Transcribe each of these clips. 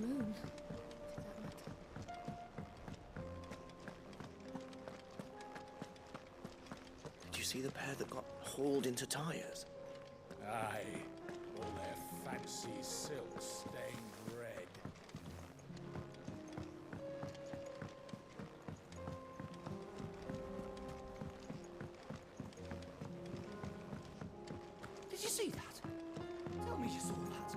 the moon, for that matter. Did you see the pair that got hauled into tyres? Aye, all their fancy silk stained red. Did you see that? Tell me you saw that.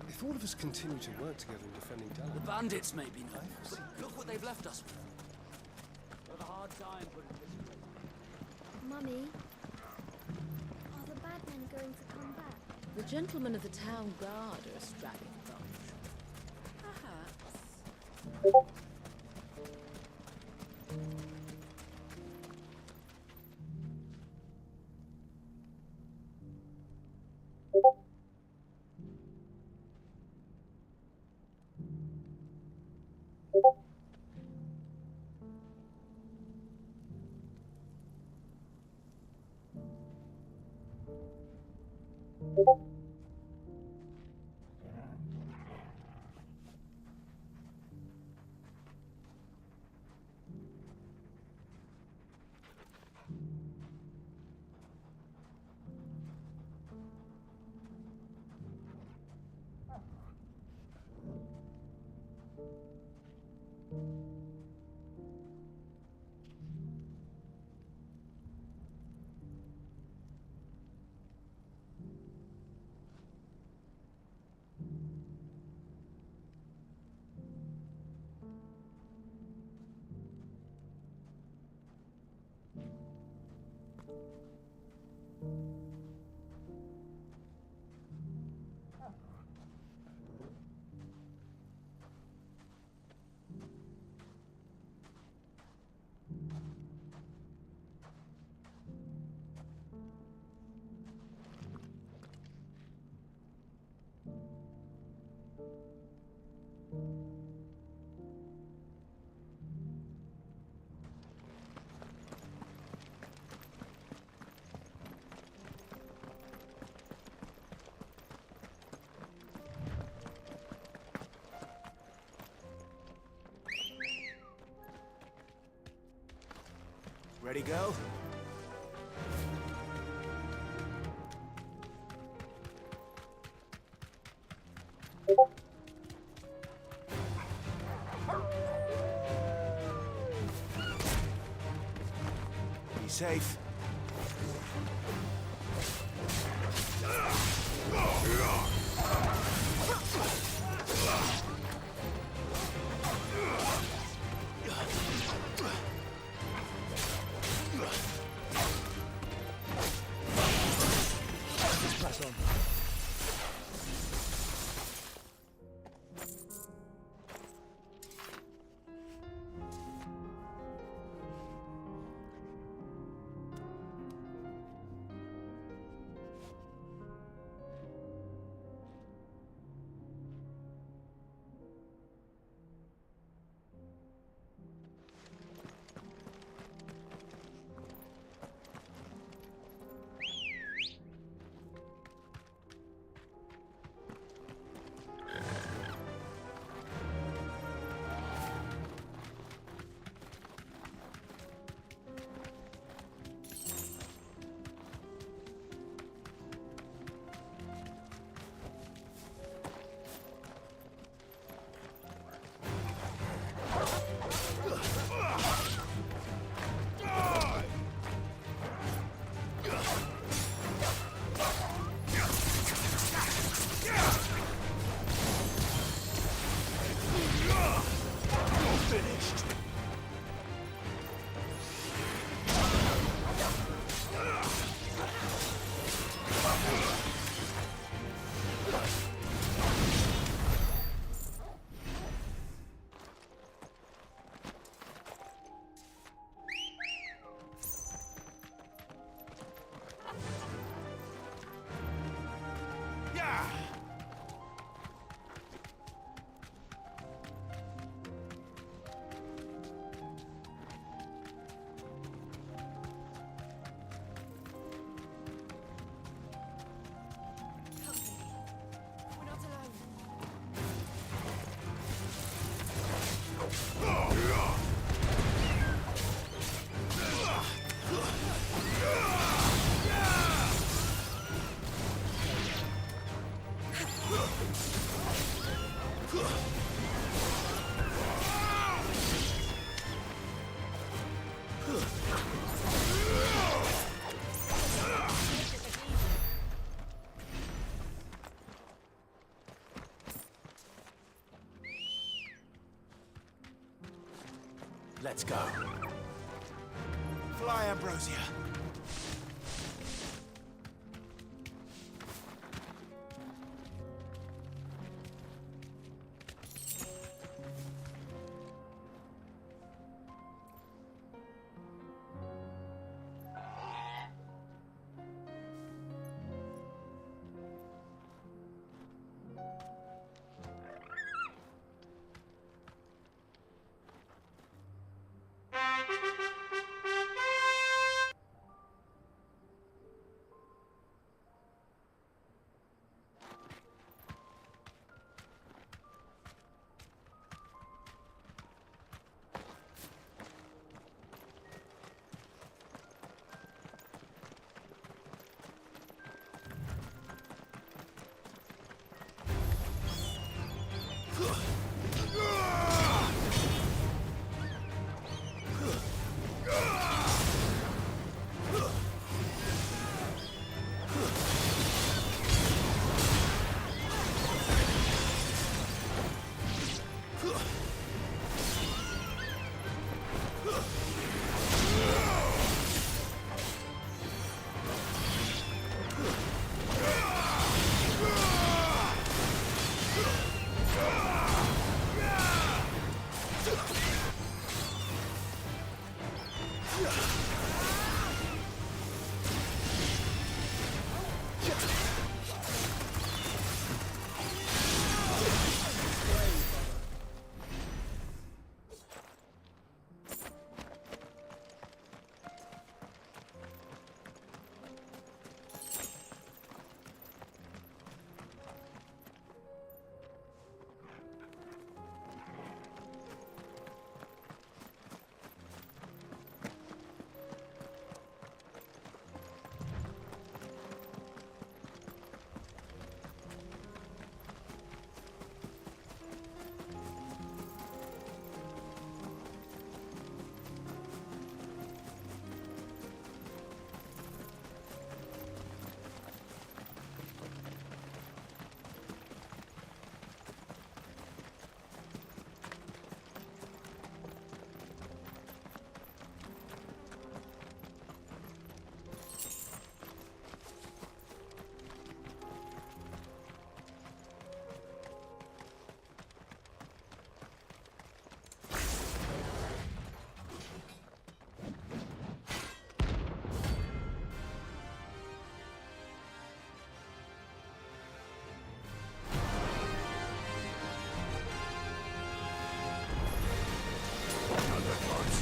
If all of us continue to work together in defending Dallas... The bandits may be nervous, but look what they've left us with. Got a hard time putting this in place. Mummy, are the bad men going to come back? The gentlemen of the town guard are a strapping bunch. Perhaps. Ready, go? Be safe. Press on. Let's go. Fly, Ambrosia.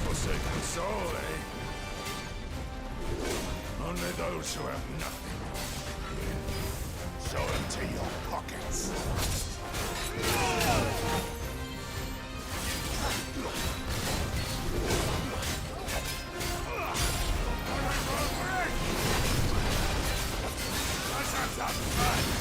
Forsaken soul, eh? Only those who have nothing. So empty your pockets. Let's have some fun.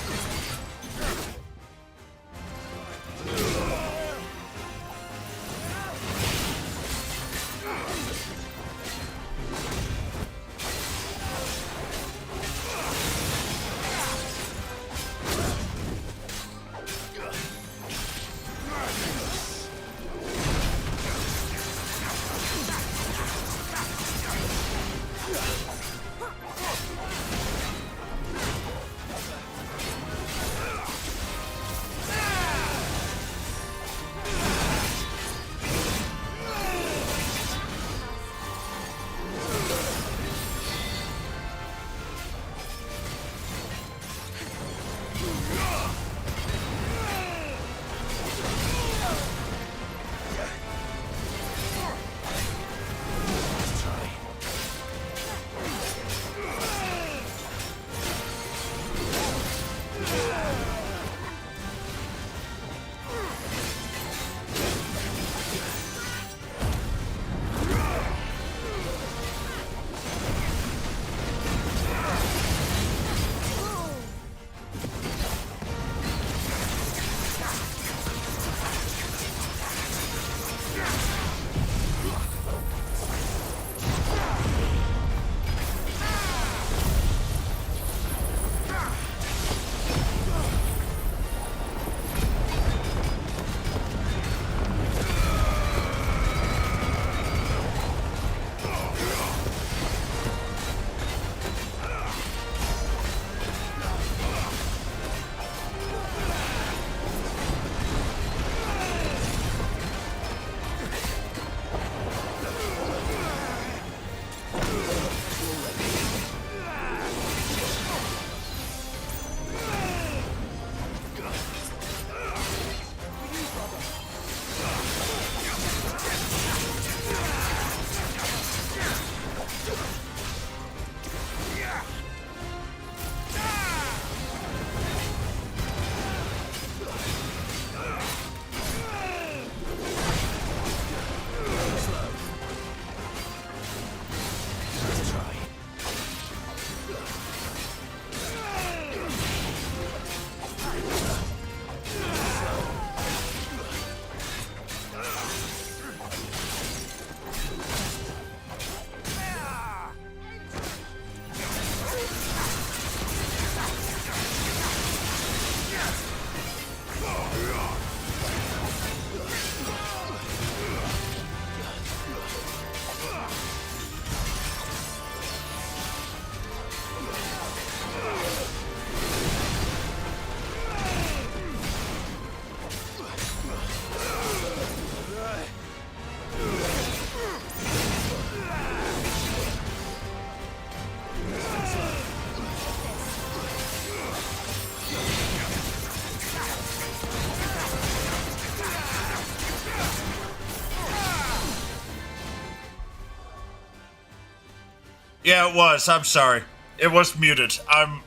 Yeah, it was. I'm sorry. It was muted.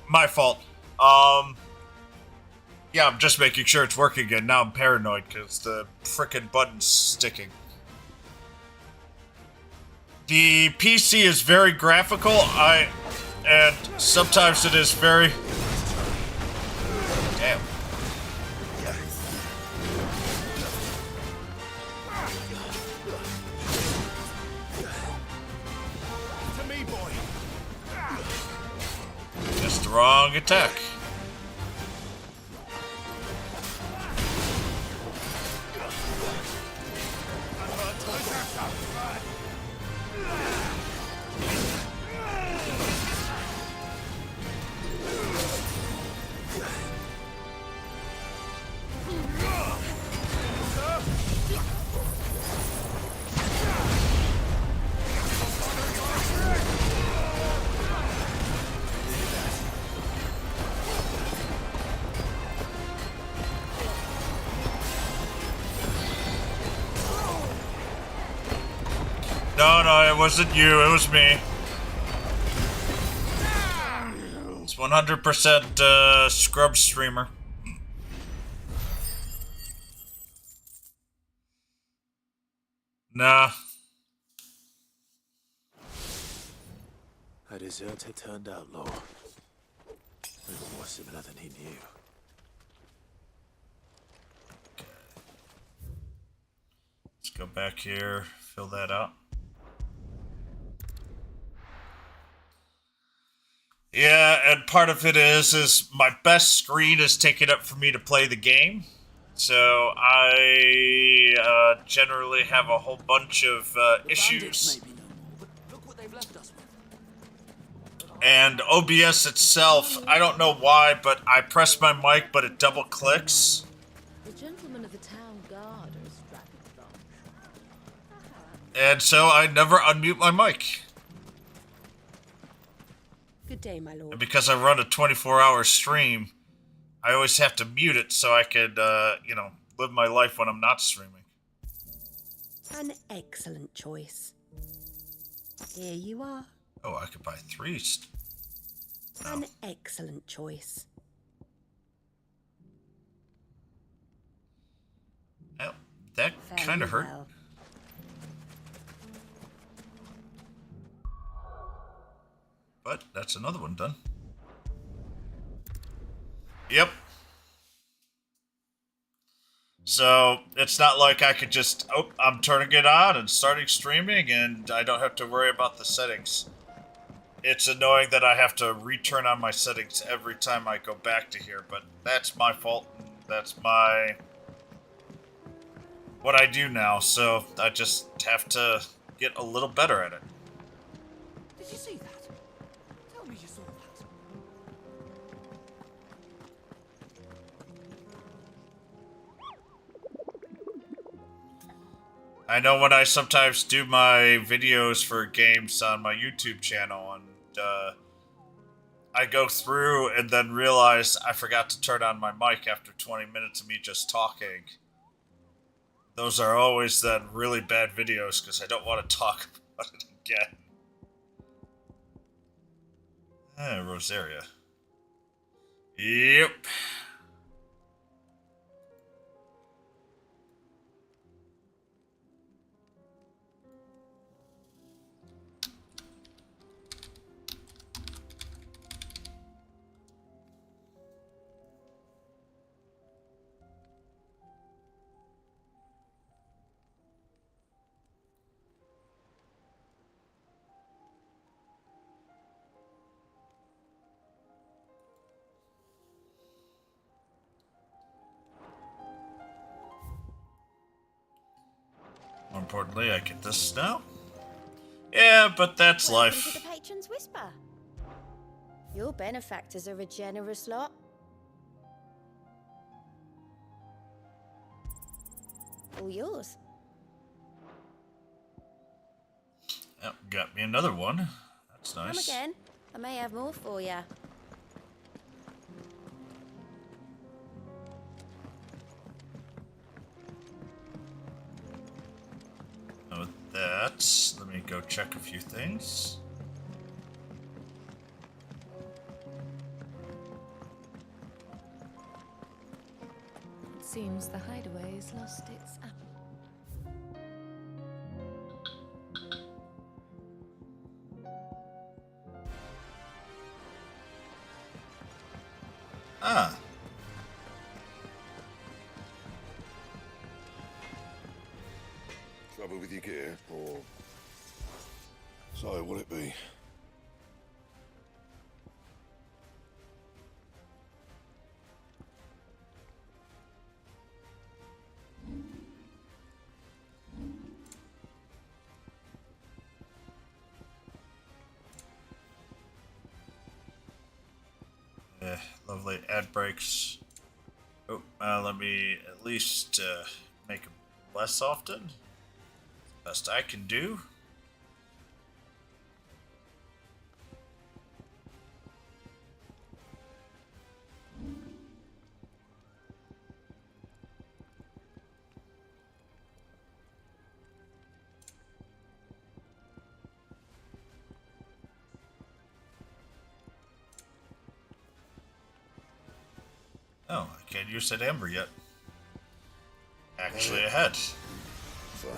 My fault. Yeah, I'm just making sure it's working again. Now I'm paranoid because the frickin' button's sticking. The PC is very graphical, and sometimes it is very... Damn. To me, boy. Just the wrong attack. No, it wasn't you, it was me. It's 100% scrub streamer. Nah. A deserter turned outlaw. Even more similar than he knew. Let's go back here, fill that out. Yeah, and part of it is my best screen is taken up for me to play the game. So I generally have a whole bunch of issues. And OBS itself, I don't know why, but I press my mic, but it double clicks. The gentlemen of the town guard are strapping thong. And so I never unmute my mic. Good day, my lord. And because I run a 24-hour stream, I always have to mute it so I could, you know, live my life when I'm not streaming. An excellent choice. Here you are. Oh, I could buy 3. No. An excellent choice. Well, that kind of hurt. Well. But that's another one done. Yep. So it's not like I could just, oh, I'm turning it on and starting streaming and I don't have to worry about the settings. It's annoying that I have to return on my settings every time I go back to here, but that's my fault. That's what I do now, so I just have to get a little better at it. Did you see that? Tell me you saw that. I know when I sometimes do my videos for games on my YouTube channel and I go through and then realize I forgot to turn on my mic after 20 minutes of me just talking. Those are always then really bad videos because I don't want to talk about it again. Rosaria. Yep. More importantly, I get this now. Yeah, but that's Welcome life. to the Patron's Whisper. Your benefactors are a generous lot. All yours. Yep, got me another one. That's Come nice. again. I may have more for you. With that, let me go check a few things. Seems the hideaway has lost its apple. Ah. Trouble with your gear, or so will it be? Lovely ad breaks. Oh, let me at least make them less often. Best I can do. Oh, I can't use that amber yet. Actually, ahead. Fine.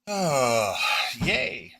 Oh, yay.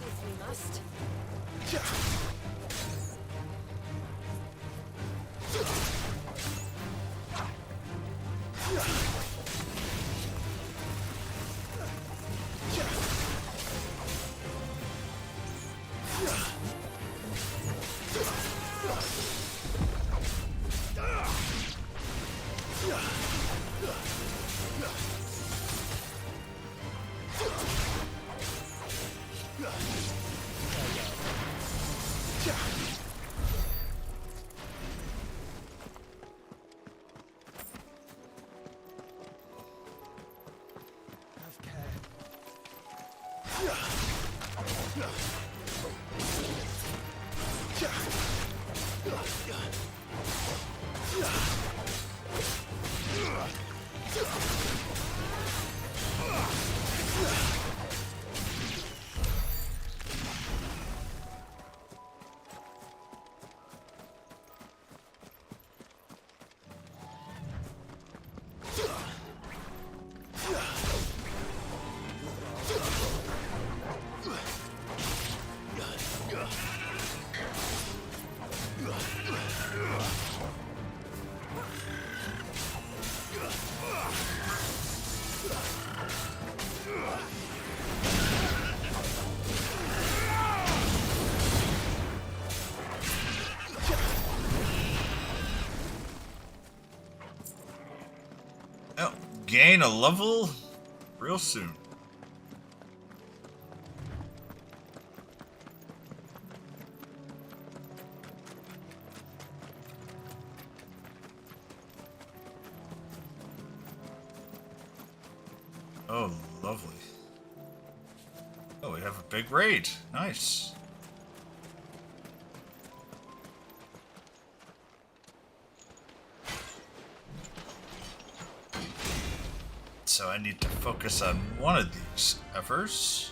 If we must. Have care. Oh, gain a level real soon. Oh, lovely. Oh, we have a big raid. Nice. So I need to focus on one of these efforts.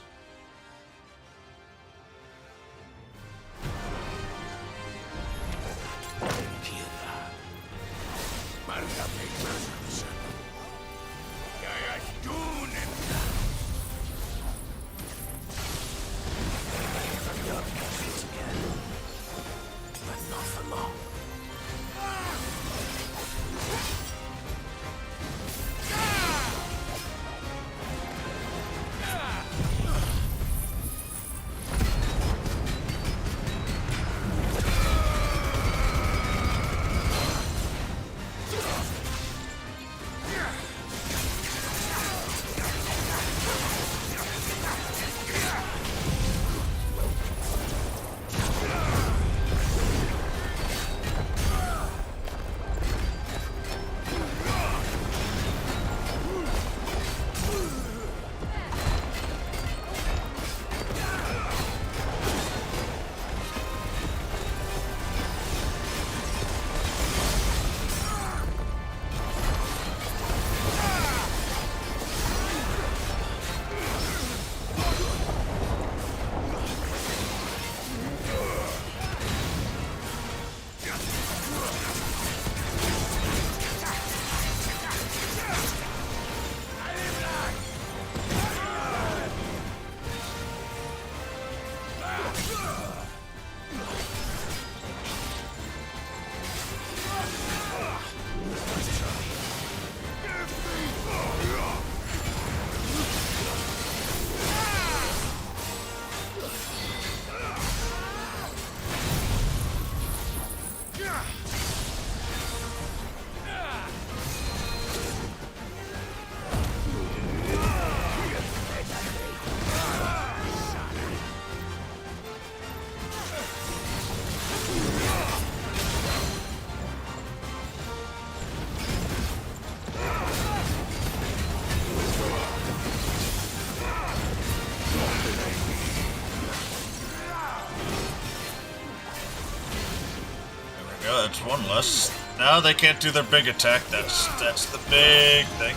go, that's one less. Now they can't do their big attack, that's the big thing.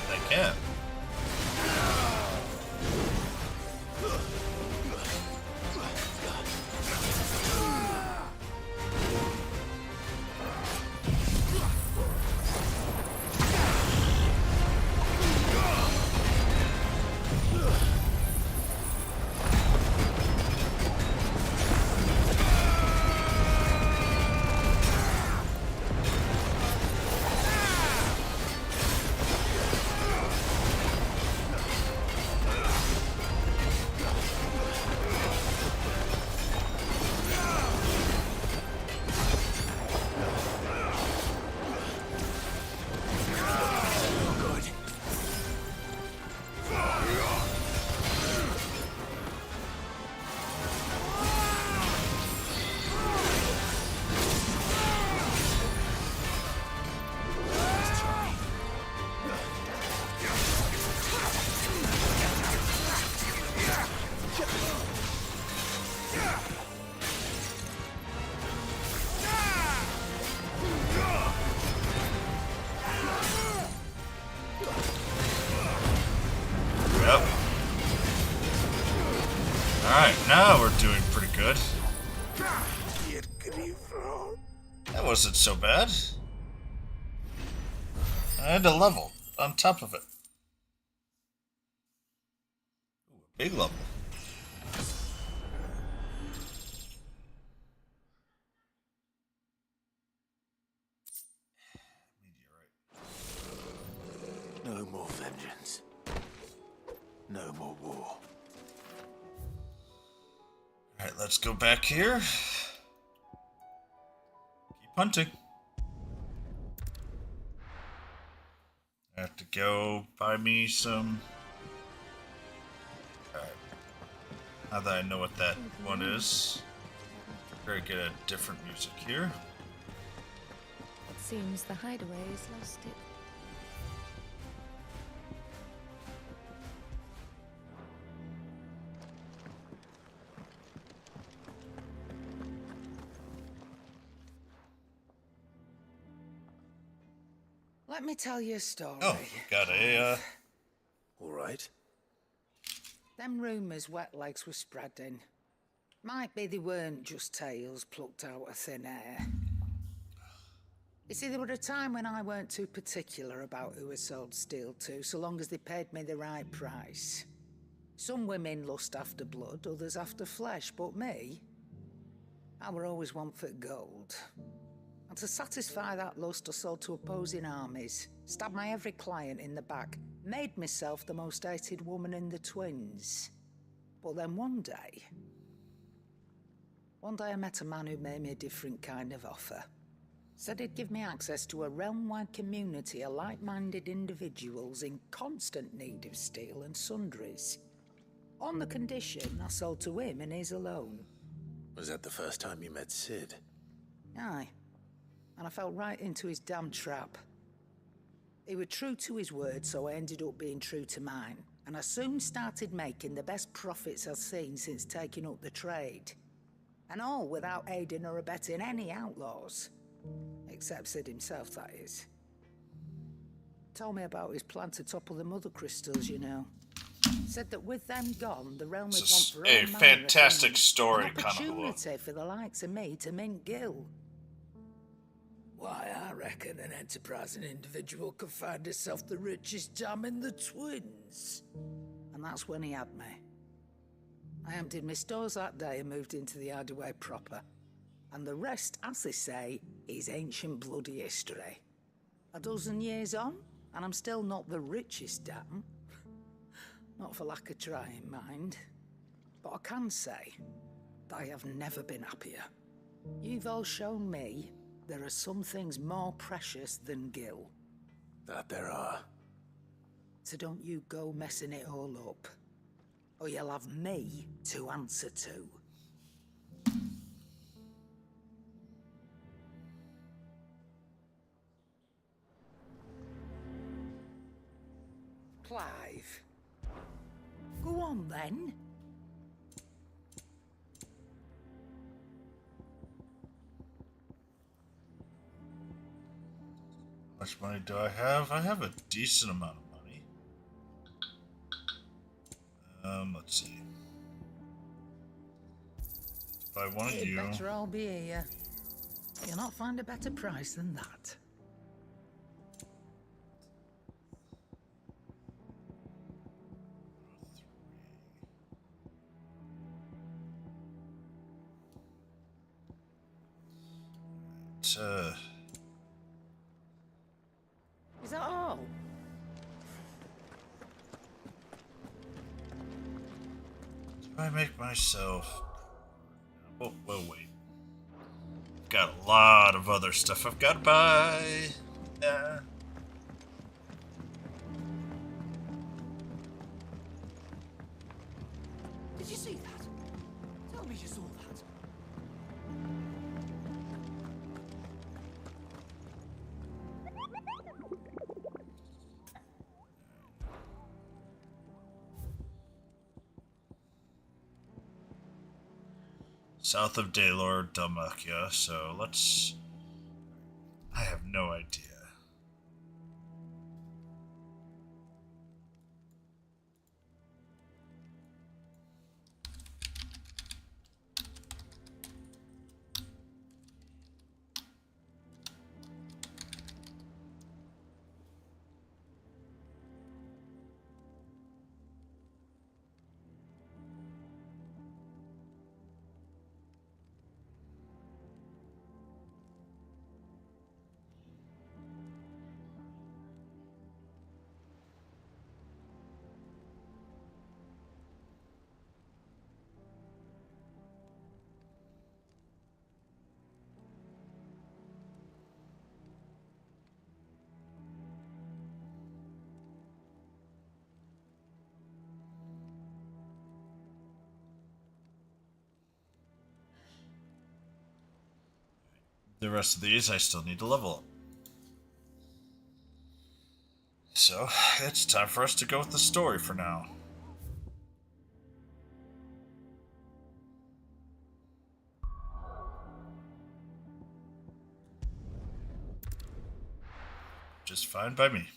They can't. Alright, now we're doing pretty good. That wasn't so bad. I had a level on top of it. Ooh, a big level. No more vengeance. No more war. Alright, let's go back here. Keep hunting. I have to go buy me some... Alright. Now that I know what that one is, better get a different music here. It seems the hideaway has lost it. Let me tell you a story. Oh, got a, All right. Them rumours wet legs were spreading. Might be they weren't just tales plucked out of thin air. You see, there were a time when I weren't too particular about who I sold steel to, so long as they paid me the right price. Some women lust after blood, others after flesh, but me, I were always one for gold. And to satisfy that lust, I sold to opposing armies, stabbed my every client in the back, made myself the most hated woman in the twins. But then one day I met a man who made me a different kind of offer. Said he'd give me access to a realm-wide community of like-minded individuals in constant need of steel and sundries. On the condition I sold to him and his alone. Was that the first time you met Sid? Aye. And I fell right into his damn trap. He was true to his word, so I ended up being true to mine. And I soon started making the best profits I've seen since taking up the trade. And all without aiding or abetting any outlaws. Except Sid himself, that is. Told me about his plan to topple the mother crystals, you know. Said that with them gone, the realm would want for all a manner fantastic of things. story, An kind of opportunity for the likes of me to mint gill. Why, I reckon an enterprising individual could find himself the richest dam in the twins. And that's when he had me. I emptied my stores that day and moved into the hideaway proper. And the rest, as they say, is ancient bloody history. A dozen years on, and I'm still not the richest dam. Not for lack of trying, mind. But I can say that I have never been happier. You've all shown me there are some things more precious than gil. That there are. So don't you go messing it all up, or you'll have me to answer to. Clive. Go on then. much money do I have? I have a decent amount of money. Let's see. If I wanted It'd you. better all be here. You'll not find a better price than that. Is that all? Do I make myself? Well, wait. I've got a lot of other stuff I've got to buy. Did you see that? Tell me you saw that. South of Daylor, Dalmacia, so let's... I have no idea. The rest of these I still need to level up. So, it's time for us to go with the story for now. Just fine by me.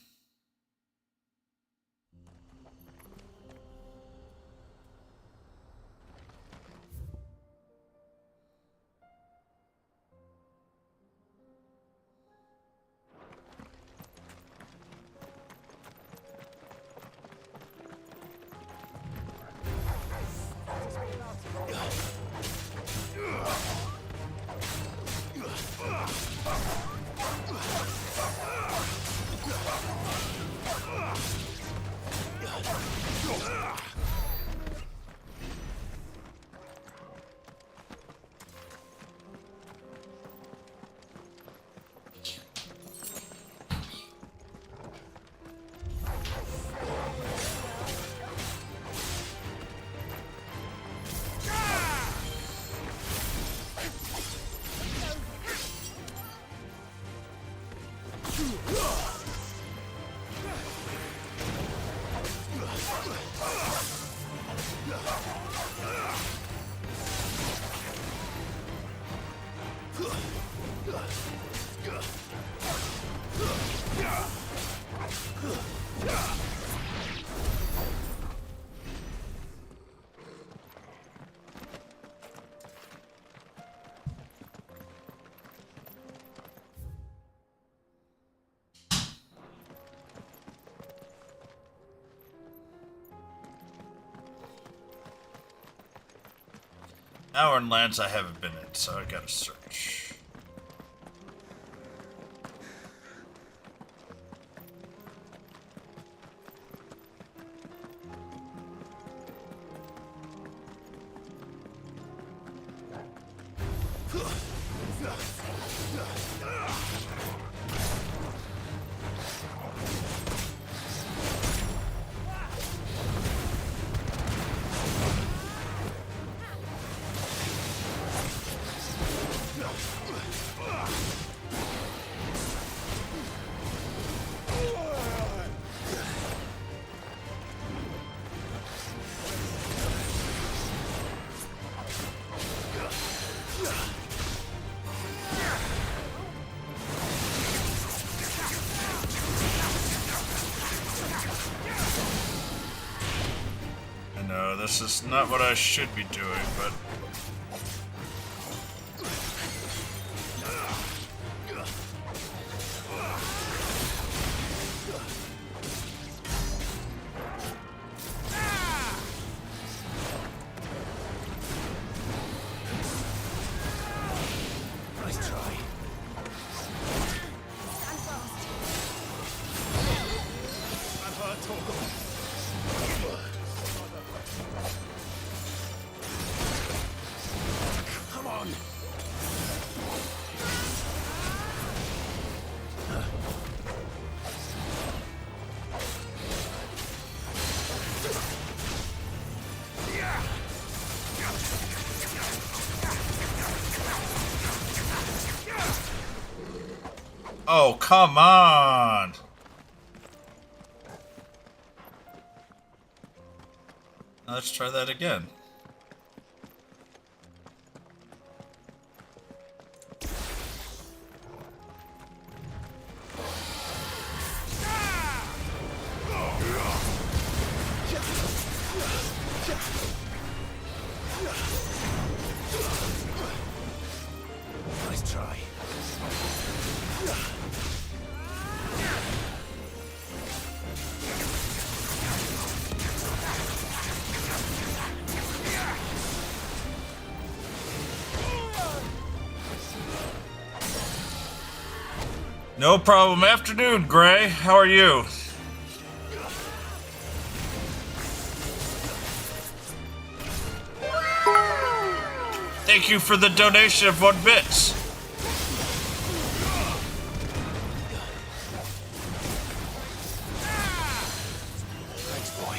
Now we're in lands I haven't been in, so I gotta search. Yeah. know this is not what I should be doing, but... Nice try. Come on. Oh, come on! Let's try that again. Nice try. No problem. Afternoon, Gray. How are you? Thank you for the donation of 1 bit. Thanks, boy.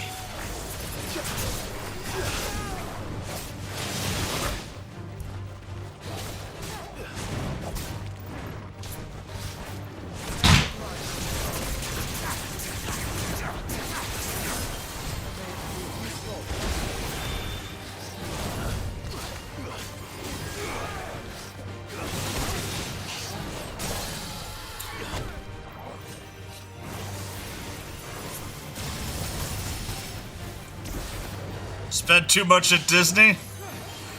Spent too much at Disney?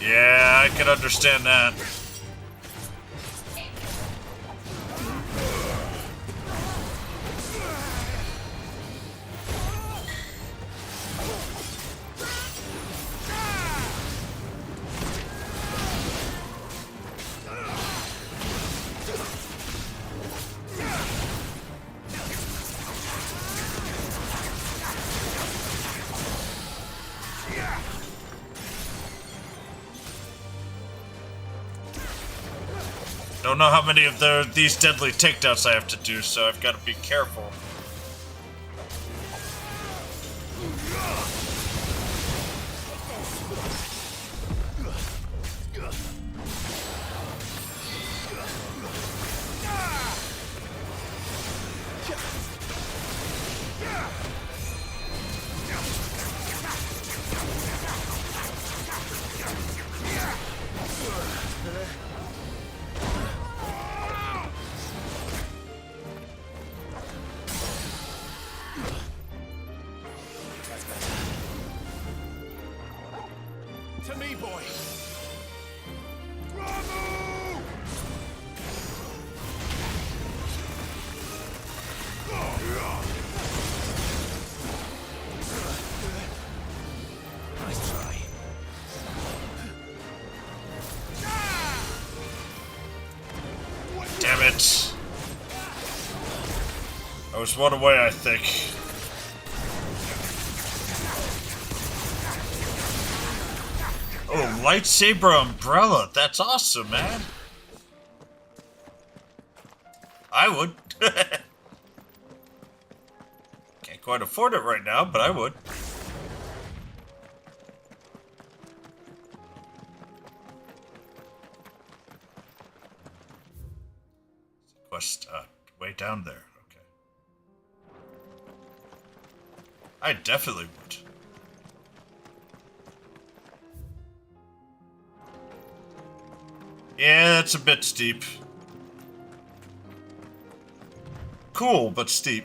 Yeah, I can understand that. Don't know how many of these deadly takedowns I have to do, so I've got to be careful. To me, boy. Nice try. Damn it. I was one away, I think. Oh, lightsaber umbrella. That's awesome, man. I would. Can't quite afford it right now, but I would. Quest way down there. Okay. I definitely would. Yeah, that's a bit steep. Cool, but steep.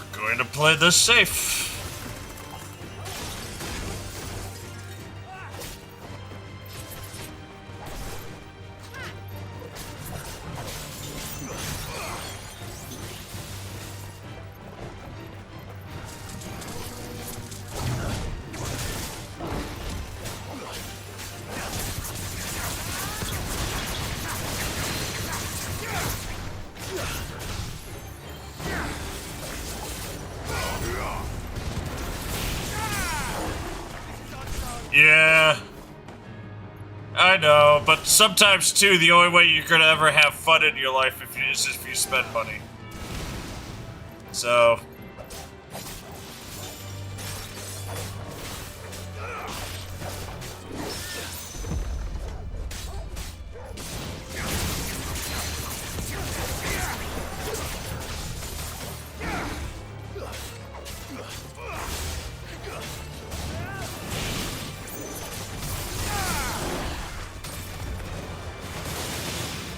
We're going to play this safe. Yeah, I know, but sometimes too, the only way you're gonna ever have fun in your life is if you spend money. So.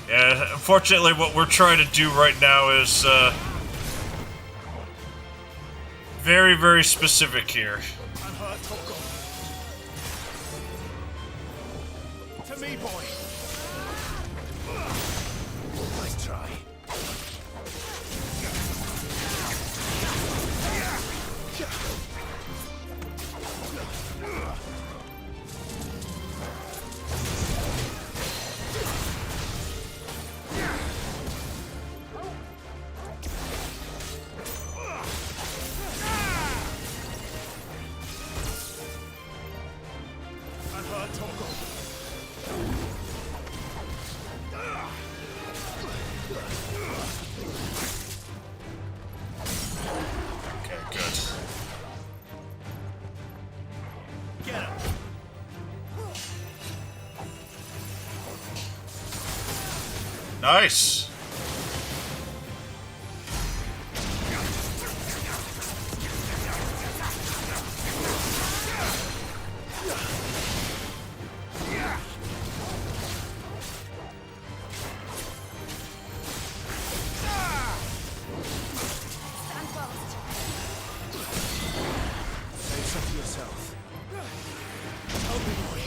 Yeah, unfortunately what we're trying to do right now is, very, very specific here. To me, boy. Nice try. Okay, good. Get him. Nice. Say something to yourself. Help me, boy.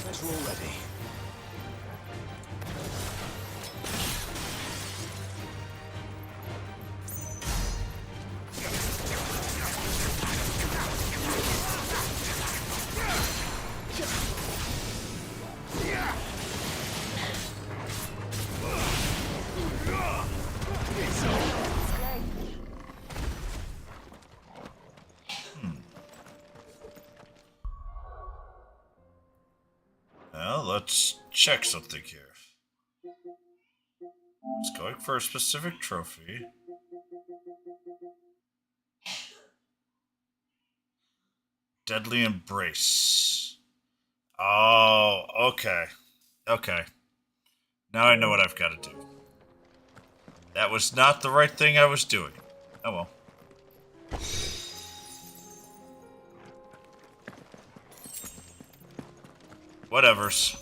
Guess we're all ready. Well, let's check something here. It's going for a specific trophy. Deadly Embrace. Oh, okay. Okay. Now I know what I've got to do. That was not the right thing I was doing. Oh well. Whatevers.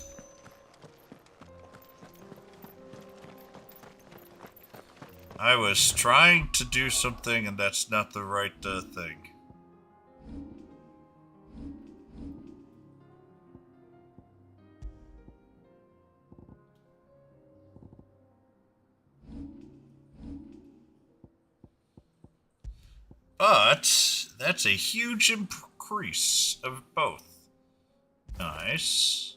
I was trying to do something and that's not the right thing. But that's a huge increase of both. Nice.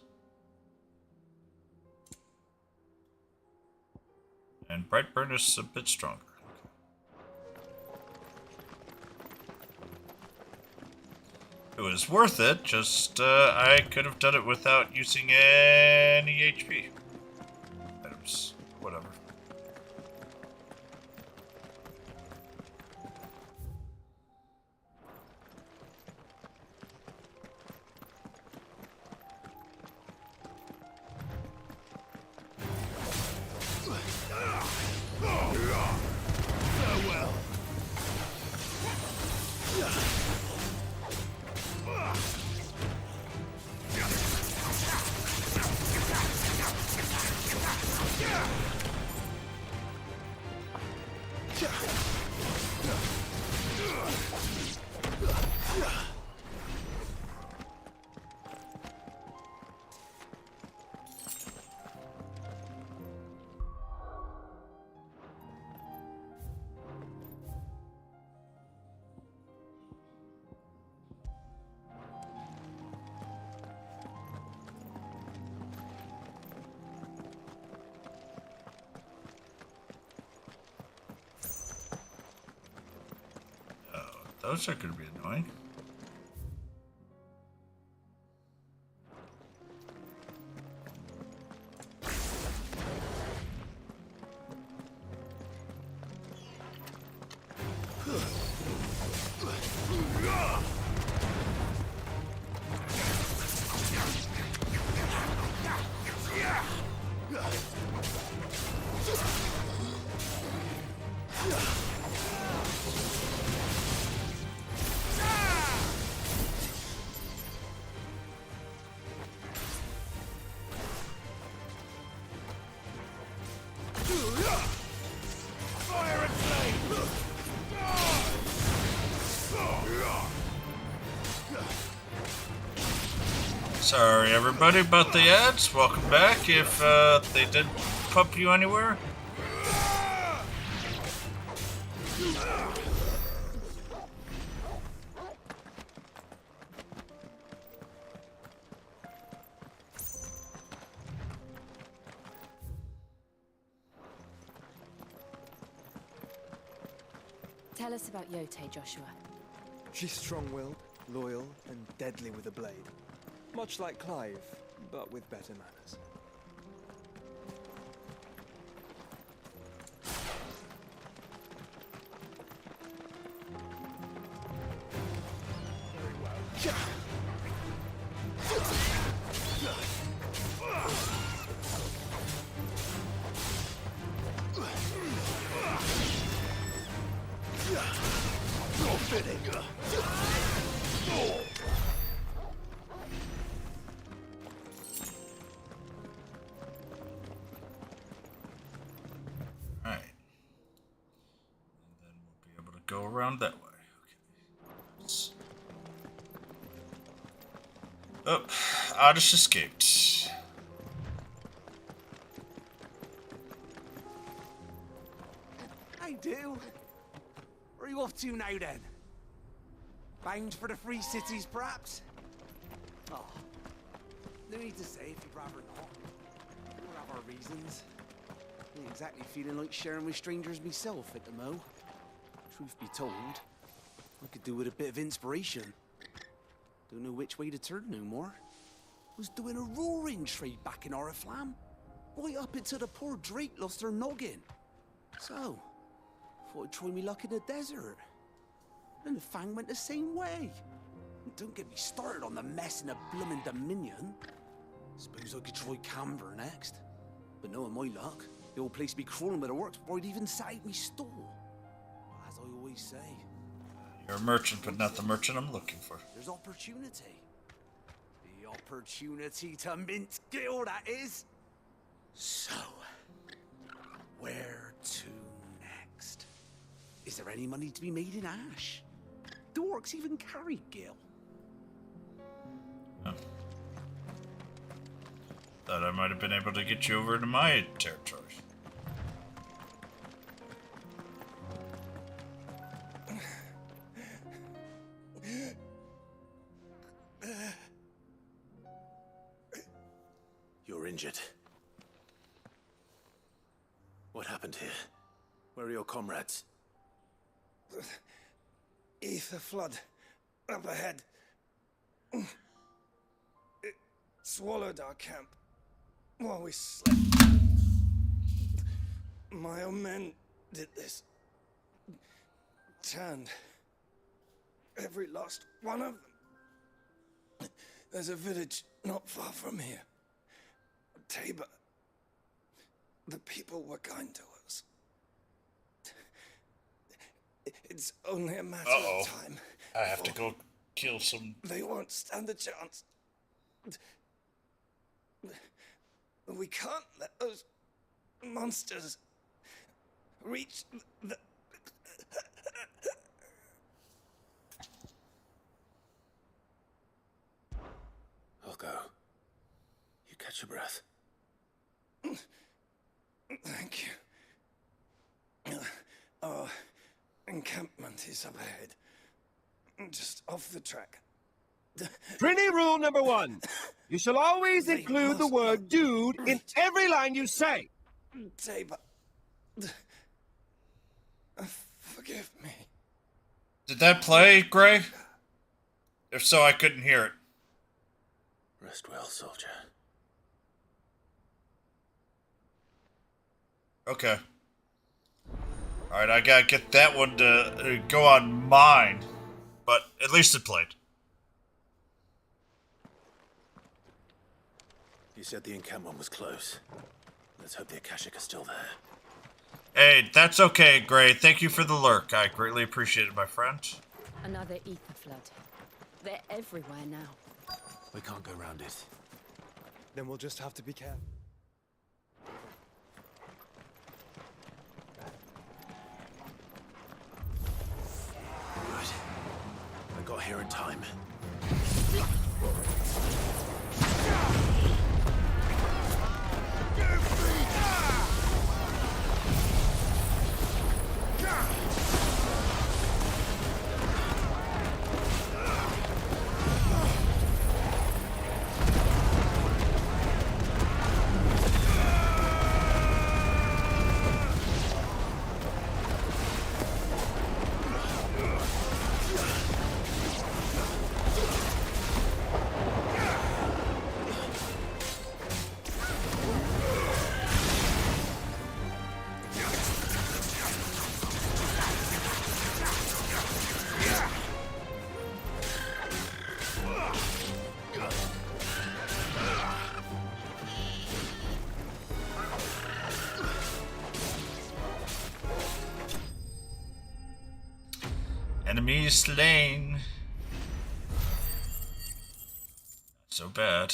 And Brightburn is a bit stronger. It was worth it, just I could have done it without using any HP items. Whatever. Farewell. Those are going to be annoying. Sorry everybody about the ads. Welcome back if they did pump you anywhere. Tell us about Yote, Joshua. She's strong-willed, loyal, and deadly with a blade. Much like Clive, but with better manners. Go around that way. Okay. Oh, I just escaped. I do. Where are you off to now then? Bound for the Free Cities, perhaps? Oh, no need to say if you'd rather not. We'll have our reasons. Ain't exactly feeling like sharing with strangers myself at the mo. Truth be told, I could do with a bit of inspiration. Don't know which way to turn no more. Was doing a roaring trade back in Oriflamme. Right up until the poor Drake lost her noggin. So, thought I'd try me luck in the desert. And the Fang went the same way. And don't get me started on the mess in the bloomin' Dominion. Suppose I could try Canberra next. But knowing my luck, the old place be crawling with the works before I'd even sat out me stall. As I always say, you're a merchant, but not the merchant I'm looking for. there's opportunity. The opportunity to mint gil, that is. So, where to next? Is there any money to be made in Ash? Do orcs even carry gil? Oh. Thought I might have been able to get you over to my territory. You're injured. What happened here? Where are your comrades? Ether flood. Up ahead. It swallowed our camp while we slept. My own men did this. Turned every last one of them. There's a village not far from here. Tabor. The people were kind to us. It's only a matter of time. I have to go kill some. They won't stand a chance. We can't let those monsters reach the... I'll go. You catch your breath. Thank you. Our encampment is up ahead. Just off the track. Trini rule number 1. You shall always include the word dude in every line you say. Tabor. Forgive me. Did that play, Gray? If so, I couldn't hear it. Rest well, soldier. Okay. Alright, I gotta get that one to go on mine. But at least it played. You said the encampment was close. Let's hope the Akashic are still there. Hey, that's okay, Gray. Thank you for the lurk. I greatly appreciate it, my friend. Another ether flood. They're everywhere now. We can't go around it. Then we'll just have to be careful. Good. I got here in time. Enemy slain. Not so bad.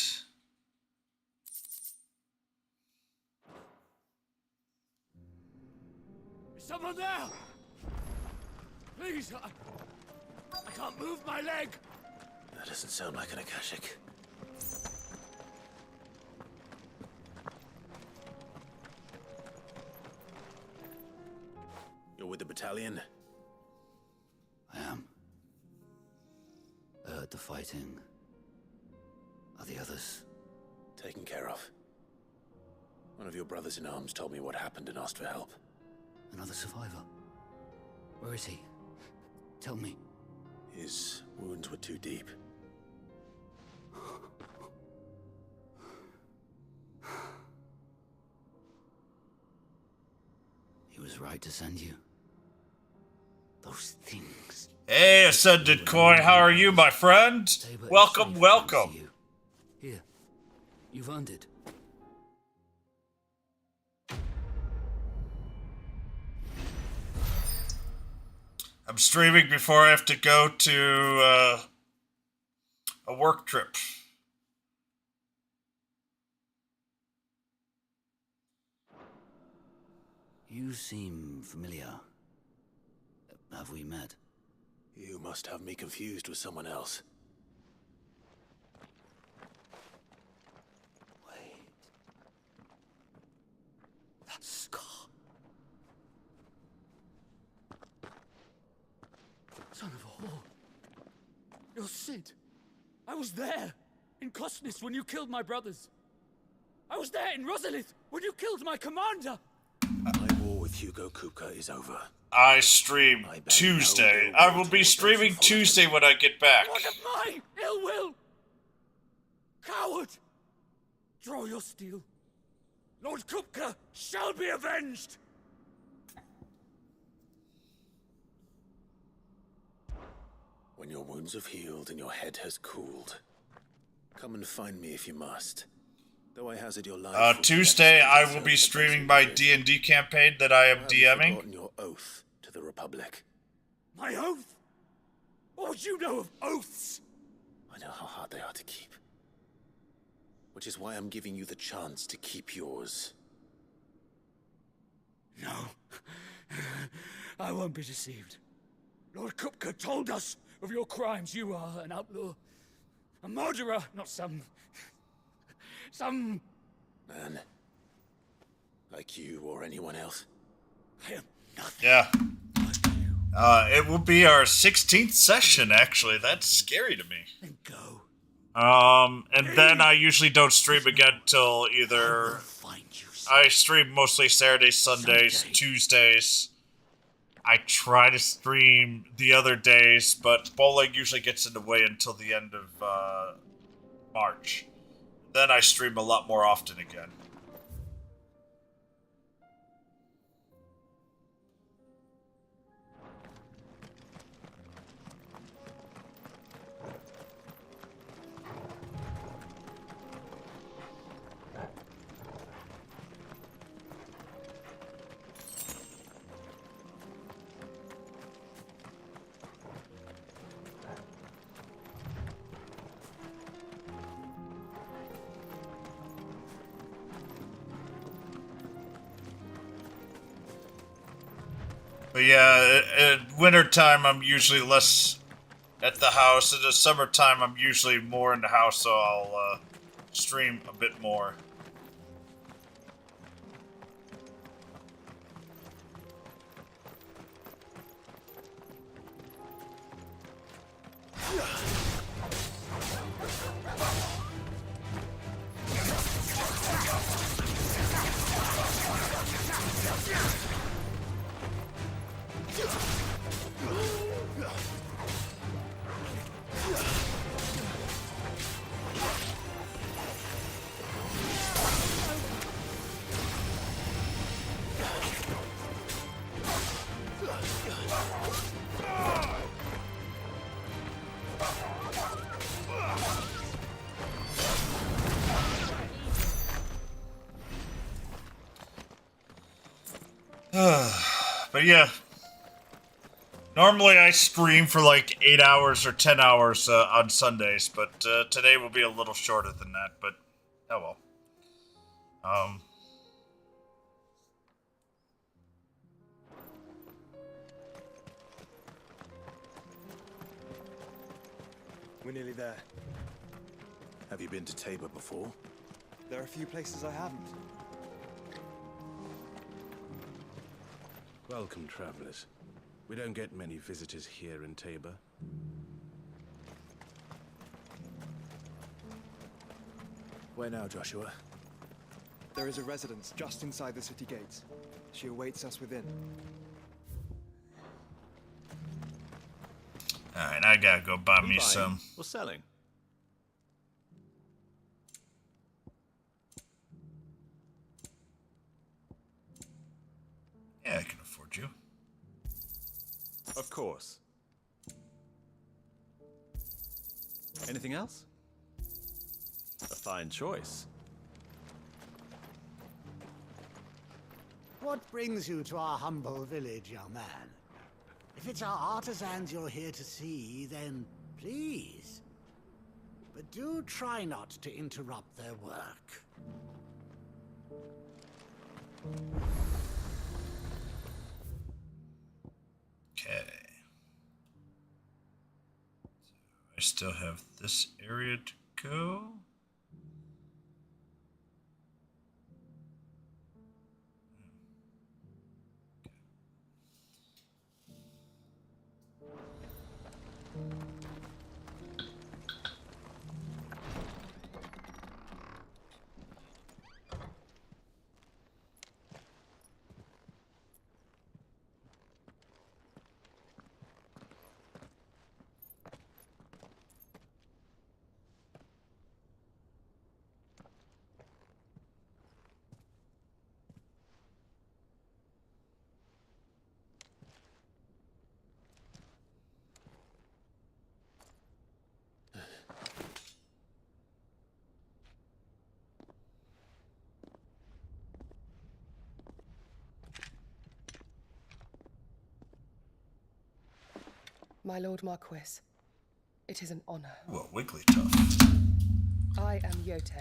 Is someone there? Please, I can't move my leg. That doesn't sound like an Akashic. You're with the battalion? I am. I heard the fighting. Are the others? Taken care of. One of your brothers in arms told me what happened and asked for help. Another survivor? Where is he? Tell me. His wounds were too deep. He was right to send you. Those things. Hey, Ascended Coin, how are you, my friend? Welcome, welcome. Here, you've earned it. I'm streaming before I have to go to a work trip. You seem familiar. Have we met? You must have me confused with someone else. Wait. That scar. Son of a whore. You're Sid. I was there, in Cosnis, when you killed my brothers. I was there in Rosalith, when you killed my commander. My war with Hugo Kupka is over. I stream Tuesday. I will be streaming Tuesday when I get back. What of my ill will? Coward! Draw your steel. Lord Kupka shall be avenged! When your wounds have healed and your head has cooled, come and find me if you must. Though I hazard your life. Tuesday, I will be streaming my D&D campaign that I am DMing. Forgotten your oath to the Republic. My oath? What would you know of oaths? I know how hard they are to keep. Which is why I'm giving you the chance to keep yours. No. I won't be deceived. Lord Kupka told us of your crimes. You are an outlaw. A murderer, not some man. Like you or anyone else. I am nothing. Yeah. It will be our 16th session, actually. That's scary to me. Then go. And then I usually don't stream again till either... I stream mostly Saturdays, Sundays, Tuesdays, I try to stream the other days, but bowling usually gets in the way until the end of March. Then I stream a lot more often again. But yeah, at wintertime I'm usually less at the house. In the summertime I'm usually more in the house, so I'll stream a bit more. But yeah, normally I stream for like 8 hours or 10 hours on Sundays, but today will be a little shorter than that, but oh well. We're nearly there. Have you been to Tabor before? There are a few places I haven't. Welcome, travelers. We don't get many visitors here in Tabor. Where now, Joshua? There is a residence just inside the city gates. She awaits us within. Alright, I gotta go buy me some. Or selling? Yeah, I can afford you. Of course. Anything else? A fine choice. What brings you to our humble village, young man? If it's our artisans you're here to see, then please. But do try not to interrupt their work. Okay. So I still have this area to go. My Lord Marquis, it is an honor. Well, Wigglytuff. I am Yote,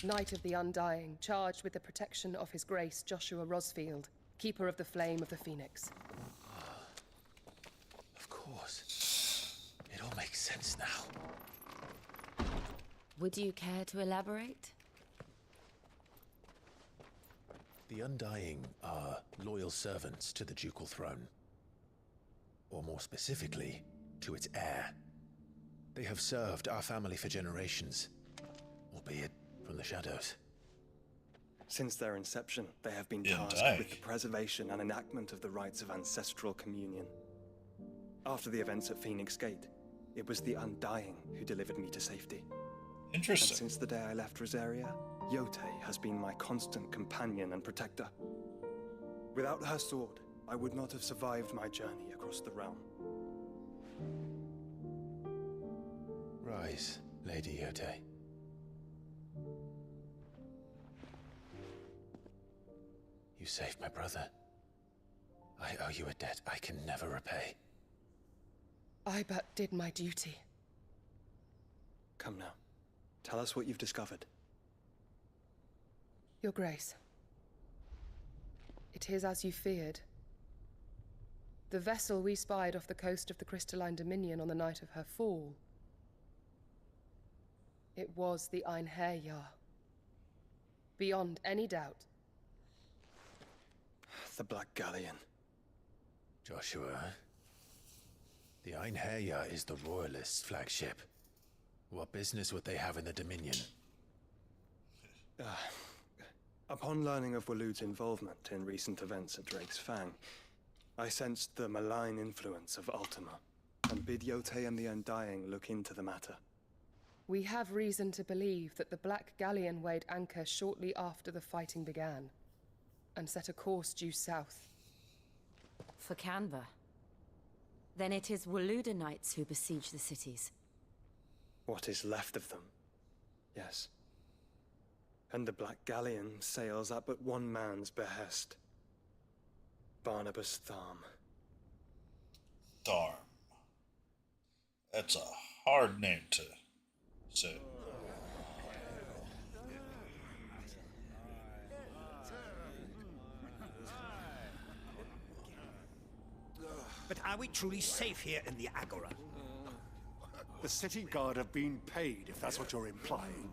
Knight of the Undying, charged with the protection of His Grace Joshua Rosfield, Keeper of the Flame of the Phoenix. Of course. It all makes sense now. Would you care to elaborate? The Undying are loyal servants to the ducal throne. Or more specifically, to its heir. They have served our family for generations, albeit from the shadows. Since their inception, they have been Yeah, tasked with the preservation and enactment of the rites of ancestral communion. After the events at Phoenix Gate, it was the Undying who delivered me to safety. Interesting. And since the day I left Rosaria, Yotei has been my constant companion and protector. Without her sword, I would not have survived my journey across the realm. Rise, Lady Yotei. You saved my brother. I owe you a debt I can never repay. I but did my duty. Come now. Tell us what you've discovered. Your Grace. It is as you feared. The vessel we spied off the coast of the Crystalline Dominion on the night of her fall. It was the Einherjar. Beyond any doubt. The Black Galleon. Joshua, the Einherjar is the Royalists' flagship. What business would they have in the Dominion? Upon learning of Waloed's involvement in recent events at Drake's Fang, I sensed the malign influence of Ultima, and bid Yotei and the Undying look into the matter. We have reason to believe that the Black Galleon weighed anchor shortly after the fighting began, and set a course due south. For Canva. Then it is Waloed Knights who besiege the cities. What is left of them? Yes. And the Black Galleon sails at but one man's behest. Barnabas Tharm. Tharm. That's a hard name to say. But are we truly safe here in the Agora? The city guard have been paid, if that's what you're implying.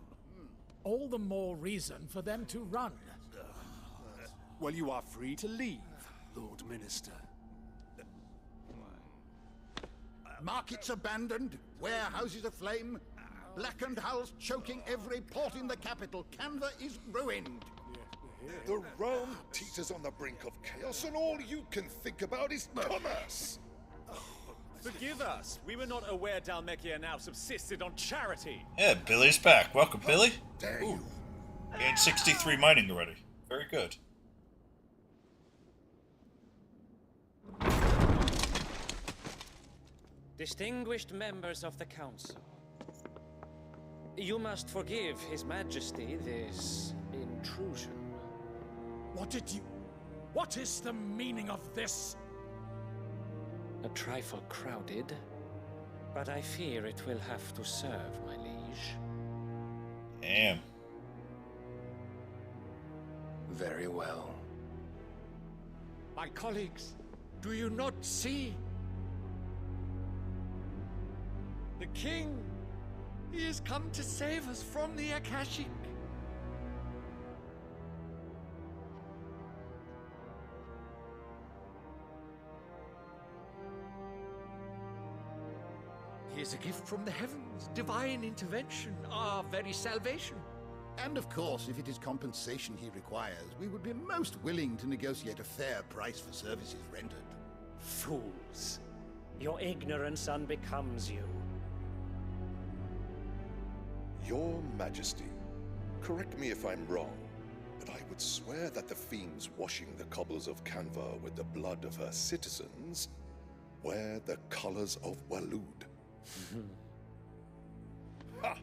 All the more reason for them to run. Well, you are free to leave, Lord Minister. Markets abandoned, warehouses aflame, blackened hulls choking every port in the capital. Canva is ruined. The realm teeters on the brink of chaos, and all you can think about is commerce. Forgive us. We were not aware Dhalmekia now subsisted on charity. Yeah, Billy's back. Welcome, Billy. Dare you? Gained 63 mining already. Very good. Distinguished members of the Council, you must forgive His Majesty this intrusion. What is the meaning of this? A trifle crowded, but I fear it will have to serve, my liege. Damn. Very well. My colleagues, do you not see? The king, he has come to save us from the Akashic. He is a gift from the heavens, divine intervention, our very salvation. And of course, if it is compensation he requires, we would be most willing to negotiate a fair price for services rendered. Fools. Your ignorance unbecomes you. Your Majesty, correct me if I'm wrong, but I would swear that the fiends washing the cobbles of Canva with the blood of her citizens wear the colors of Waloed. Ha!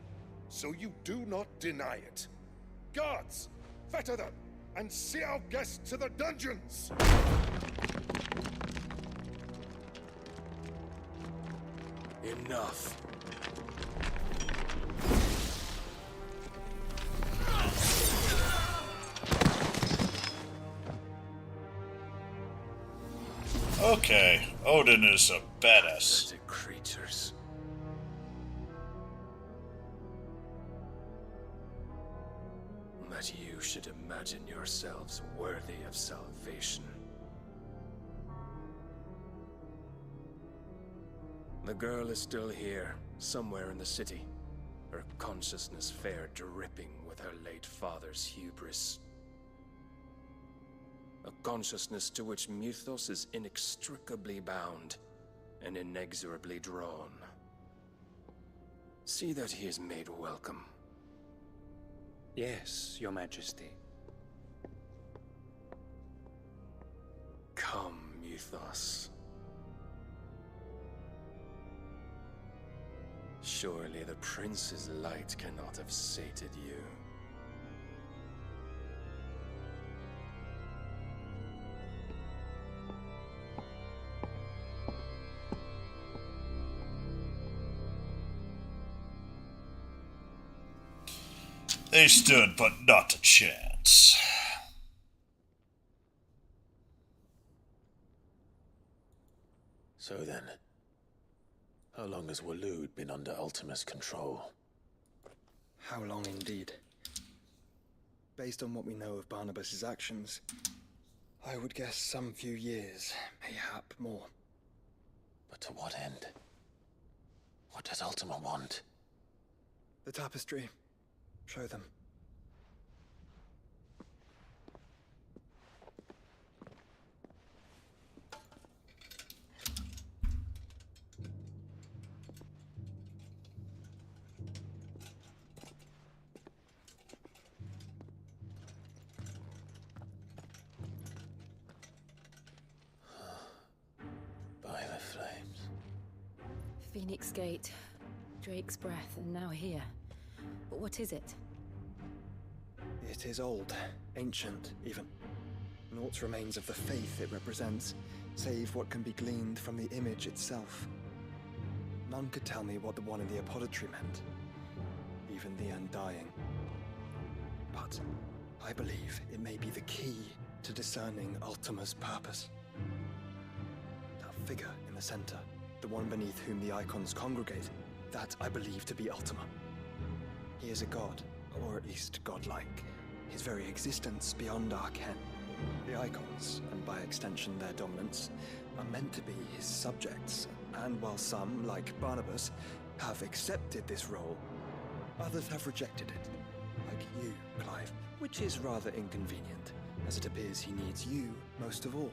So you do not deny it. Guards, fetter them, and see our guests to the dungeons! Enough. Okay, Odin is a badass. Pathetic creatures. That you should imagine yourselves worthy of salvation. The girl is still here, somewhere in the city. Her consciousness fair dripping with her late father's hubris. A consciousness to which Mythos is inextricably bound and inexorably drawn. See that he is made welcome. Yes, Your Majesty. Come, Mythos. Surely the Prince's light cannot have sated you. They stood but not a chance. So then, how long has Waloed been under Ultima's control? How long indeed? Based on what we know of Barnabas's actions, I would guess some few years, mayhap more. But to what end? What does Ultima want? The tapestry. Show them. By the flames. Phoenix Gate, Drake's Breath, and now here. But what is it? It is old, ancient, even. Naught remains of the faith it represents, save what can be gleaned from the image itself. None could tell me what the one in the apothecary meant, even the Undying. But I believe it may be the key to discerning Ultima's purpose. That figure in the center, the one beneath whom the icons congregate, that I believe to be Ultima. He is a god, or at least godlike. His very existence beyond our ken. The icons, and by extension their dominance, are meant to be his subjects, and while some, like Barnabas, have accepted this role, others have rejected it. Like you, Clive, which is rather inconvenient, as it appears he needs you most of all.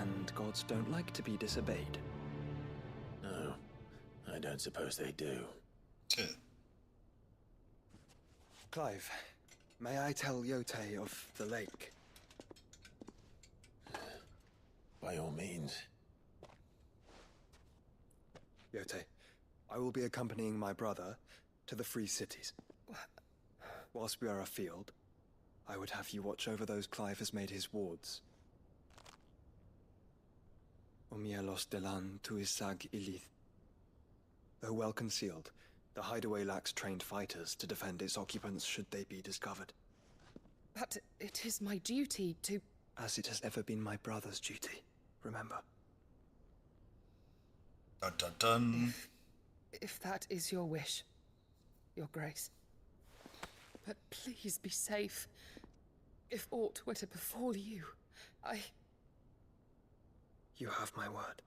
And gods don't like to be disobeyed. No, I don't suppose they do. Clive, may I tell Yote of the lake? By all means. Yote, I will be accompanying my brother to the Free Cities. Whilst we are afield, I would have you watch over those Clive has made his wards. Omielos delan tuisag ilith. Though well concealed, the hideaway lacks trained fighters to defend its occupants should they be discovered. But it is my duty to... As it has ever been my brother's duty, remember. Dun dun dun. If that is your wish, Your Grace. But please be safe. If aught were to befall you, You have my word.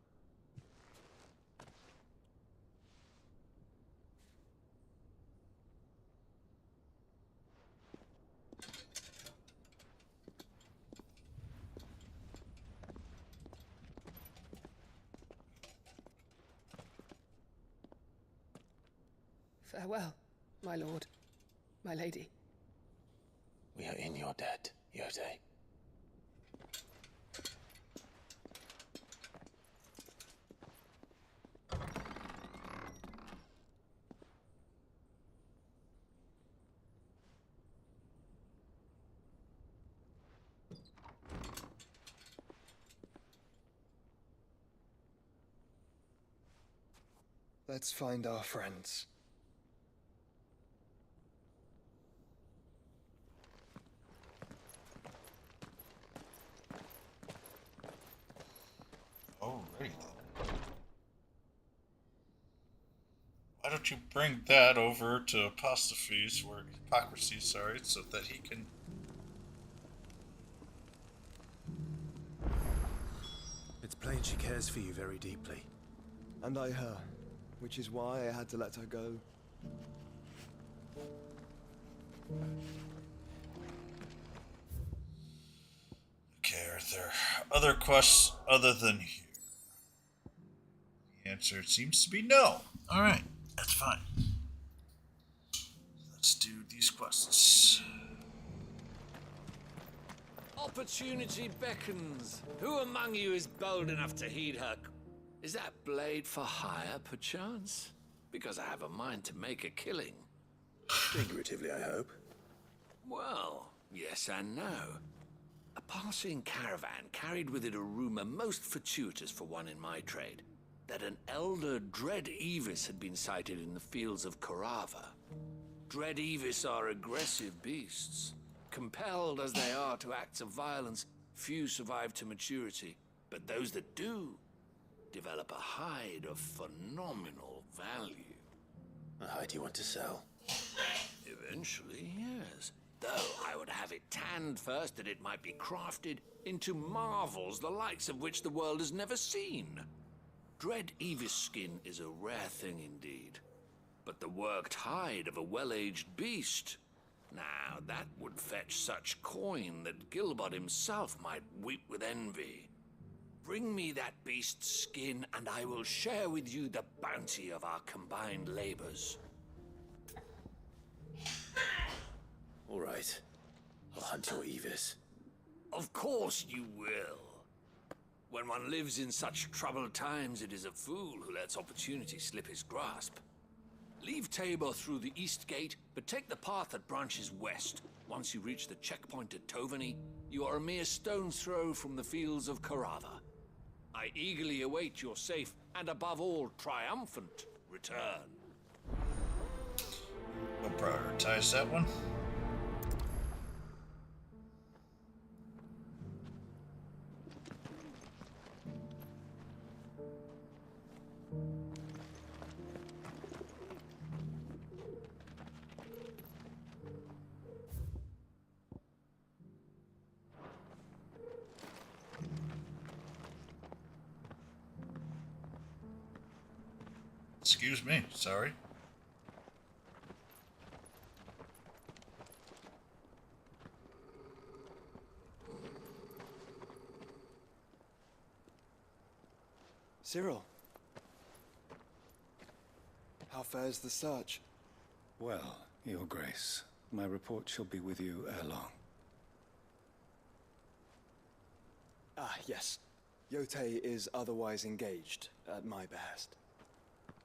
Farewell, my lord, my lady. We are in your debt, Yote. Let's find our friends. Alrighty then. Why don't you bring that over to Apostrophes, or Hypocrisy, sorry, so that he can... It's plain she cares for you very deeply. And I her, which is why I had to let her go. Okay, are there other quests other than here? The answer seems to be no. Alright, that's fine. Let's do these quests. Opportunity beckons. Who among you is bold enough to heed her? Is that blade for hire, perchance? Because I have a mind to make a killing. Figuratively, I hope. Well, yes and no. A passing caravan carried with it a rumor most fortuitous for one in my trade, that an elder Dread Evis had been sighted in the fields of Korava. Dread Evis are aggressive beasts. Compelled as they are to acts of violence, few survive to maturity, but those that do develop a hide of phenomenal value. A hide you want to sell? Eventually, yes. Though I would have it tanned first that it might be crafted into marvels the likes of which the world has never seen. Dread Evis skin is a rare thing indeed. But the worked hide of a well-aged beast, now that would fetch such coin that Gilbert himself might weep with envy. Bring me that beast's skin, and I will share with you the bounty of our combined labors. All right. I'll hunt your Evis. Of course you will. When one lives in such troubled times, it is a fool who lets opportunity slip his grasp. Leave Tabor through the east gate, but take the path that branches west. Once you reach the checkpoint at Tovany, you are a mere stone's throw from the fields of Korava. I eagerly await your safe, and above all, triumphant return. We'll prioritize that one. Excuse me, sorry. Cyril. How fares the search? Well, Your Grace, my report shall be with you ere long. Ah, yes. Yotei is otherwise engaged, at my behest.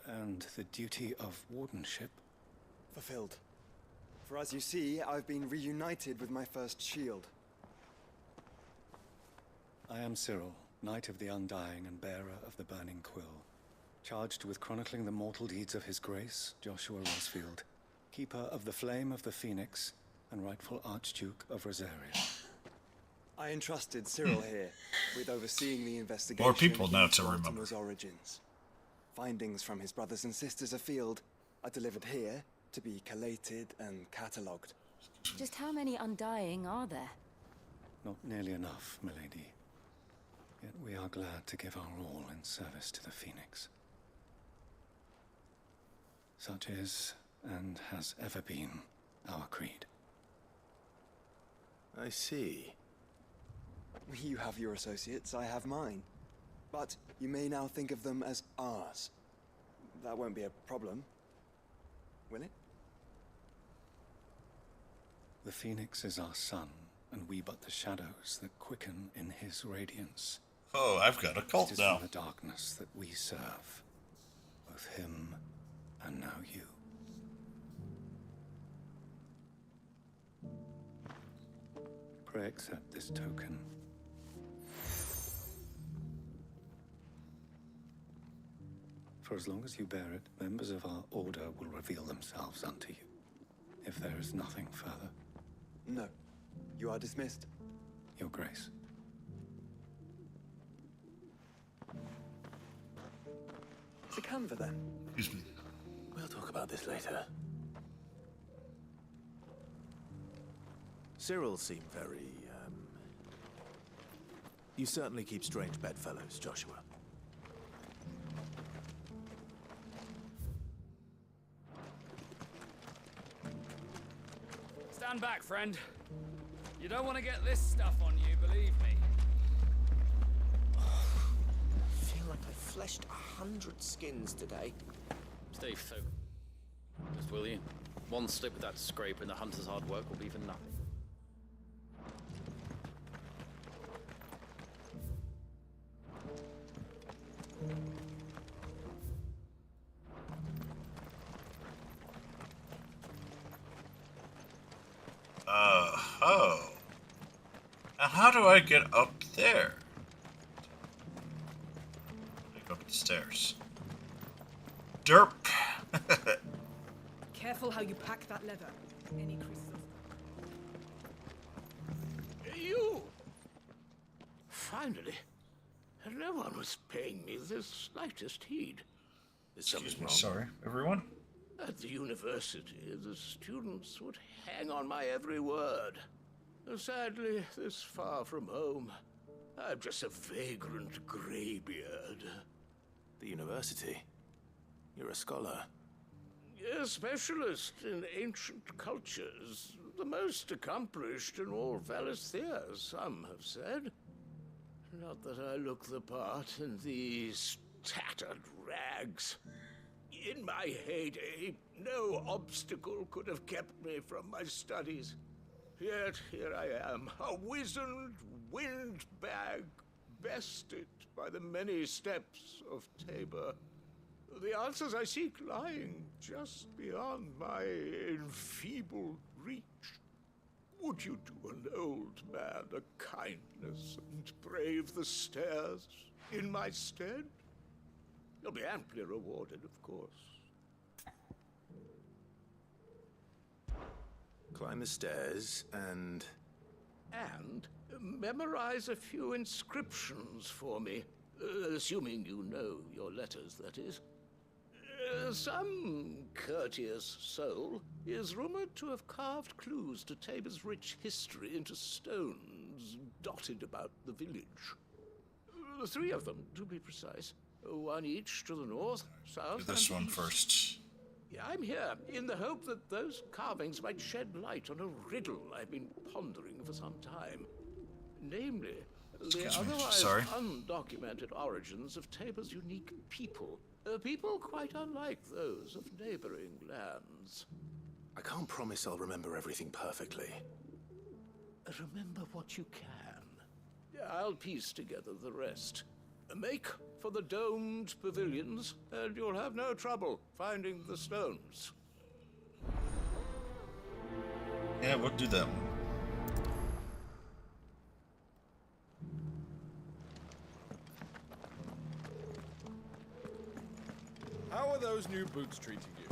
And the duty of wardenship? Fulfilled. For as you see, I've been reunited with my first shield. I am Cyril, Knight of the Undying and bearer of the Burning Quill, charged with chronicling the mortal deeds of His Grace, Joshua Rosfield, Keeper of the Flame of the Phoenix, and rightful Archduke of Rosaria. I entrusted Cyril here with overseeing the investigation More people now into to remember. Mortimer's origins. Findings from his brothers and sisters afield are delivered here to be collated and catalogued. Just how many Undying are there? Not nearly enough, milady. Yet we are glad to give our all in service to the Phoenix. Such is, and has ever been, our creed. I see. You have your associates, I have mine. But you may now think of them as ours. That won't be a problem, will it? The Phoenix is our sun, and we but the shadows that quicken in his radiance. Oh, I've got a cult It is now. from the darkness that we serve, both him and now you. Pray accept this token. For as long as you bear it, members of our order will reveal themselves unto you. If there is nothing further. No. You are dismissed. Your Grace. To Canva, then. Excuse me. We'll talk about this later. Cyril seemed very, You certainly keep strange bedfellows, Joshua. Stand back, friend. You don't want to get this stuff on you, believe me. fleshed 100 skins today. Stay focused, will you? One slip with that scrape and the hunter's hard work will be for nothing. Oh. Now how do I get up there? I go up the stairs. Derp! Careful how you pack that leather. Any crystals. You! Finally. No one was paying me the slightest heed. Excuse me, sorry, everyone. At the university, the students would hang on my every word. Sadly, this far from home, I'm just a vagrant greybeard. The university? You're a scholar. A specialist in ancient cultures. The most accomplished in all Valisthea, some have said. Not that I look the part in these tattered rags. In my heyday, no obstacle could have kept me from my studies. Yet here I am, a wizened windbag, bested by the many steps of Tabor. The answers I seek lying just beyond my enfeebled reach. Would you do an old man a kindness and brave the stairs in my stead? You'll be amply rewarded, of course. Climb the stairs and... And memorize a few inscriptions for me, assuming you know your letters, that is. Some courteous soul is rumored to have carved clues to Tabor's rich history into stones dotted about the village. 3 of them, to be precise. One each to the north, south, Do this and one east. first. I'm here in the hope that those carvings might shed light on a riddle I've been pondering for some time. Namely, the otherwise undocumented origins of Tabor's unique people. People quite unlike those of neighboring lands. I can't promise I'll remember everything perfectly. Remember what you can. I'll piece together the rest. Make for the domed pavilions, and you'll have no trouble finding the stones. Yeah, we'll do that one. How are those new boots treating you?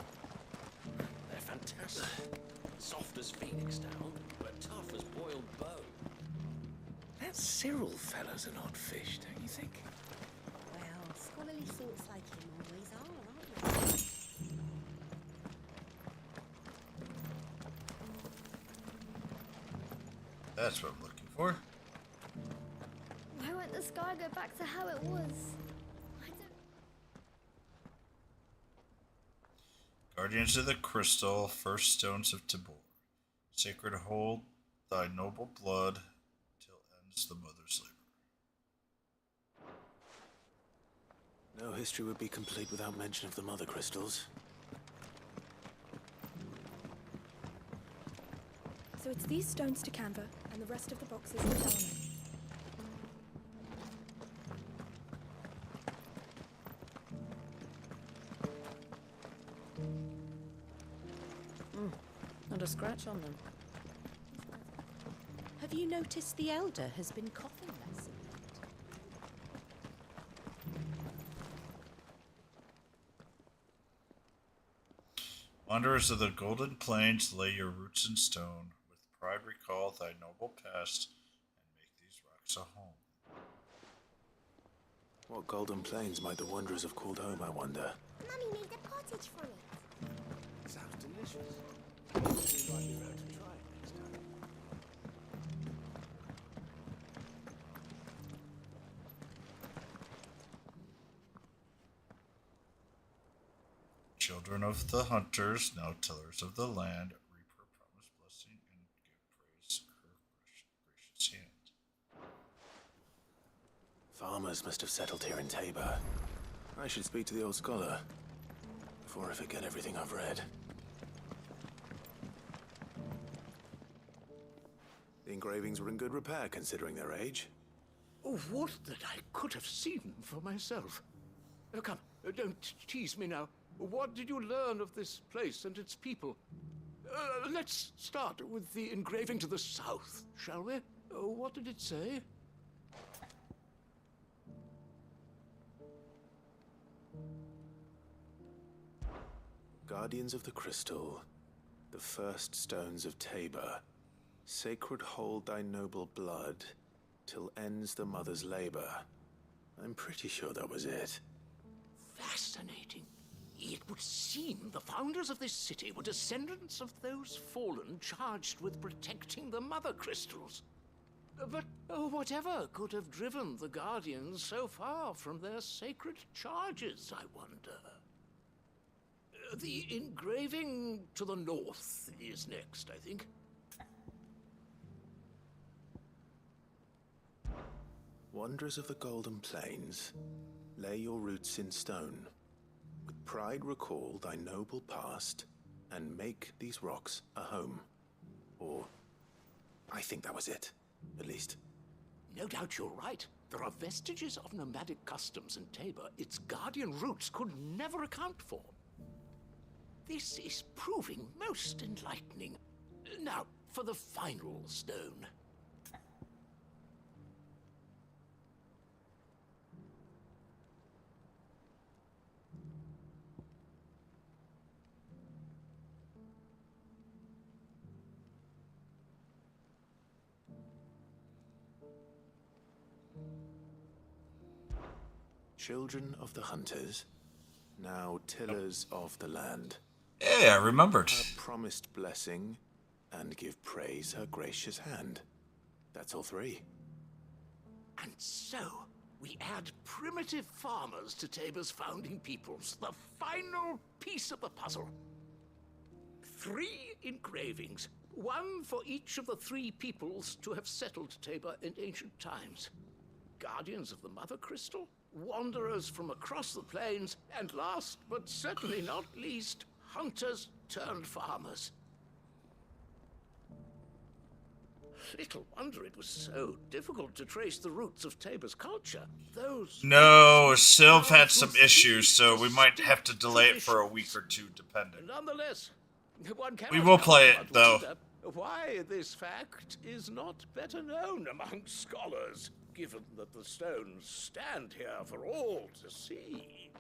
They're fantastic. Soft as phoenix down, but tough as boiled bone. That Cyril fella's an odd fish, don't you think? Well, scholarly sorts like him always are, aren't they? That's what I'm looking for. Why won't the sky go back to how it was? Guardians of the Crystal, first stones of Tabor. Sacred hold thy noble blood till ends the mother's labor. No history would be complete without mention of the mother crystals. So it's these stones to Canva, and the rest of the boxes to Bahamut. Not a scratch on them. Have you noticed the Elder has been coughing less? Wanderers of the Golden Plains, lay your roots in stone. With pride recall thy noble past, and make these rocks a home. What golden plains might the wanderers have called home, I wonder? Mummy made a pottage from it. Sounds delicious. We might be able to try it next time. Children of the hunters, now tillers of the land, reap her promised blessing and give praise her gracious hand. Farmers must have settled here in Tabor. I should speak to the old scholar before I forget everything I've read. The engravings were in good repair considering their age. Oh, what that I could have seen for myself. Oh, come, don't tease me now. What did you learn of this place and its people? Let's start with the engraving to the south, shall we? What did it say? Guardians of the Crystal, the first stones of Tabor, sacred hold thy noble blood, till ends the mother's labor. I'm pretty sure that was it. Fascinating. It would seem the founders of this city were descendants of those fallen charged with protecting the mother crystals. But whatever could have driven the Guardians so far from their sacred charges, I wonder? The engraving to the north is next, I think. Wanderers of the Golden Plains, lay your roots in stone. With pride recall thy noble past, and make these rocks a home. Or, I think that was it, at least. No doubt you're right. There are vestiges of nomadic customs in Tabor its guardian roots could never account for. This is proving most enlightening. Now, for the final stone. Children of the hunters, now tillers of the land. Yeah, I remembered. Her promised blessing, and give praise her gracious hand. That's all three. And so, we add primitive farmers to Tabor's founding peoples, the final piece of the puzzle. 3 engravings, one for each of the 3 peoples to have settled Tabor in ancient times. Guardians of the Mother Crystal, wanderers from across the plains, and last but certainly not least, hunters turned farmers. Little wonder it was so difficult to trace the roots of Tabor's culture. Those No, Sylv had some issues, so we might have to delay it for a week or two, depending. Nonetheless, one cannot We will play help it, but though. wonder why this fact is not better known among scholars, given that the stones stand here for all to see.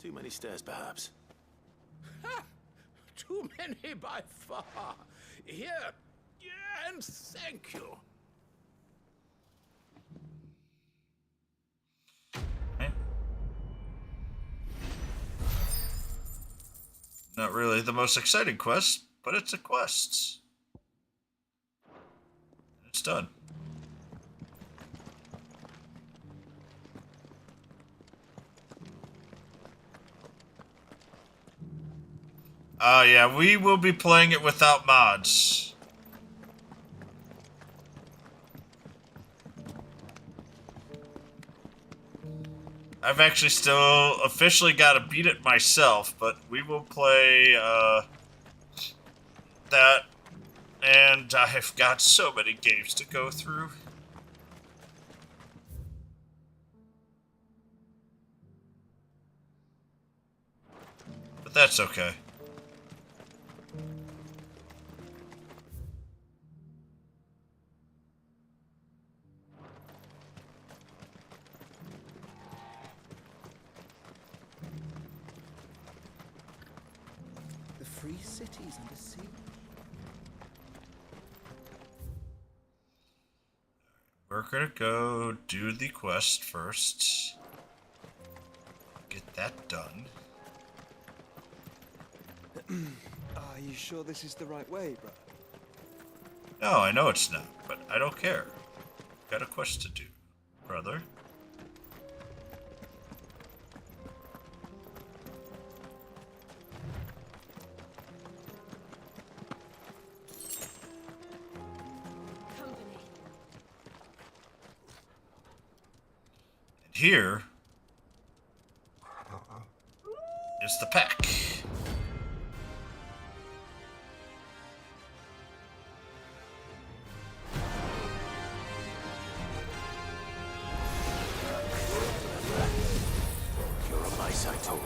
Too many stairs, perhaps. Ha! Too many by far. Here, and thank you. Not really the most exciting quest, but it's a quest. It's done. Yeah, we will be playing it without mods. I've actually still officially got to beat it myself, but we will play that, and I've got so many games to go through. But that's okay. The free cities under sea. We're gonna go do the quest first. Get that done. Are you sure this is the right way, brother? No, I know it's not, but I don't care. Got a quest to do, brother. And here There's the pack. You're on my side, Tor.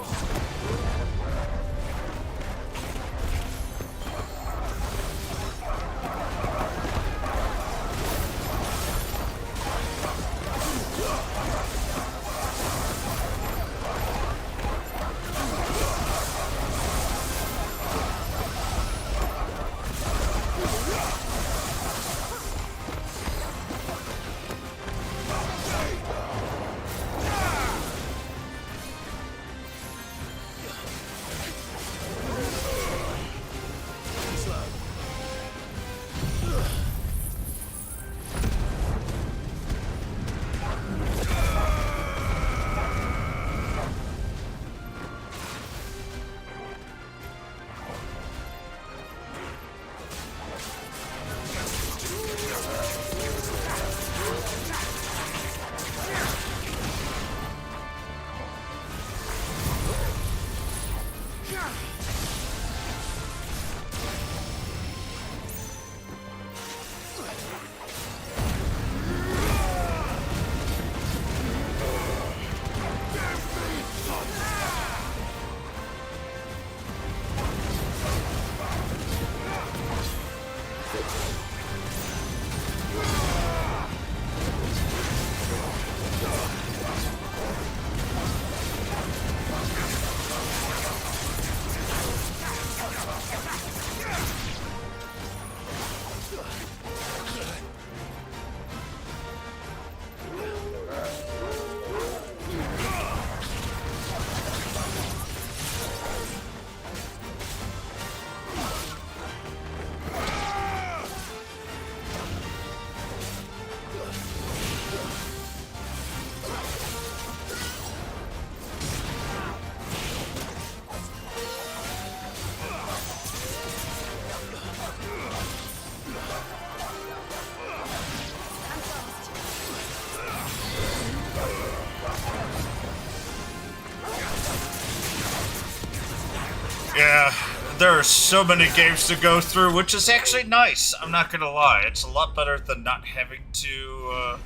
Yeah, there are so many games to go through, which is actually nice. I'm not gonna lie. It's a lot better than not having to,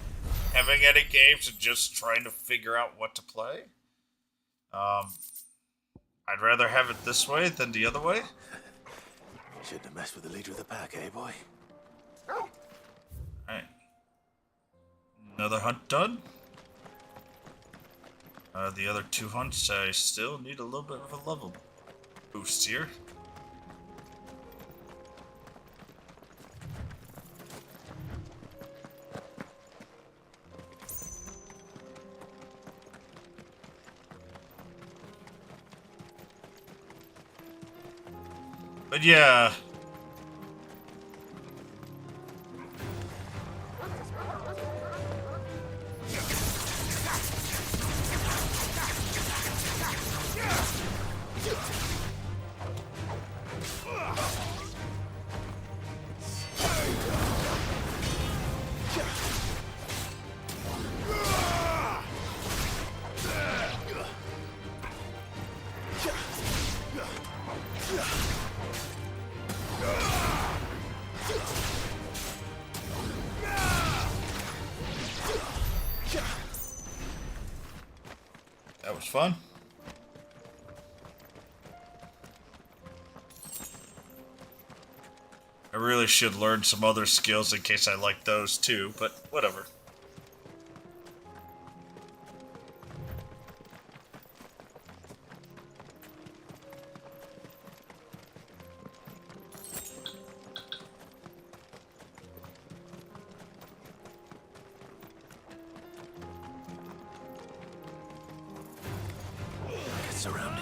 having any games and just trying to figure out what to play. I'd rather have it this way than the other way. Shouldn't have messed with the leader of the pack, eh, boy? Alright. Another hunt done. The other two hunts, I still need a little bit of a level boost here. But yeah. That was fun. I really should learn some other skills in case I like those too, but whatever. Surrounded.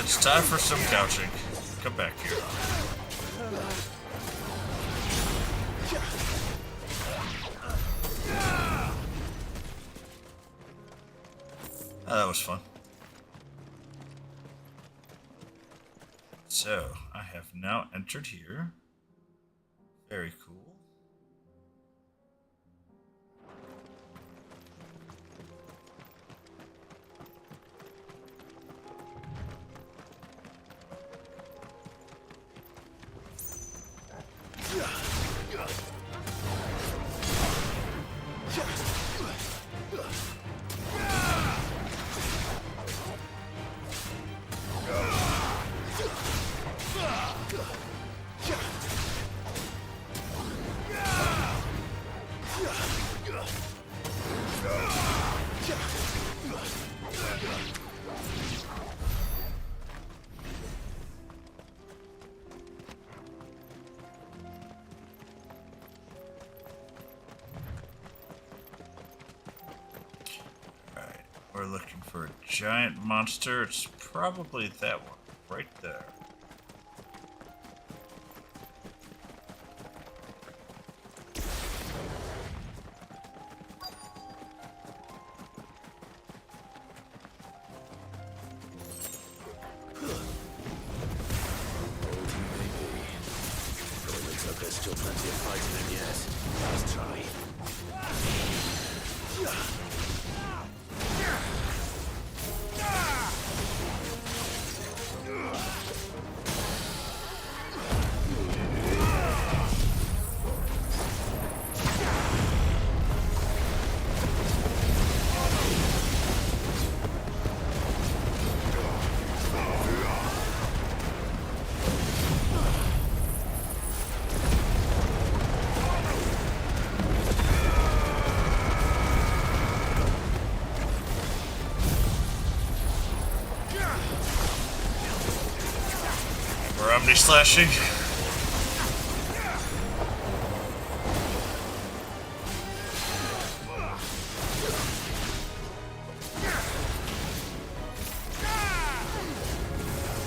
It's time for some couching. Come back here. Oh, that was fun. So, I have now entered here. Very cool. We're looking for a giant monster. It's probably that one, right there. Looks like there's still plenty of fighting in yet. Let's try. Omni slashing.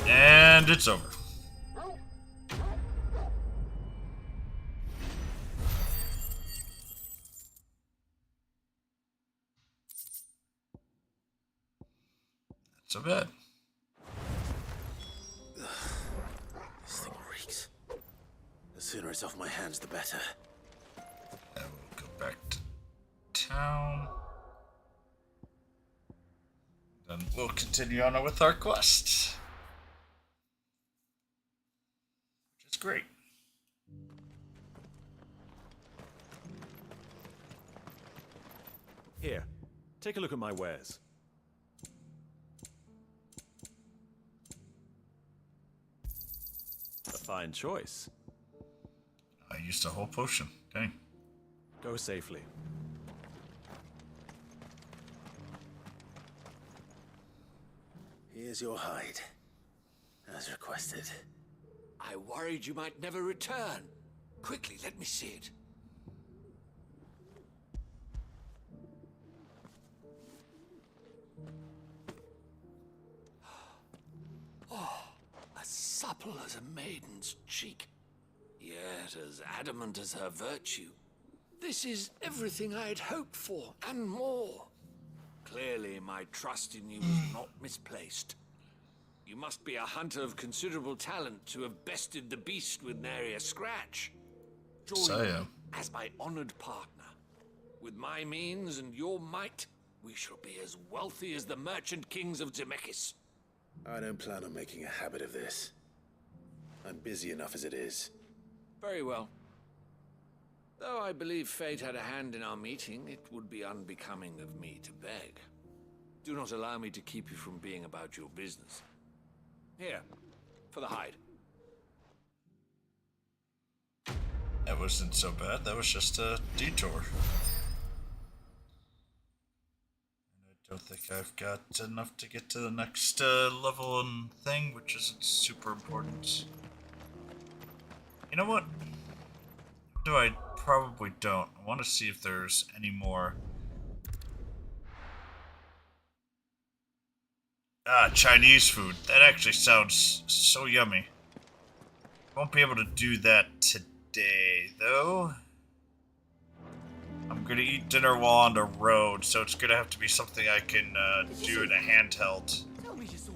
And it's over. Not so bad. This thing reeks. The sooner it's off my hands, the better. And we'll go back to town. Then we'll continue on with our quest. Which is great. Here, take a look at my wares. A fine choice. I used a whole potion. Dang. Go safely. Here's your hide, as requested. I worried you might never return. Quickly, let me see it. Oh, as supple as a maiden's cheek, yet as adamant as her virtue. This is everything I had hoped for, and more. Clearly, my trust in you was not misplaced. You must be a hunter of considerable talent to have bested the beast with nary a scratch. Join me as my honored partner. With my means and your might, we shall be as wealthy as the merchant kings of Zemeckis. I don't plan on making a habit of this. I'm busy enough as it is. Very well. Though I believe fate had a hand in our meeting, it would be unbecoming of me to beg. Do not allow me to keep you from being about your business. Here, for the hide. That wasn't so bad. That was just a detour. And I don't think I've got enough to get to the next level and thing, which isn't super important. You know what? Do I probably don't. I want to see if there's any more. Ah, Chinese food. That actually sounds so yummy. Won't be able to do that today, though. I'm gonna eat dinner while on the road, so it's gonna have to be something I can do in a handheld. Tell me you saw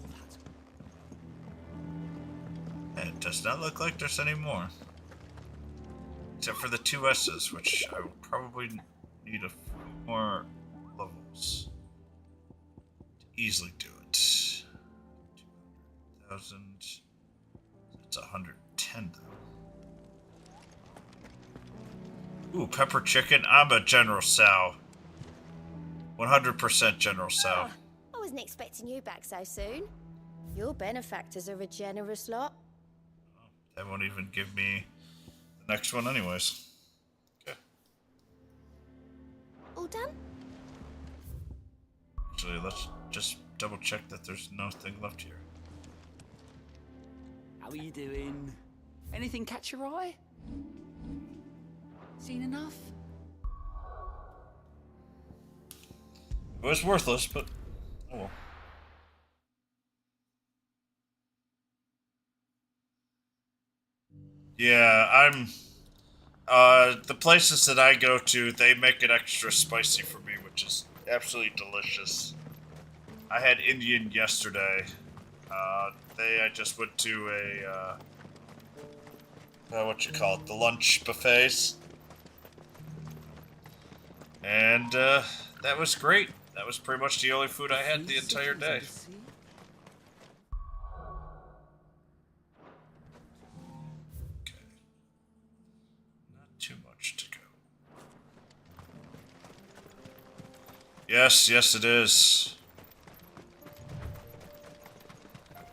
that. It does not look like there's any more. Except for the 2 S's, which I will probably need a few more levels to easily do it. 200,000. It's 110 though. Ooh, pepper chicken. I'm a General Tso. 100% General Tso. I wasn't expecting you back so soon. Your benefactors are a generous lot. They won't even give me the next one anyways. Okay. All done? Actually, let's just double check that there's nothing left here. How are you doing? Anything catch your eye? Seen enough? It was worthless, but oh well. Yeah, the places that I go to, they make it extra spicy for me, which is absolutely delicious. I had Indian yesterday. I just went to what you call it, the lunch buffets. And, that was great. That was pretty much the only food I had the entire day. Okay. Not too much to go. Yes, it is.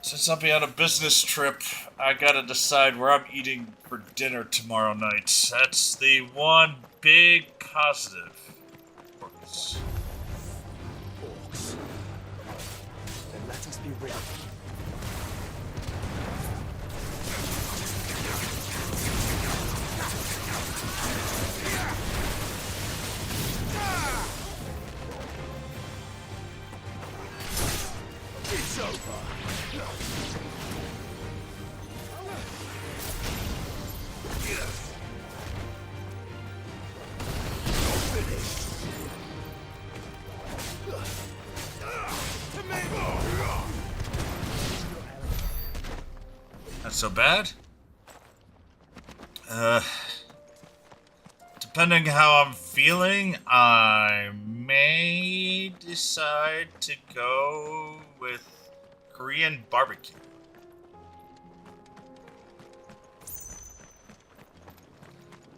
Since I'll be on a business trip, I gotta decide where I'm eating for dinner tomorrow night. That's the one big positive. Orcs. Then let us be real. It's over. Not so bad. Depending how I'm feeling, I may decide to go with Korean barbecue.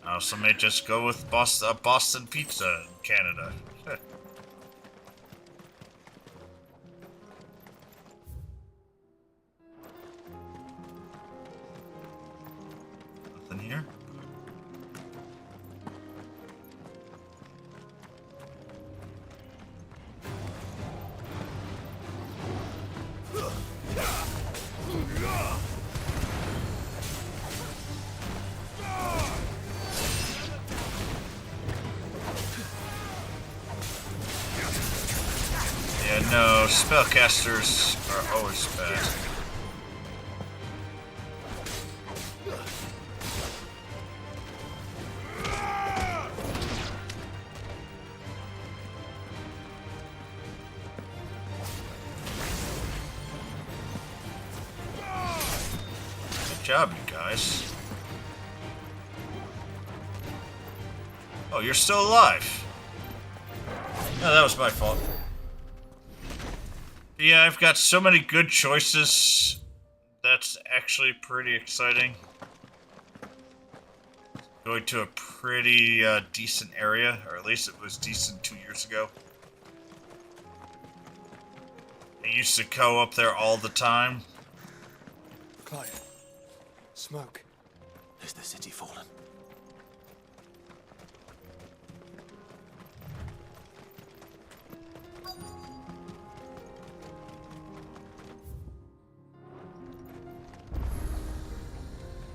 I also may just go with Boston pizza in Canada. Nothing here? Yeah, no, spellcasters are always bad. Good job, you guys. Oh, you're still alive. No, that was my fault. Yeah, I've got so many good choices. That's actually pretty exciting. Going to a pretty decent area, or at least it was decent 2 years ago. I used to go up there all the time. Clive. Smoke. Has the city fallen?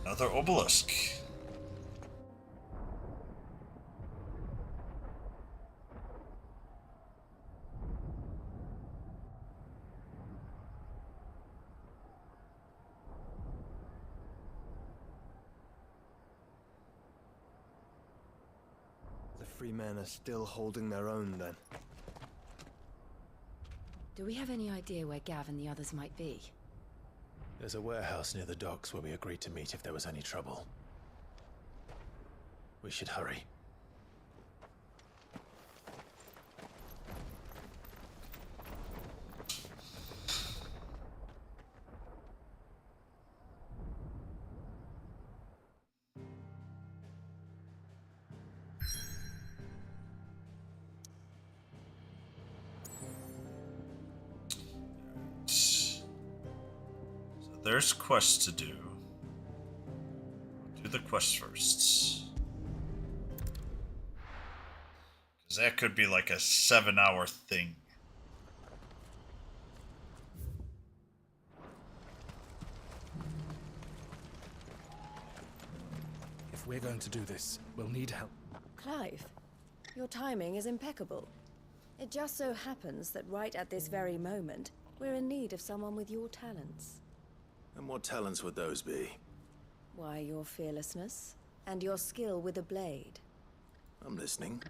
Another obelisk. The free men are still holding their own, then. Do we have any idea where Gav and the others might be? There's a warehouse near the docks where we agreed to meet if there was any trouble. We should hurry. There's quests to do. Do the quest first. Because that could be like a 7-hour thing. If we're going to do this, we'll need help. Clive, your timing is impeccable. It just so happens that right at this very moment, we're in need of someone with your talents. And what talents would those be? Why, your fearlessness, and your skill with a blade. I'm listening.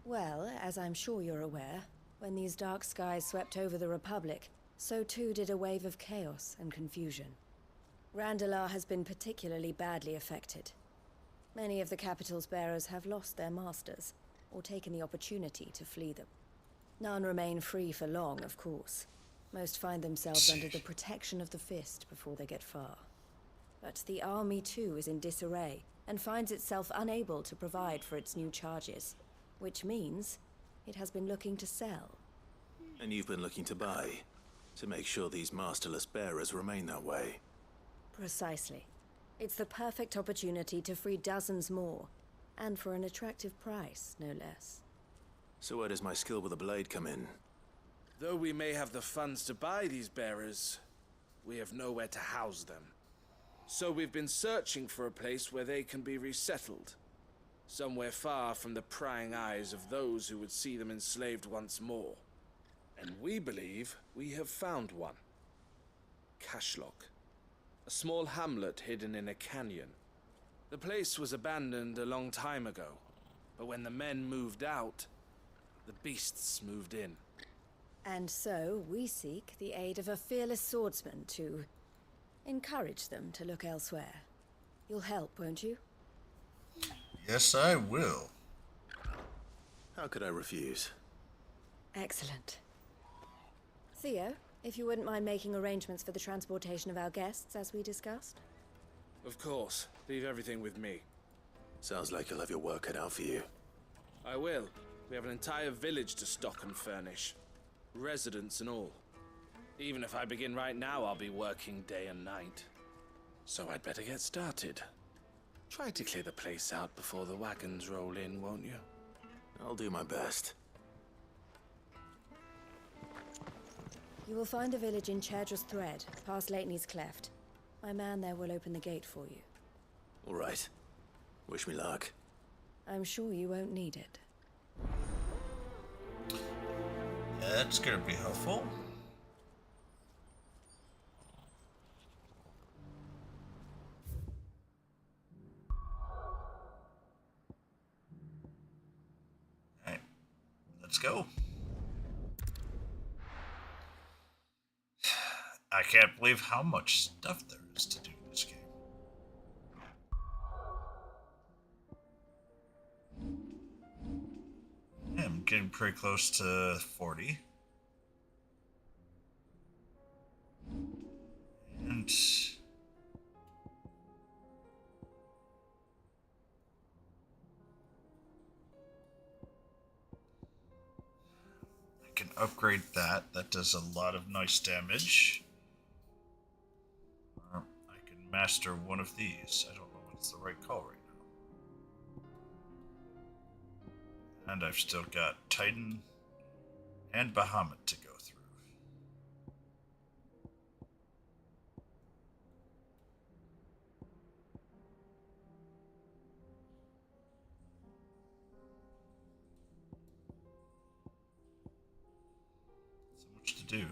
Well, as I'm sure you're aware, when these dark skies swept over the Republic, so too did a wave of chaos and confusion. Randalar has been particularly badly affected. Many of the capital's bearers have lost their masters, or taken the opportunity to flee them. None remain free for long, of course. Most find themselves under the protection of the Fist before they get far. But the army too is in disarray, and finds itself unable to provide for its new charges. Which means it has been looking to sell. And you've been looking to buy, to make sure these masterless bearers remain that way. Precisely. It's the perfect opportunity to free dozens more, and for an attractive price, no less. So where does my skill with a blade come in? Though we may have the funds to buy these bearers, we have nowhere to house them. So we've been searching for a place where they can be resettled. Somewhere far from the prying eyes of those who would see them enslaved once more. And we believe we have found one. Cashlock. A small hamlet hidden in a canyon. The place was abandoned a long time ago, but when the men moved out, the beasts moved in. And so we seek the aid of a fearless swordsman to encourage them to look elsewhere. You'll help, won't you? Yes, I will. How could I refuse? Excellent. Theo, if you wouldn't mind making arrangements for the transportation of our guests, as we discussed. Of course. Leave everything with me. Sounds like you'll have your work cut out for you. I will. We have an entire village to stock and furnish. Residents and all. Even if I begin right now, I'll be working day and night. So I'd better get started. Try to clear the place out before the wagons roll in, won't you? I'll do my best. You will find a village in Chadra's Thread, past Lateney's Cleft. My man there will open the gate for you. All right. Wish me luck. I'm sure you won't need it. That's gonna be helpful. Alright, let's go. I can't believe how much stuff there is to do in this game. Yeah, I'm getting pretty close to 40. And I can upgrade that. That does a lot of nice damage. Or I can master one of these. I don't know what's the right call right now. And I've still got Titan and Bahamut to go through. So much to do.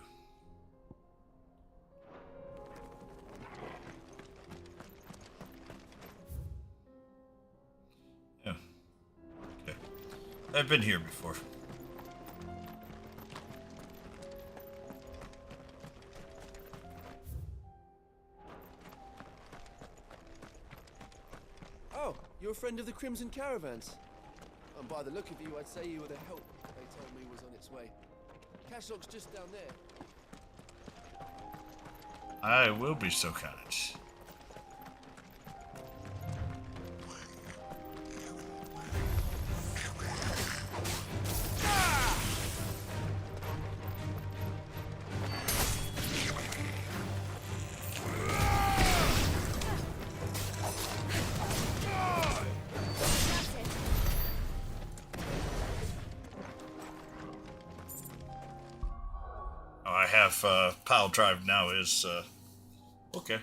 Yeah. I've been here before. Oh, you're a friend of the Crimson Caravans. And by the look of you, I'd say you were the help they told me was on its way. Cashlock's just down there. I will be so kind. Oh, I have pile drive now is okay.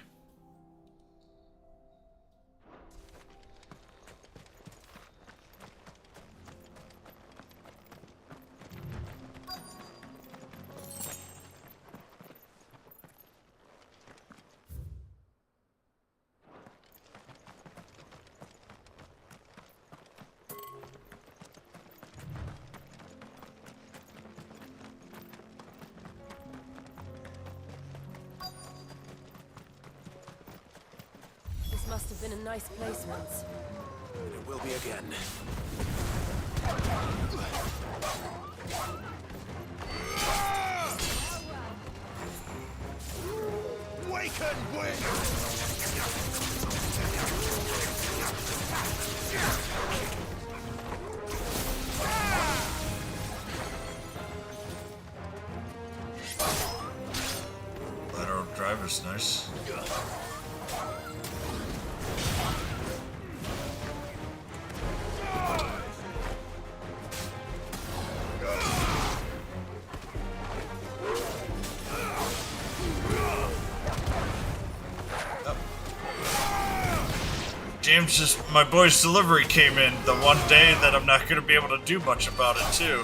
This must have been a nice place once. And it will be again. Waken, wake! Lateral drive is nice. James my boy's delivery came in the one day that I'm not gonna be able to do much about it too.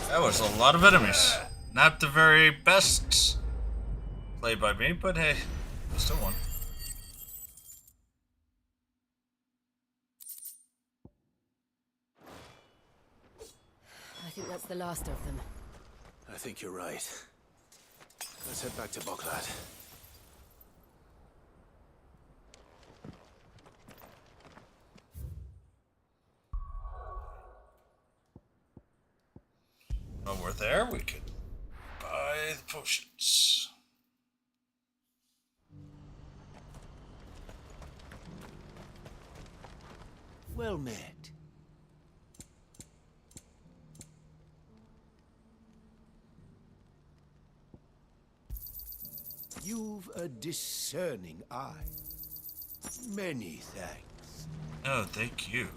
That was a lot of enemies. Not the very best play by me, but hey, I still won. I think that's the last of them. I think you're right. Let's head back to Boklad. When we're there, we can buy the potions. Well met. You've a discerning eye. Many thanks. Oh, thank you.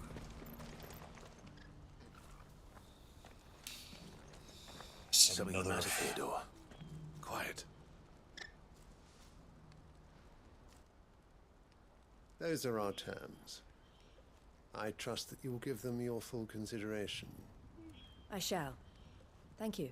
Something the matter, Theodore. Quiet. Those are our terms. I trust that you will give them your full consideration. I shall. Thank you.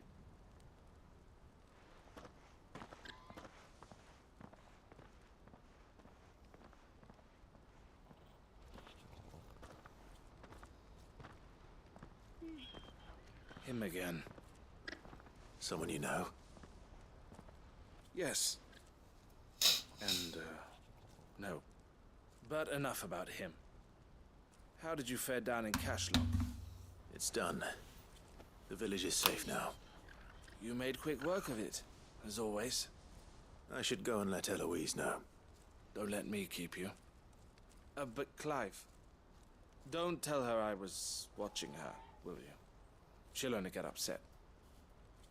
Him again. Someone you know? Yes. And, no. But enough about him. How did you fare down in Cashlock? It's done. The village is safe now. You made quick work of it, as always. I should go and let Eloise know. Don't let me keep you. But Clive, don't tell her I was watching her, will you? She'll only get upset.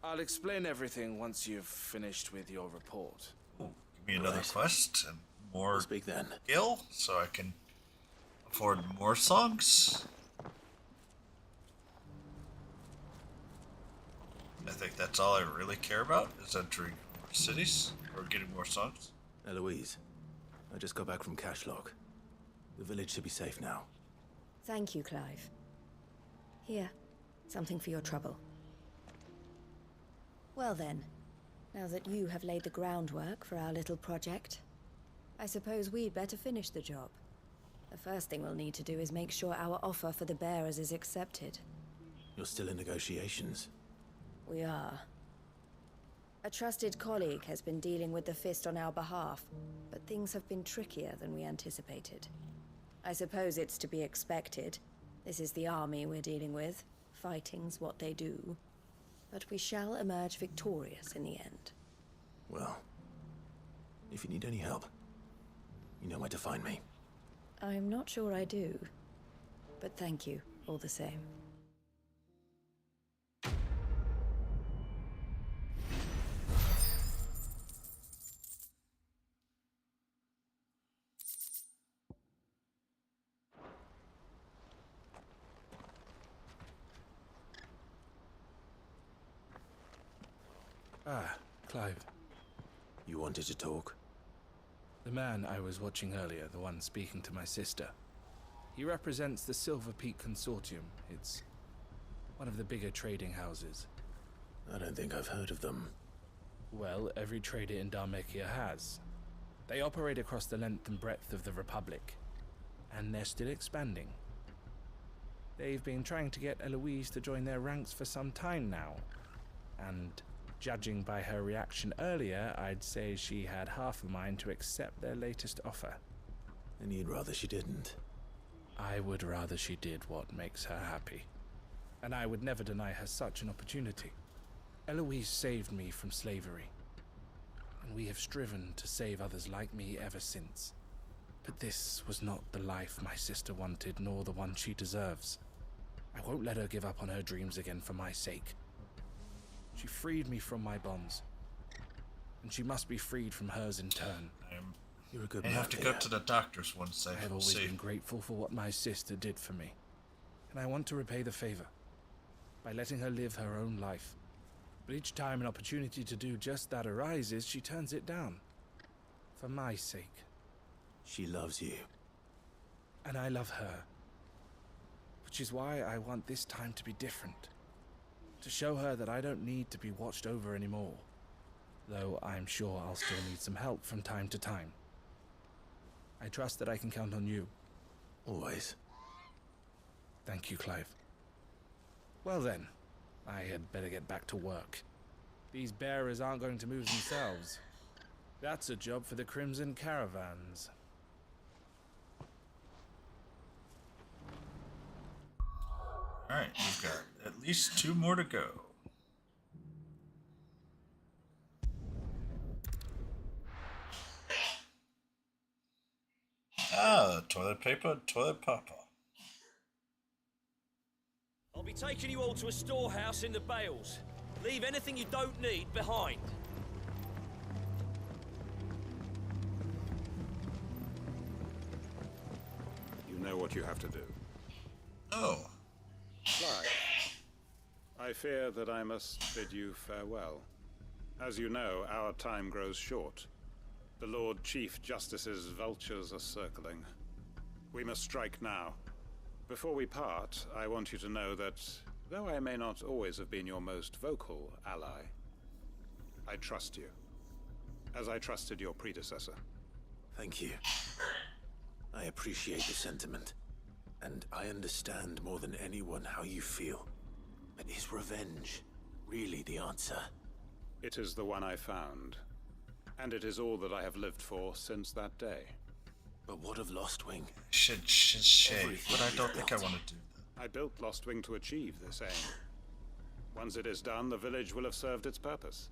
I'll explain everything once you've finished with your report. Give me another quest and more speak then. skill, so I can afford more songs. I think that's all I really care about, is entering more cities, or getting more songs. Eloise, I just got back from Cashlock. The village should be safe now. Thank you, Clive. Here, something for your trouble. Well then, now that you have laid the groundwork for our little project, I suppose we'd better finish the job. The first thing we'll need to do is make sure our offer for the bearers is accepted. You're still in negotiations? We are. A trusted colleague has been dealing with the Fist on our behalf, but things have been trickier than we anticipated. I suppose it's to be expected. This is the army we're dealing with. Fighting's what they do. But we shall emerge victorious in the end. Well, if you need any help, you know where to find me. I'm not sure I do. But thank you, all the same. Ah, Clive. You wanted to talk? The man I was watching earlier, the one speaking to my sister. He represents the Silver Peak Consortium. It's one of the bigger trading houses. I don't think I've heard of them. Well, every trader in Dharmekia has. They operate across the length and breadth of the Republic. And they're still expanding. They've been trying to get Eloise to join their ranks for some time now. And judging by her reaction earlier, I'd say she had half a mind to accept their latest offer. And you'd rather she didn't? I would rather she did what makes her happy. And I would never deny her such an opportunity. Eloise saved me from slavery. And we have striven to save others like me ever since. But this was not the life my sister wanted, nor the one she deserves. I won't let her give up on her dreams again for my sake. She freed me from my bonds, and she must be freed from hers in turn. You're a good I man. have to go to the doctor's one day. I have always been grateful for what my sister did for me, and I want to repay the favor by letting her live her own life. But each time an opportunity to do just that arises, she turns it down. For my sake. She loves you. And I love her. Which is why I want this time to be different. To show her that I don't need to be watched over anymore. Though I'm sure I'll still need some help from time to time. I trust that I can count on you. Always. Thank you, Clive. Well then, I had better get back to work. These bearers aren't going to move themselves. That's a job for the Crimson Caravans. Alright, we've got at least 2 more to go. Ah, toilet paper, toilet papa. I'll be taking you all to a storehouse in the Bales. Leave anything you don't need behind. You know what you have to do. Oh. Clive, I fear that I must bid you farewell. As you know, our time grows short. The Lord Chief Justice's vultures are circling. We must strike now. Before we part, I want you to know that, though I may not always have been your most vocal ally, I trust you, as I trusted your predecessor. Thank you. I appreciate the sentiment, and I understand more than anyone how you feel. But is revenge really the answer? It is the one I found, and it is all that I have lived for since that day. But what of Lostwing? Shit, but I don't think I want to do that. I built Lostwing to achieve this aim. Once it is done, the village will have served its purpose.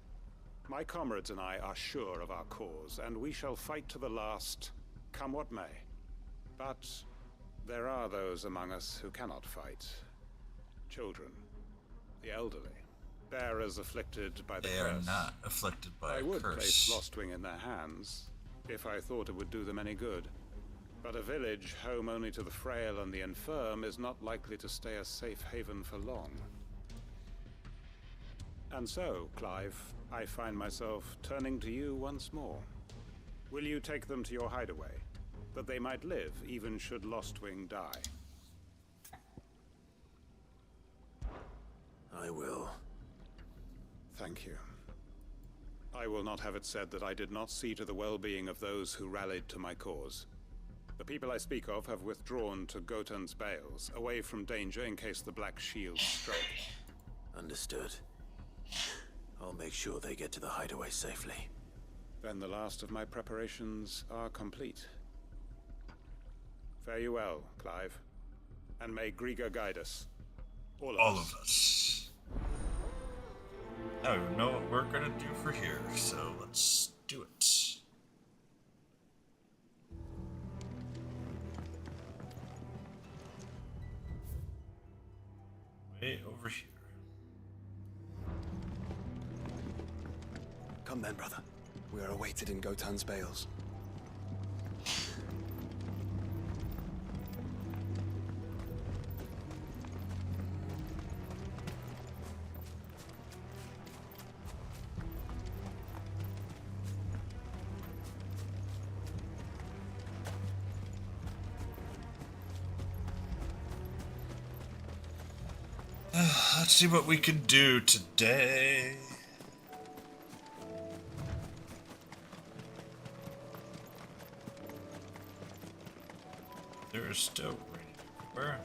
My comrades and I are sure of our cause, and we shall fight to the last, come what may. But there are those among us who cannot fight. Children, the elderly, bearers afflicted by the curse. They are not afflicted by a curse. I would place Lostwing in their hands, if I thought it would do them any good. But a village home only to the frail and the infirm is not likely to stay a safe haven for long. And so, Clive, I find myself turning to you once more. Will you take them to your hideaway, that they might live even should Lostwing die? I will. Thank you. I will not have it said that I did not see to the well-being of those who rallied to my cause. The people I speak of have withdrawn to Gotan's Bales, away from danger in case the Black Shield strike. Understood. I'll make sure they get to the hideaway safely. Then the last of my preparations are complete. Fare you well, Clive. And may Griga guide us. All of us. Now we know what we're gonna do for here, so let's do it. Way over here. Come then, brother. We are awaited in Gotan's Bales. Let's see what we can do today. There is still where?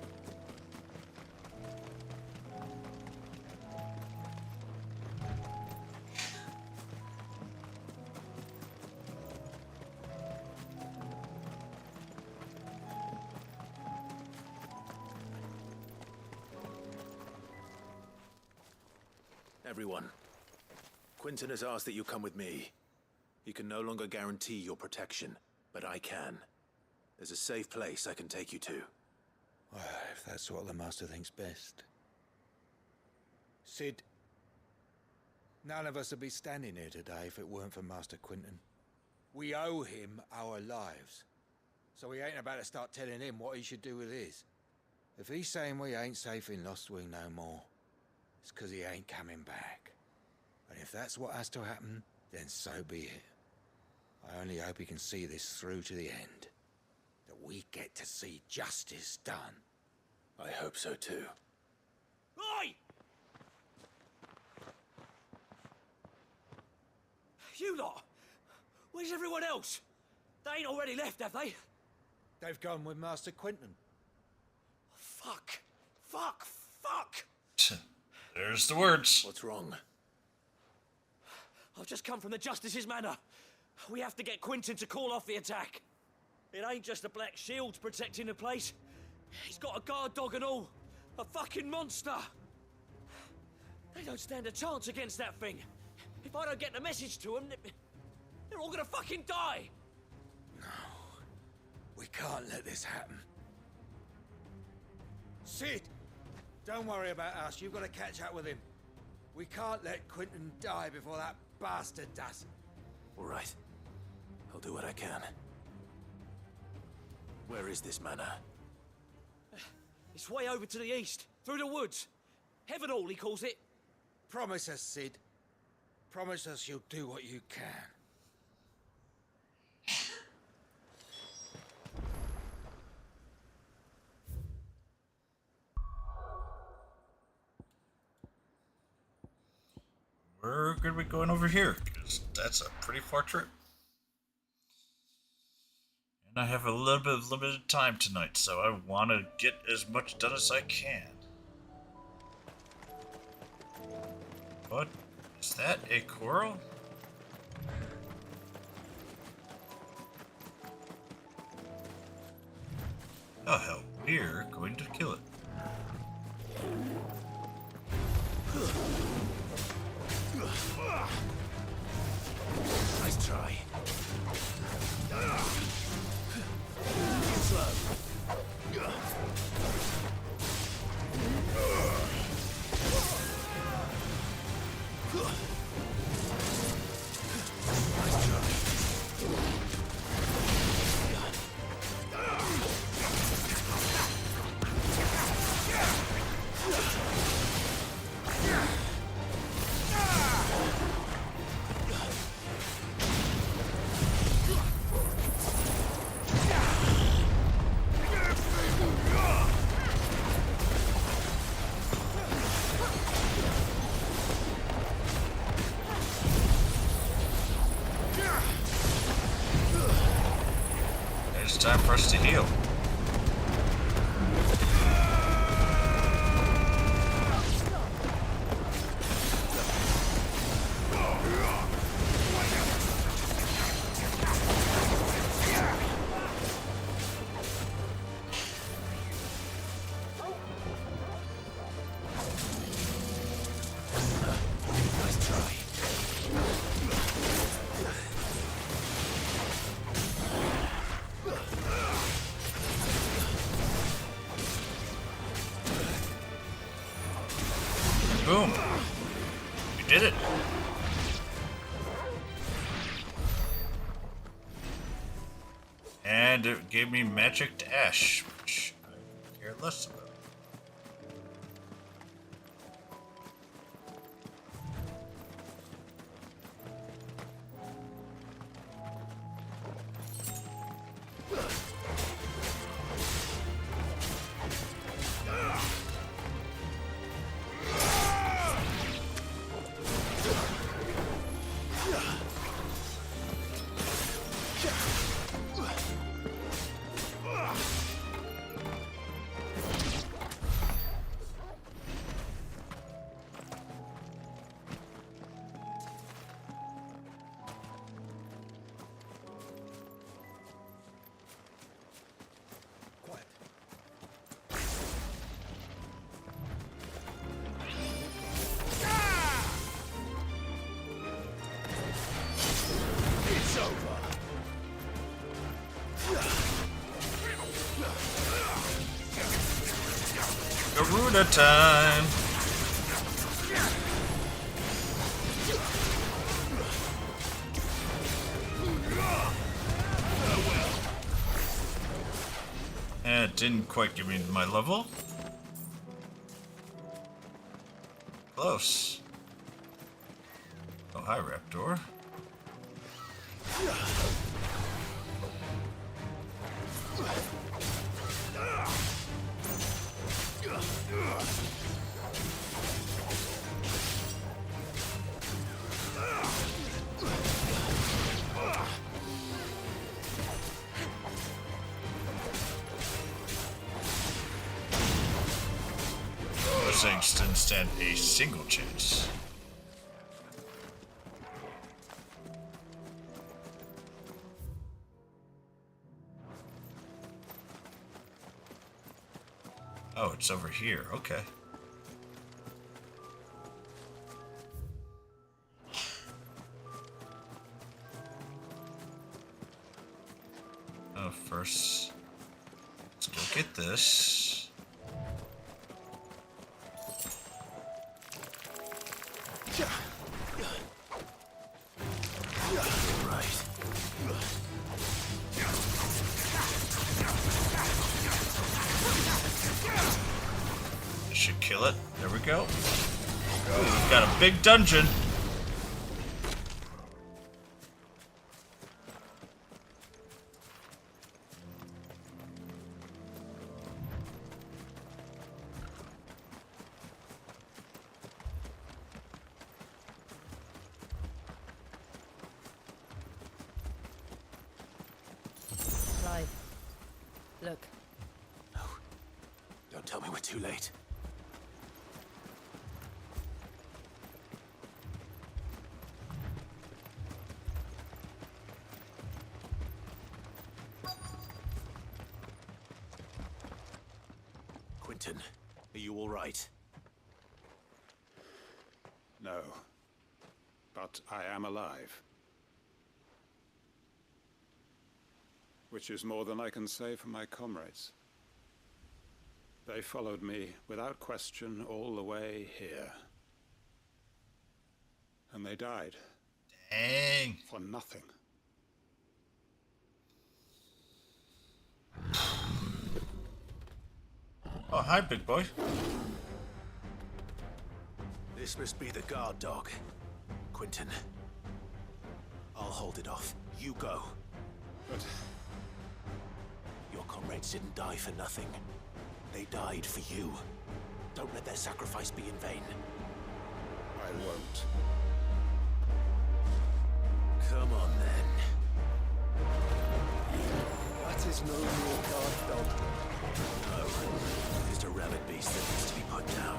Everyone, Quinton has asked that you come with me. He can no longer guarantee your protection, but I can. There's a safe place I can take you to. Well, if that's what the Master thinks best. Sid, none of us would be standing here today if it weren't for Master Quinton. We owe him our lives. So we ain't about to start telling him what he should do with his. If he's saying we ain't safe in Lostwing no more, it's 'cause he ain't coming back. And if that's what has to happen, then so be it. I only hope he can see this through to the end. That we get to see justice done. I hope so too. Oi! You lot! Where's everyone else? They ain't already left, have they? They've gone with Master Quinton. Fuck! Fuck! Fuck! There's the words. What's wrong? I've just come from the Justice's Manor. We have to get Quinton to call off the attack. It ain't just the Black Shields protecting the place. He's got a guard dog and all. A fucking monster. They don't stand a chance against that thing. If I don't get the message to them, they're all gonna fucking die. No. We can't let this happen. Sid! Don't worry about us. You've got to catch up with him. We can't let Quinton die before that bastard does. All right. I'll do what I can. Where is this manor? It's way over to the east, through the woods. Heaven Hall, he calls it. Promise us, Sid. Promise us you'll do what you can. good we going over here, because that's a pretty far trip. And I have a little bit of limited time tonight, so I want to get as much done as I can. What? Is that a coral? Oh hell, we're going to kill it. Nice try. Slow. It's time for us to heal. Boom! We did it! And it gave me magic ash, which I care less about. Garuda time! It didn't quite give me my level. Close. Oh, hi, Raptor. Those things didn't stand a single chance. Oh, it's over here. Okay. Oh, first, let's go get this. Right. Should kill it. There we go. Ooh, we've got a big dungeon. Look. No. Don't tell me we're too late. Quentin, are you all right? No. But I am alive. Which is more than I can say for my comrades. They followed me without question all the way here. And they died. Dang. For nothing. Oh, hi, big boy. This must be the guard dog. Quentin. I'll hold it off. You go. But... Your comrades didn't die for nothing. They died for you. Don't let their sacrifice be in vain. I won't. Come on, then. That is no more guard dog. No. Just a rabid beast that needs to be put down.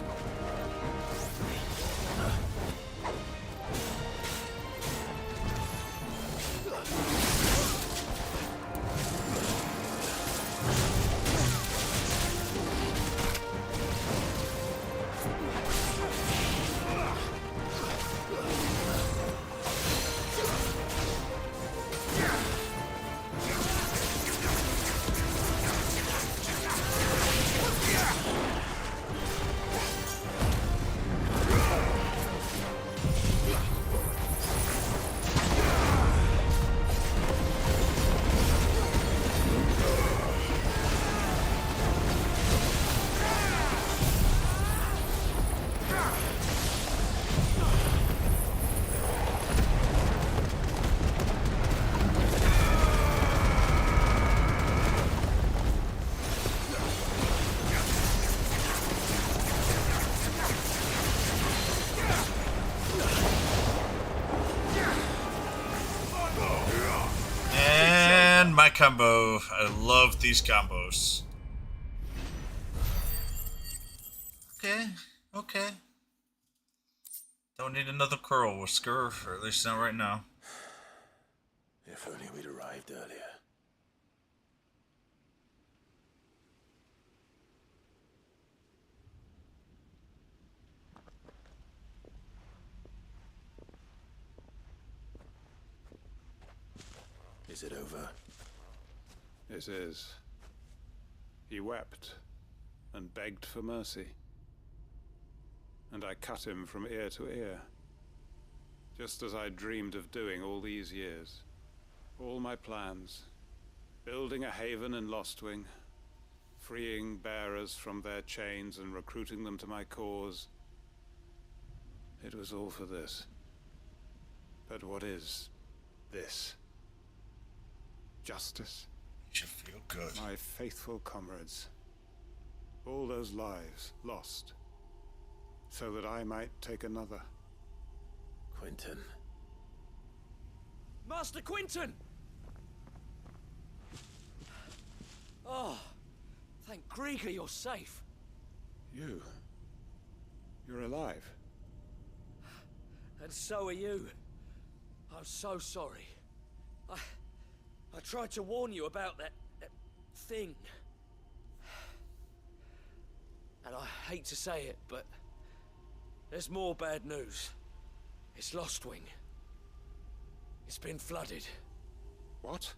My combo. I love these combos. Okay. Don't need another curl whisker, or at least not right now. If only we'd arrived earlier. Is it over? It is. He wept and begged for mercy. And I cut him from ear to ear. Just as I dreamed of doing all these years. All my plans. Building a haven in Lostwing. Freeing bearers from their chains and recruiting them to my cause. It was all for this. But what is this? Justice? You should feel good. My faithful comrades. All those lives lost. So that I might take another. Quentin. Master Quentin! Oh, thank Grieger you're safe. You're alive. And so are you. I'm so sorry. I tried to warn you about that thing. And I hate to say it, but there's more bad news. It's Lostwing. It's been flooded. What?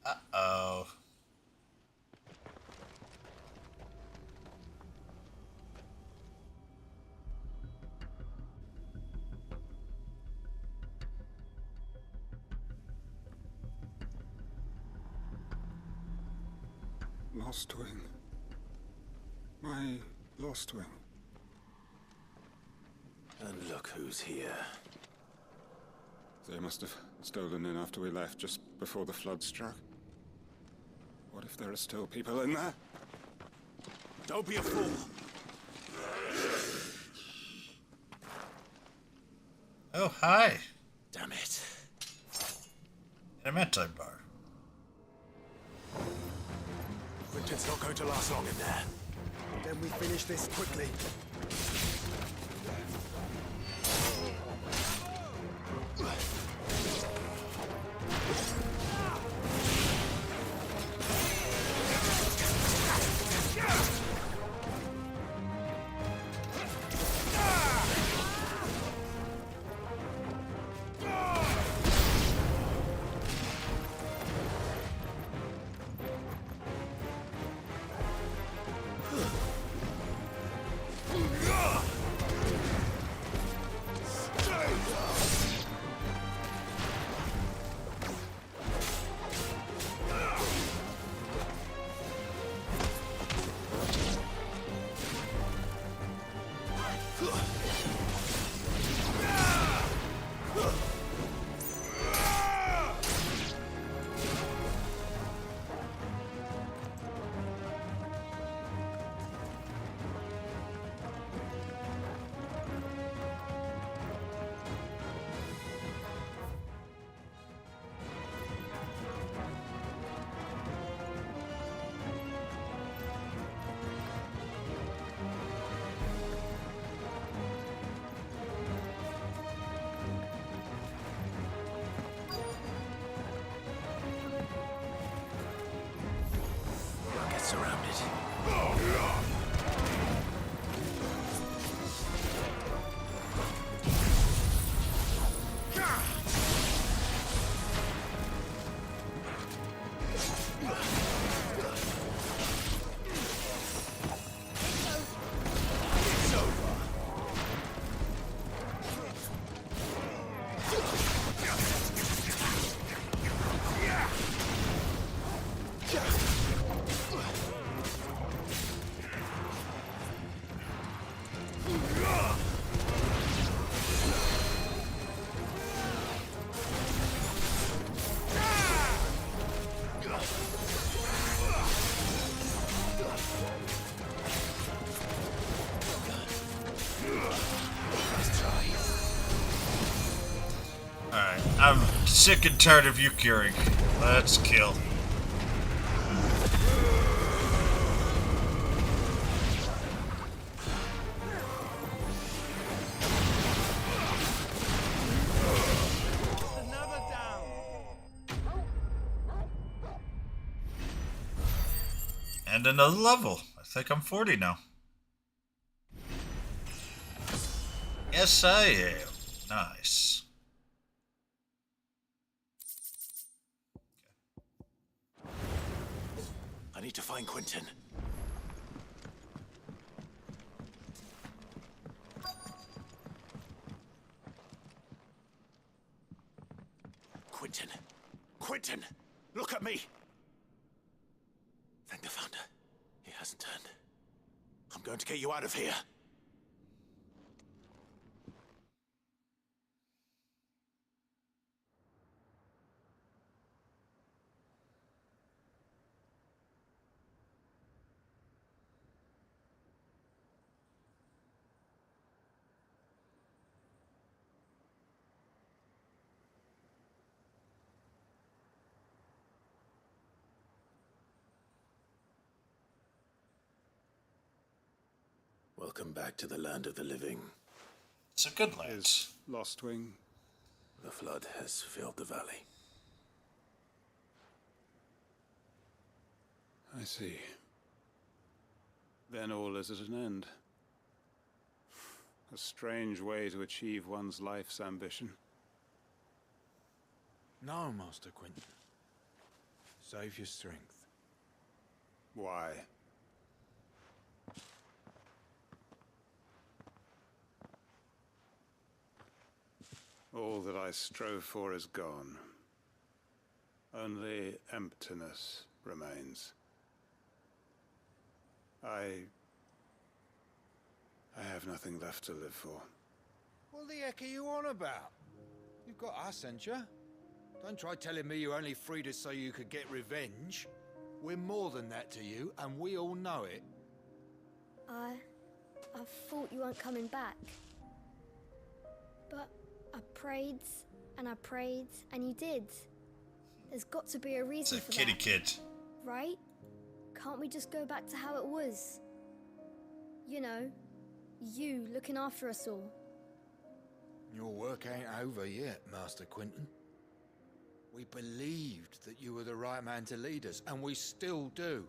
Uh-oh. Lostwing. My Lostwing. And look who's here. They must have stolen in after we left, just before the flood struck. What if there are still people in there? Don't be a fool! Oh, hi. Damn it. An anti-bar. Quinton's not going to last long in there. Then we finish this quickly. Alright, I'm sick and tired of you curing. Let's kill. Another down. And another level. I think I'm 40 now. Yes, I am. Nice. I need to find Quinton. Quinton! Quinton! Look at me! Thank the Founder. He hasn't turned. I'm going to get you out of here. Welcome back to the land of the living. It's a good land. Is Lost Wing? The flood has filled the valley. I see. Then all is at an end. A strange way to achieve one's life's ambition. No, Master Quinton. Save your strength. Why? All that I strove for is gone. Only emptiness remains. I have nothing left to live for. What the heck are you on about? You've got us, ain't you? Don't try telling me you only freed us so you could get revenge. We're more than that to you, and we all know it. I thought you weren't coming back. But I prayed, and I prayed, and you did. There's got to be a reason for that. It's a kitty kid. Right? Can't we just go back to how it was? You know, you looking after us all. Your work ain't over yet, Master Quinton. We believed that you were the right man to lead us, and we still do.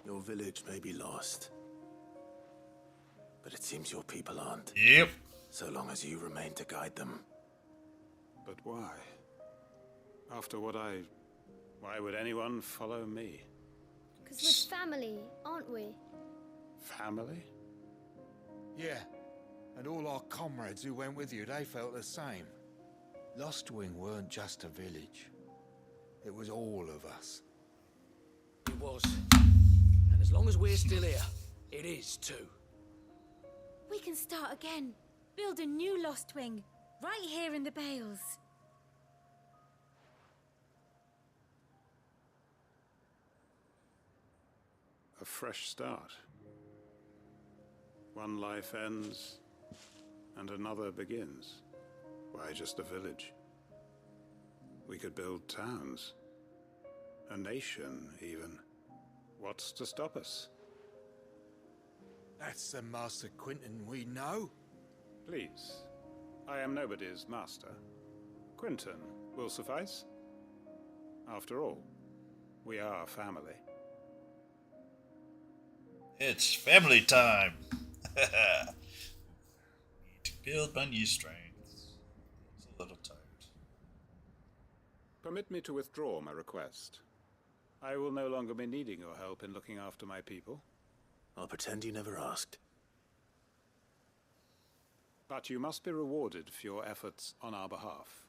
Your village may be lost, but it seems your people aren't. Yep. So long as you remain to guide them. But why? After what why would anyone follow me? Because we're family, aren't we? Family? Yeah, and all our comrades who went with you, they felt the same. Lostwing weren't just a village. It was all of us. It was. And as long as we're still here, it is too. We can start again. Build a new Lost Wing, right here in the Bales. A fresh start. One life ends, and another begins. Why just a village? We could build towns. A nation, even. What's to stop us? That's the Master Quinton we know. Please. I am nobody's master. Quinton will suffice. After all, we are family. It's family time. Need to build my new strength. It's a little tired. Permit me to withdraw my request. I will no longer be needing your help in looking after my people. I'll pretend you never asked. But you must be rewarded for your efforts on our behalf.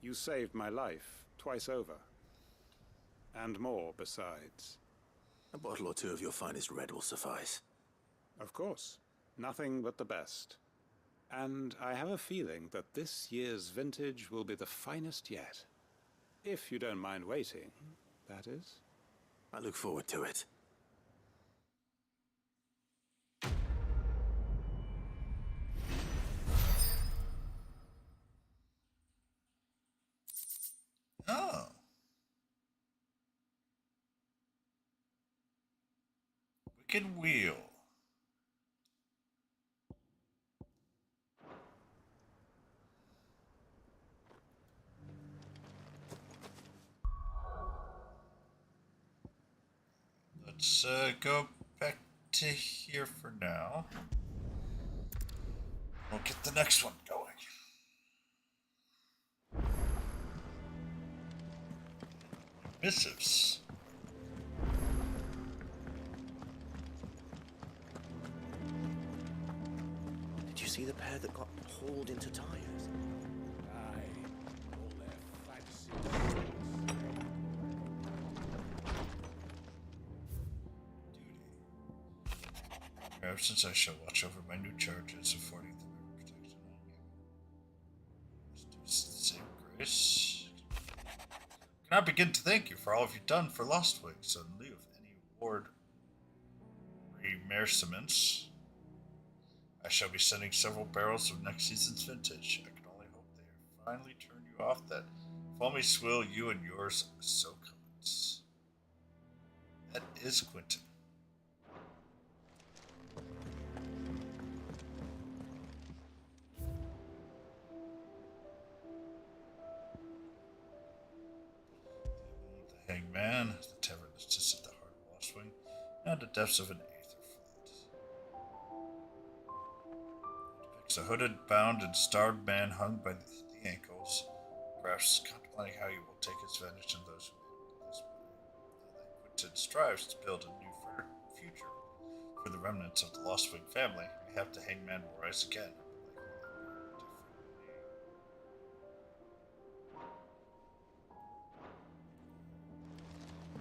You saved my life twice over. And more besides. A bottle or two of your finest red will suffice. Of course. Nothing but the best. And I have a feeling that this year's vintage will be the finest yet. If you don't mind waiting, that is. I look forward to it. Oh. Wicked Wheel. Let's go back to here for now. We'll get the next one going. Missives. Did you see the pair that got hauled into tires? Aye, all their fancy. Since I shall watch over my new charges, affording them every protection. Let's do the same grace. Can I begin to thank you for all you've done for Lost Wings in lieu of any award remerciements? I shall be sending several barrels of next season's vintage. I can only hope they finally turn you off that foamy swill you and yours so covet. That is Quinton. Man, the tavern that sits at the heart of Lost Wing, and the depths of an aether flood. It depicts a hooded, bound, and starved man hung by the ankles, perhaps contemplating how he will take his advantage in those who made this way. Quinton strives to build a new future for the remnants of the Lost Wing family. We have to Hangman will rise again.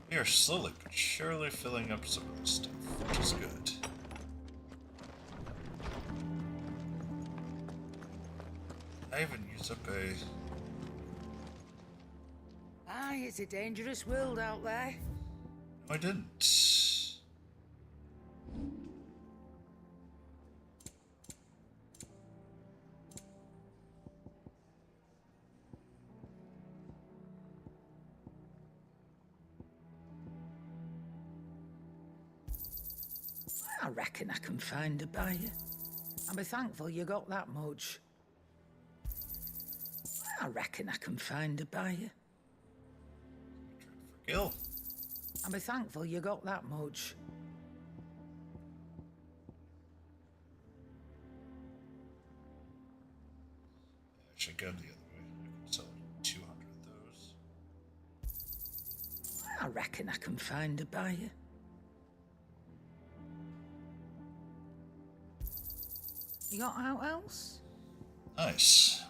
We are slowly but surely filling up some of this stuff, which is good. I even used up a... Aye, it's a dangerous world out there. No, I didn't. reckon I can find a buyer. I'll be thankful you got that much. I reckon I can find a buyer. Gil. I'll be thankful you got that much. I should go the other way. I can sell 200 of those. I reckon I can find a buyer. You got out else? Nice.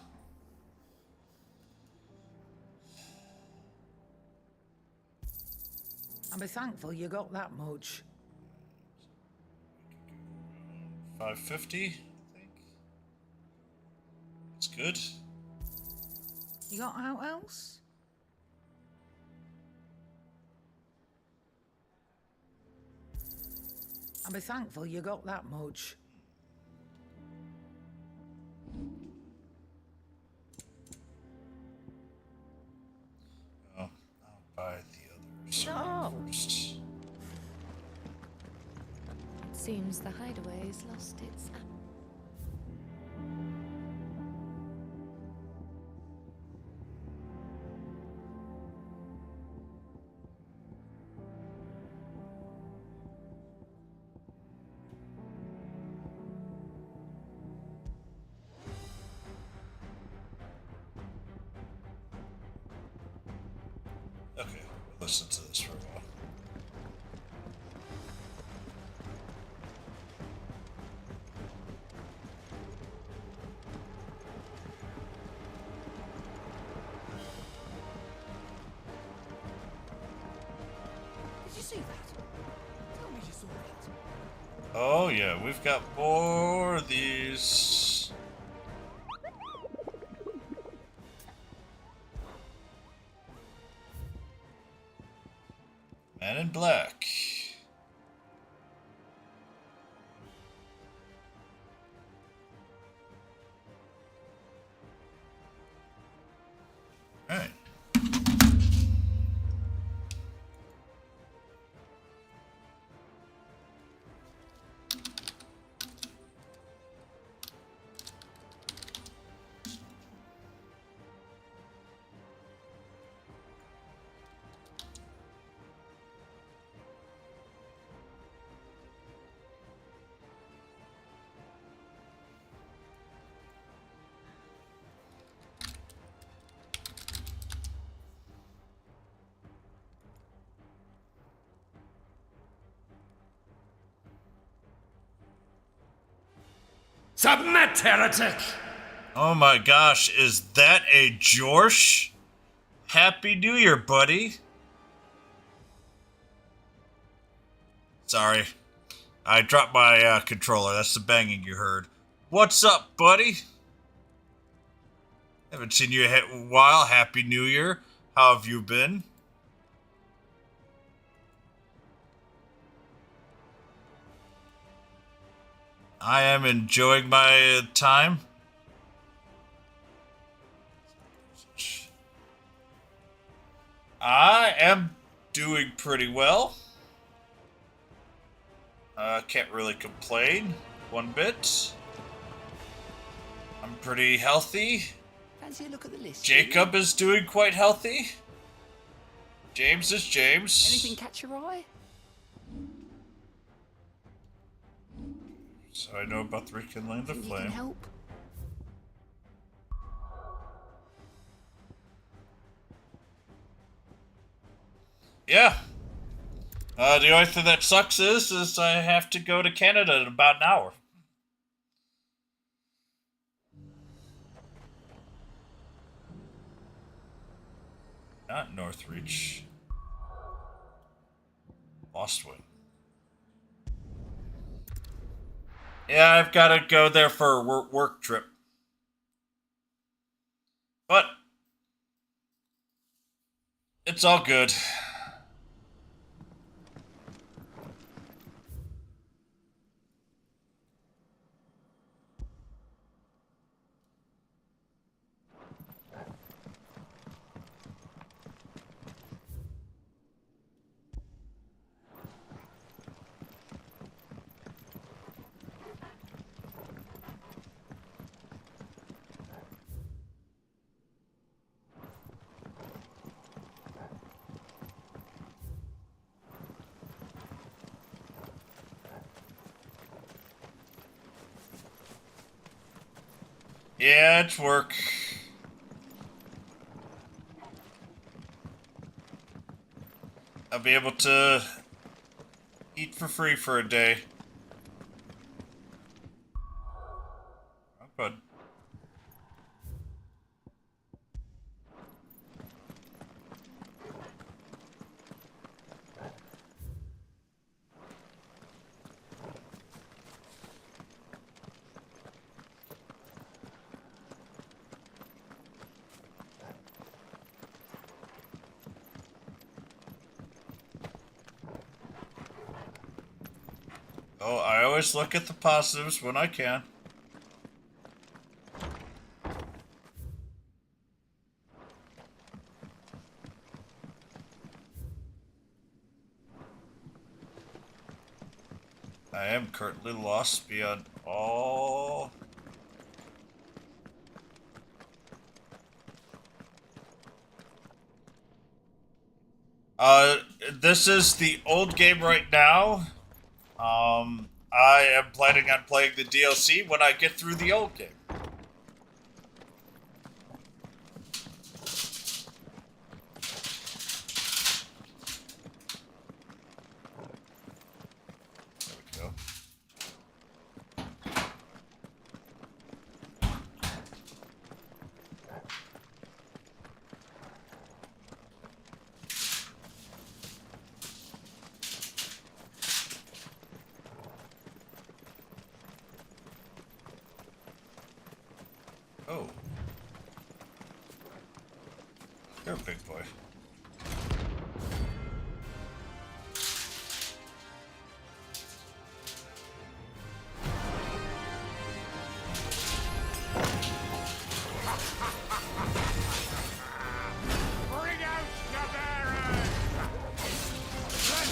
I'll be thankful you got that much. 550, I think. That's good. You got out else? I'll be thankful you got that much. Oh, I'll buy the others first. It seems the hideaway has lost its. Okay, we'll listen to this for a while. Did you see that? Tell me you saw that. Oh yeah, we've got more of these. Man in Black. Alright. Submit, heretic! Oh my gosh, is that a Jorsh? Happy New Year, buddy. Sorry. I dropped my controller. That's the banging you heard. What's up, buddy? Haven't seen you in a while. Happy New Year. How have you been? I am enjoying my time. I am doing pretty well. Can't really complain one bit. I'm pretty healthy. Fancy a look at the list? Jacob is doing quite healthy. James is James. Anything catch your eye? So I know about the rekindling the Think you flame. can help? Yeah. The only thing that sucks is I have to go to Canada in about an hour. Not Northreach. Lostwing. Yeah, I've got to go there for a work trip. But it's all good. Yeah, it's work. I'll be able to eat for free for a day. Oh, good. Oh, I always look at the positives when I can. I am currently lost beyond all... This is the old game right now. I am planning on playing the DLC when I get through the old game. There we go. Oh. You're a big boy. Bring out the bearers! Let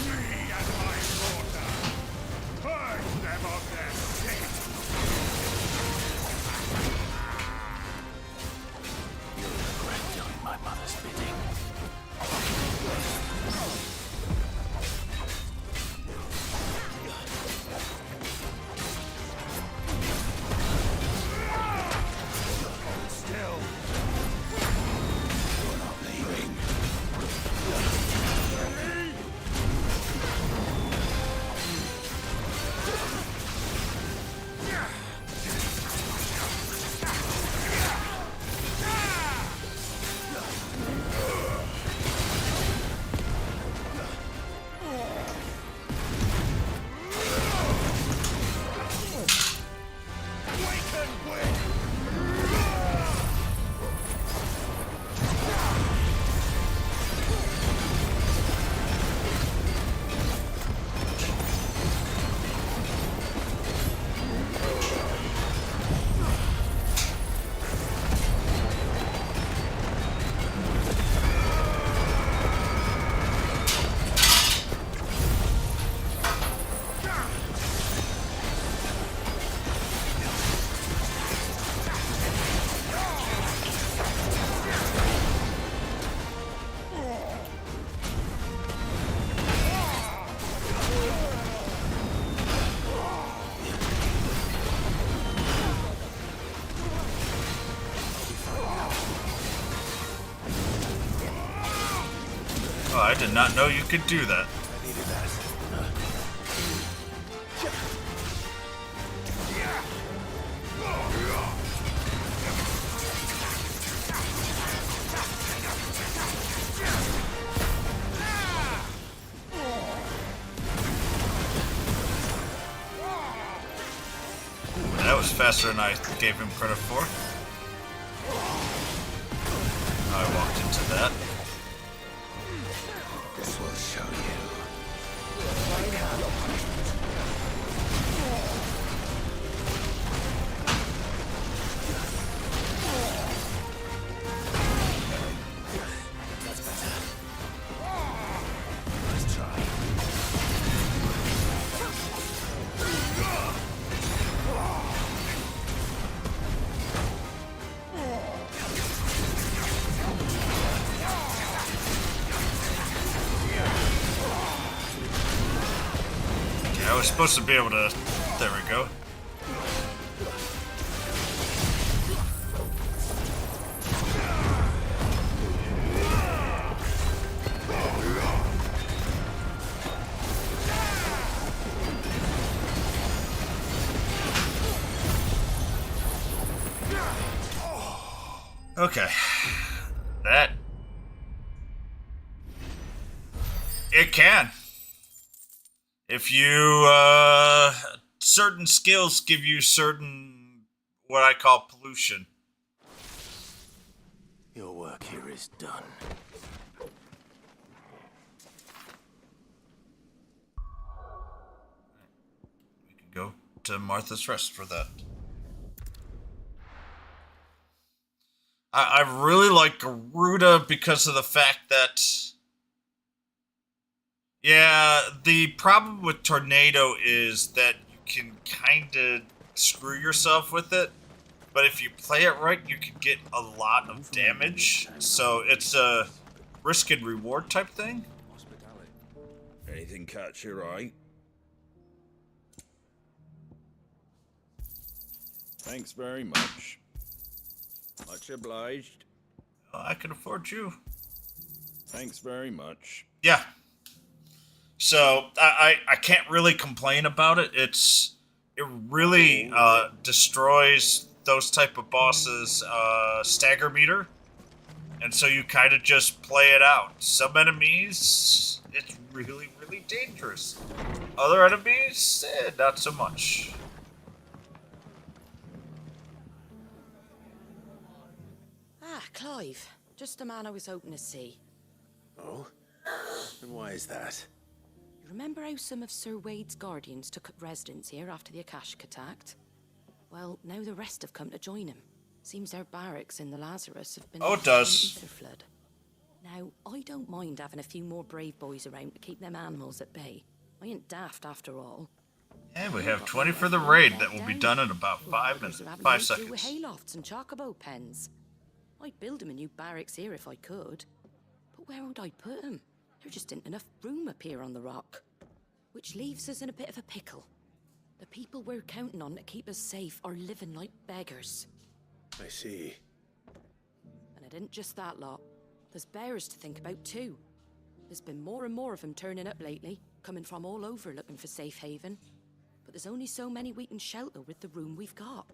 me and my daughter purge them of their sin! You'll regret doing my mother's bidding. Still, you're not leaving. Oh, I did not know you could do that. That was faster than I gave him credit for. I walked into that. This will show you. That's better. Let's try. I was supposed to be able to... There we go. Okay. That... It can. If you, certain skills give you certain, what I call pollution. Your work here is done. We can go to Martha's Rest for that. I really like Garuda because of the fact that... Yeah, the problem with Tornado is that you can kind of screw yourself with it. But if you play it right, you can get a lot of damage. So it's a risk and reward type thing. Anything catch your eye? Thanks very much. Much obliged. I can afford you. Thanks very much. Yeah. So I can't really complain about it. It really destroys those type of bosses' stagger meter, and so you kind of just play it out. Some enemies, it's really dangerous. Other enemies, not so much. Ah, Clive. Just the man I was hoping to see. Oh? And why is that? You remember how some of Sir Wade's guardians took up residence here after the Akashic attacked? Well, now the rest have come to join him. Seems their barracks in the Lazarus have been... Oh, it does. Ether flood. Now, I don't mind having a few more brave boys around to keep them animals at bay. I ain't daft after all. And we have 20 for the raid that will be done in about 5 minutes, 5 seconds. With haylofts and chocobo pens. I'd build him a new barracks here if I could. But where would I put him? There just isn't enough room up here on the rock. Which leaves us in a bit of a pickle. The people we're counting on to keep us safe are living like beggars. I see. And it isn't just that lot. There's bears to think about too. There's been more and more of them turning up lately, coming from all over looking for safe haven. But there's only so many we can shelter with the room we've got.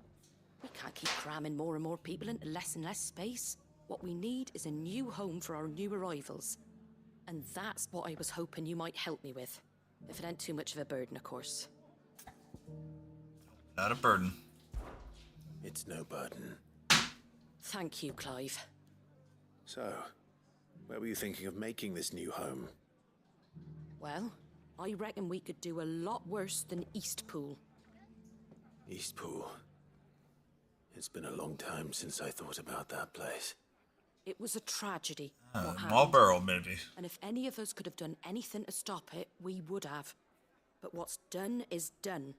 We can't keep cramming more and more people into less and less space. What we need is a new home for our new arrivals. And that's what I was hoping you might help me with. If it ain't too much of a burden, of course. Not a burden. It's no burden. Thank you, Clive. So, where were you thinking of making this new home? Well, I reckon we could do a lot worse than Eastpool. Eastpool. It's been a long time since I thought about that place. It was a tragedy. What happened. Marlborough, maybe. And if any of us could have done anything to stop it, we would have. But what's done is done.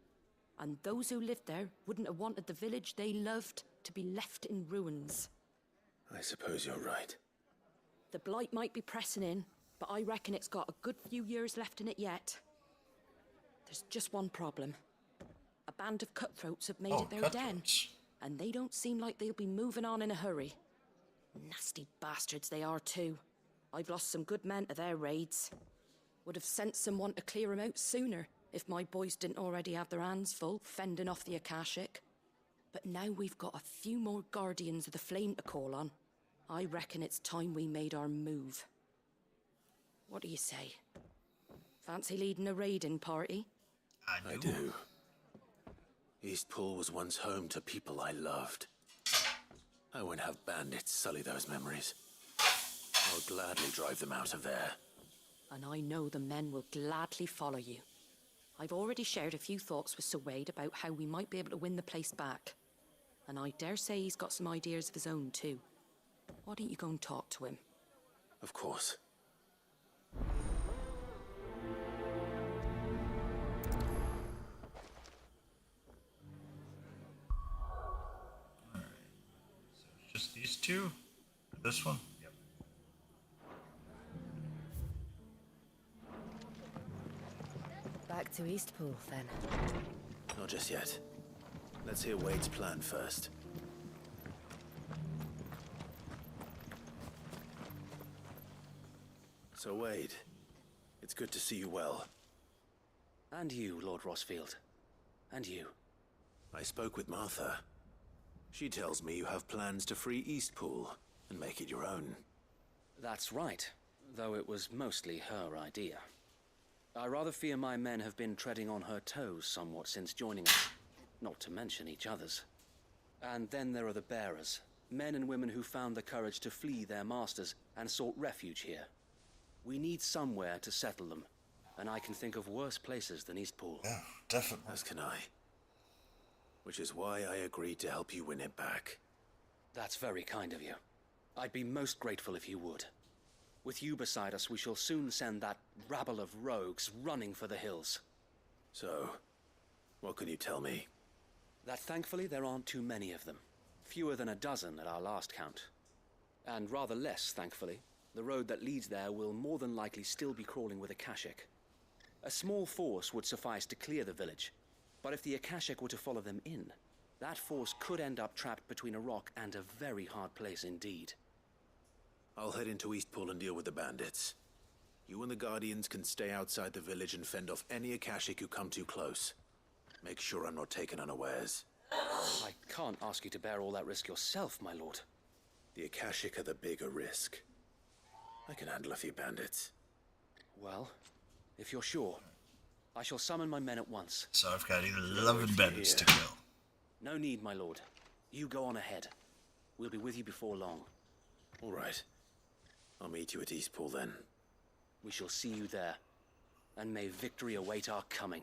And those who lived there wouldn't have wanted the village they loved to be left in ruins. I suppose you're right. The blight might be pressing in, but I reckon it's got a good few years left in it yet. There's just one problem. A band of cutthroats have made it their den, and they don't seem like they'll be moving on in a hurry. Nasty bastards they are too. I've lost some good men to their raids. Would have sent someone to clear them out sooner if my boys didn't already have their hands full fending off the Akashic. But now we've got a few more guardians of the flame to call on. I reckon it's time we made our move. What do you say? Fancy leading a raiding party? I do. Eastpool was once home to people I loved. I won't have bandits sully those memories. I'll gladly drive them out of there. And I know the men will gladly follow you. I've already shared a few thoughts with Sir Wade about how we might be able to win the place back. And I dare say he's got some ideas of his own too. Why don't you go and talk to him? Of course. Just these two? This one? Yep. Back to Eastpool, then. Not just yet. Let's hear Wade's plan first. So, Wade, it's good to see you well. And you, Lord Rossfield. And you. I spoke with Martha. She tells me you have plans to free Eastpool and make it your own. That's right, though it was mostly her idea. I rather fear my men have been treading on her toes somewhat since joining us, not to mention each other's. And then there are the bearers, men and women who found the courage to flee their masters and sought refuge here. We need somewhere to settle them, and I can think of worse places than Eastpool. Yeah, definitely. As can I. Which is why I agreed to help you win it back. That's very kind of you. I'd be most grateful if you would. With you beside us, we shall soon send that rabble of rogues running for the hills. So, what can you tell me? That thankfully there aren't too many of them. Fewer than a dozen at our last count. And rather less, thankfully. The road that leads there will more than likely still be crawling with Akashic. A small force would suffice to clear the village, but if the Akashic were to follow them in, that force could end up trapped between a rock and a very hard place indeed. I'll head into Eastpool and deal with the bandits. You and the Guardians can stay outside the village and fend off any Akashic who come too close. Make sure I'm not taken unawares. I can't ask you to bear all that risk yourself, my lord. The Akashic are the bigger risk. I can handle a few bandits. Well, if you're sure, I shall summon my men at once. So I've got 11 bandits to kill. No need, my lord. You go on ahead. We'll be with you before long. All right. I'll meet you at Eastpool then. We shall see you there. And may victory await our coming.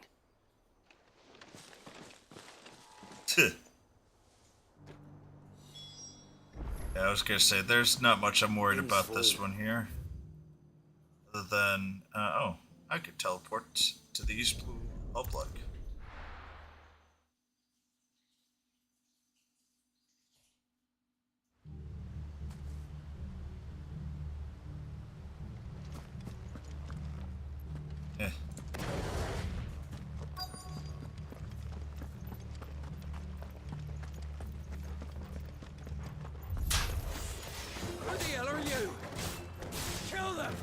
Yeah, I was gonna say, there's not much I'm worried about this one here. Other than, oh, I could teleport to the Eastpool public. Yeah. Who the hell are you? Kill them!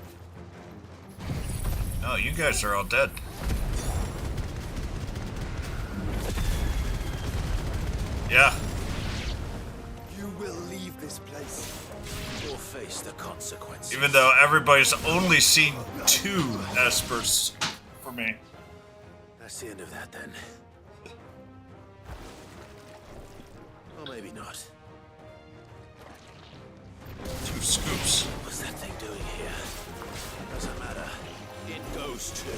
Oh, you guys are all dead. Yeah. You will leave this place. Or face the consequences. Even though everybody's only seen 2 Espers for me. That's the end of that then. Or maybe not. 2 scoops. What's that thing doing here? Doesn't matter. It goes to.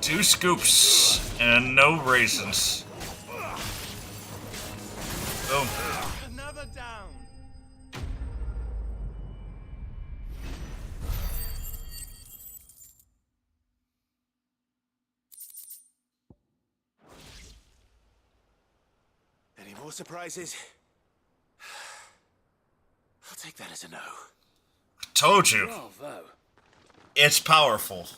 Two scoops and no raisins. Boom. Another down. Any more surprises? I'll take that as a no. Told you. Bravo. It's powerful.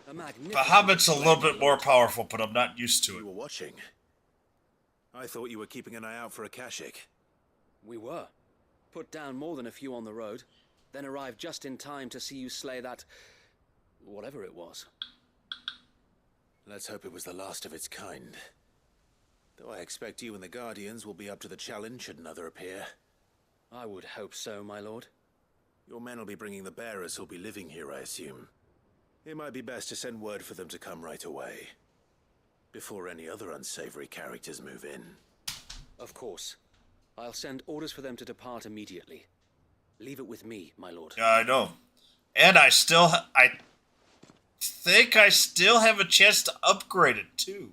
A magnificent Bahamut's a little bit more powerful, but I'm not used to You it. were watching. I thought you were keeping an eye out for Akashic. We were. Put down more than a few on the road, then arrived just in time to see you slay that... whatever it was. Let's hope it was the last of its kind. Though I expect you and the Guardians will be up to the challenge should another appear. I would hope so, my lord. Your men will be bringing the bearers who'll be living here, I assume. It might be best to send word for them to come right away, before any other unsavory characters move in. Of course. I'll send orders for them to depart immediately. Leave it with me, my lord. Yeah, I know. And I think I still have a chance to upgrade it, too.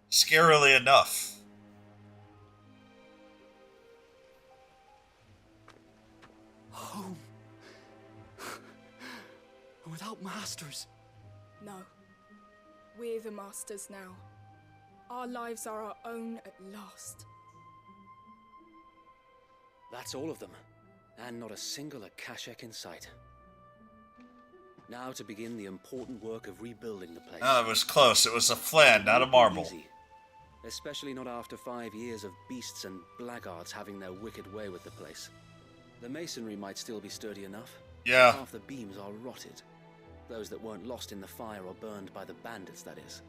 Scarily enough. Home. Without masters. No. We're the masters now. Our lives are our own at last. That's all of them. And not a single Akashek in sight. Now to begin the important work of rebuilding the place. Oh, it was close. It was a flan, not a marble. Easy. Especially not after 5 years of beasts and blackguards having their wicked way with the place. The masonry might still be sturdy enough. Yeah. Half the beams are rotted. Those that weren't lost in the fire or burned by the bandits, that is.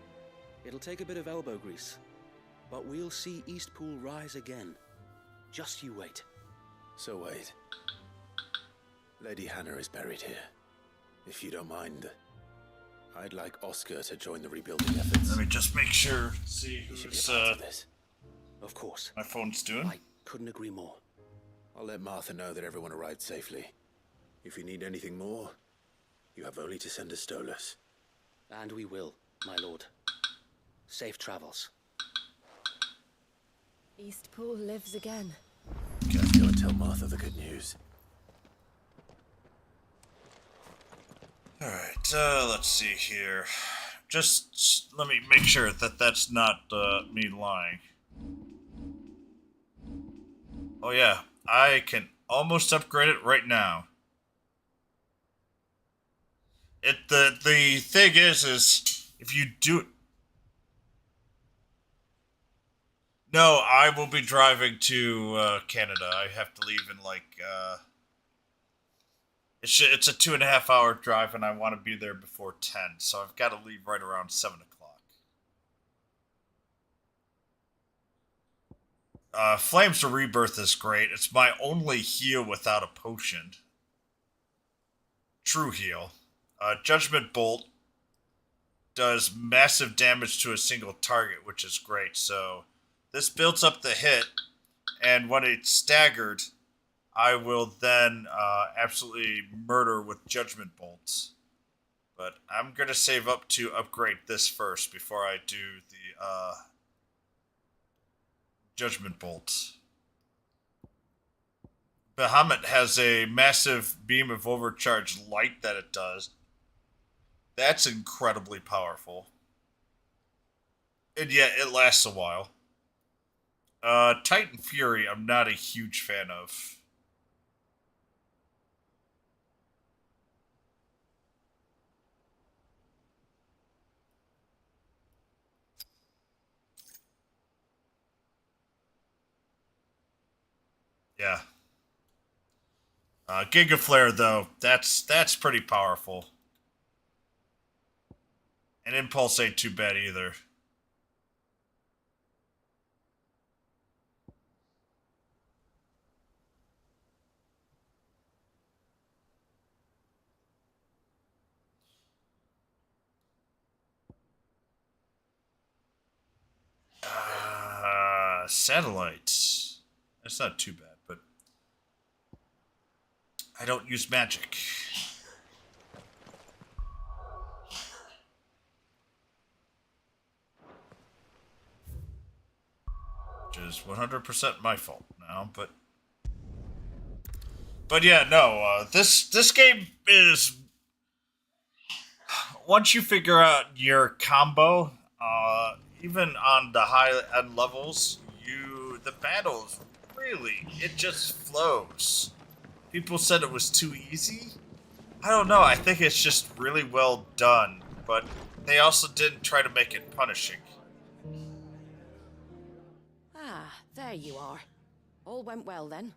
It'll take a bit of elbow grease. But we'll see Eastpool rise again. Just you wait. So wait. Lady Hannah is buried here. If you don't mind, I'd like Oscar to join the rebuilding efforts. Let me just make sure. See who's this. Of course. My phone's doing. I couldn't agree more. I'll let Martha know that everyone arrived safely. If you need anything more, you have only to send a Stolas. And we will, my lord. Safe travels. Eastpool lives again. Let's go and tell Martha the good news. Alright, let's see here. Just let me make sure that that's not me lying. Oh yeah, I can almost upgrade it right now. The thing is if you do... No, I will be driving to Canada. I have to leave in like... It's a 2.5 hour drive, and I want to be there before 10, so I've got to leave right around 7 o'clock. Flames of Rebirth is great. It's my only heal without a potion. True heal. Judgment Bolt does massive damage to a single target, which is great. So this builds up the hit, and when it's staggered, I will then absolutely murder with Judgment Bolts. But I'm going to save up to upgrade this first before I do the Judgment Bolts. Bahamut has a massive beam of overcharge light that it does. That's incredibly powerful. And yet, it lasts a while. Titan Fury, I'm not a huge fan of. Yeah. Giga Flare, though, that's pretty powerful. And Impulse ain't too bad either. Satellites. That's not too bad, but I don't use magic. Which is 100% my fault now, but yeah, no, this game is, once you figure out your combo, even on the high end levels, the battles really, it just flows. People said it was too easy. I don't know, I think it's just really well done, but they also didn't try to make it punishing. Ah, there you are. All went well then.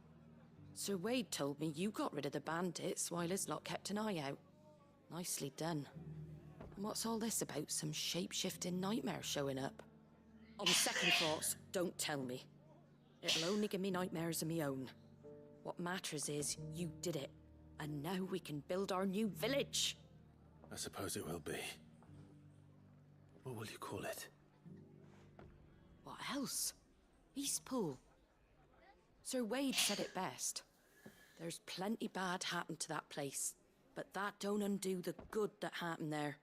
Sir Wade told me you got rid of the bandits while his lot kept an eye out. Nicely done. And what's all this about some shape-shifting nightmare showing up? On second thoughts, don't tell me. It'll only give me nightmares of me own. What matters is you did it, and now we can build our new village. I suppose it will be. What will you call it? What else? Eastpool. Sir Wade said it best. There's plenty bad happened to that place, but that don't undo the good that happened there.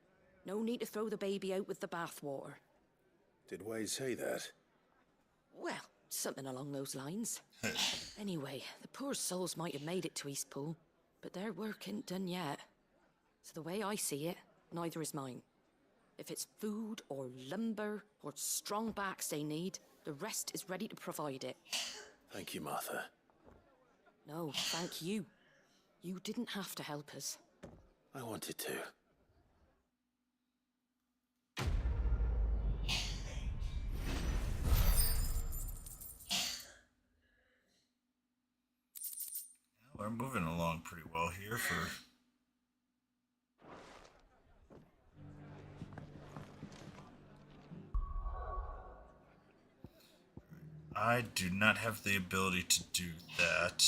No need to throw the baby out with the bathwater. Did Wade say that? Well, something along those lines. Anyway, the poor souls might have made it to Eastpool, but their work ain't done yet. So the way I see it, neither is mine. If it's food or lumber or strong backs they need, the rest is ready to provide it. Thank you, Martha. No, thank you. You didn't have to help us. I wanted to. We're moving along pretty well here for... I do not have the ability to do that.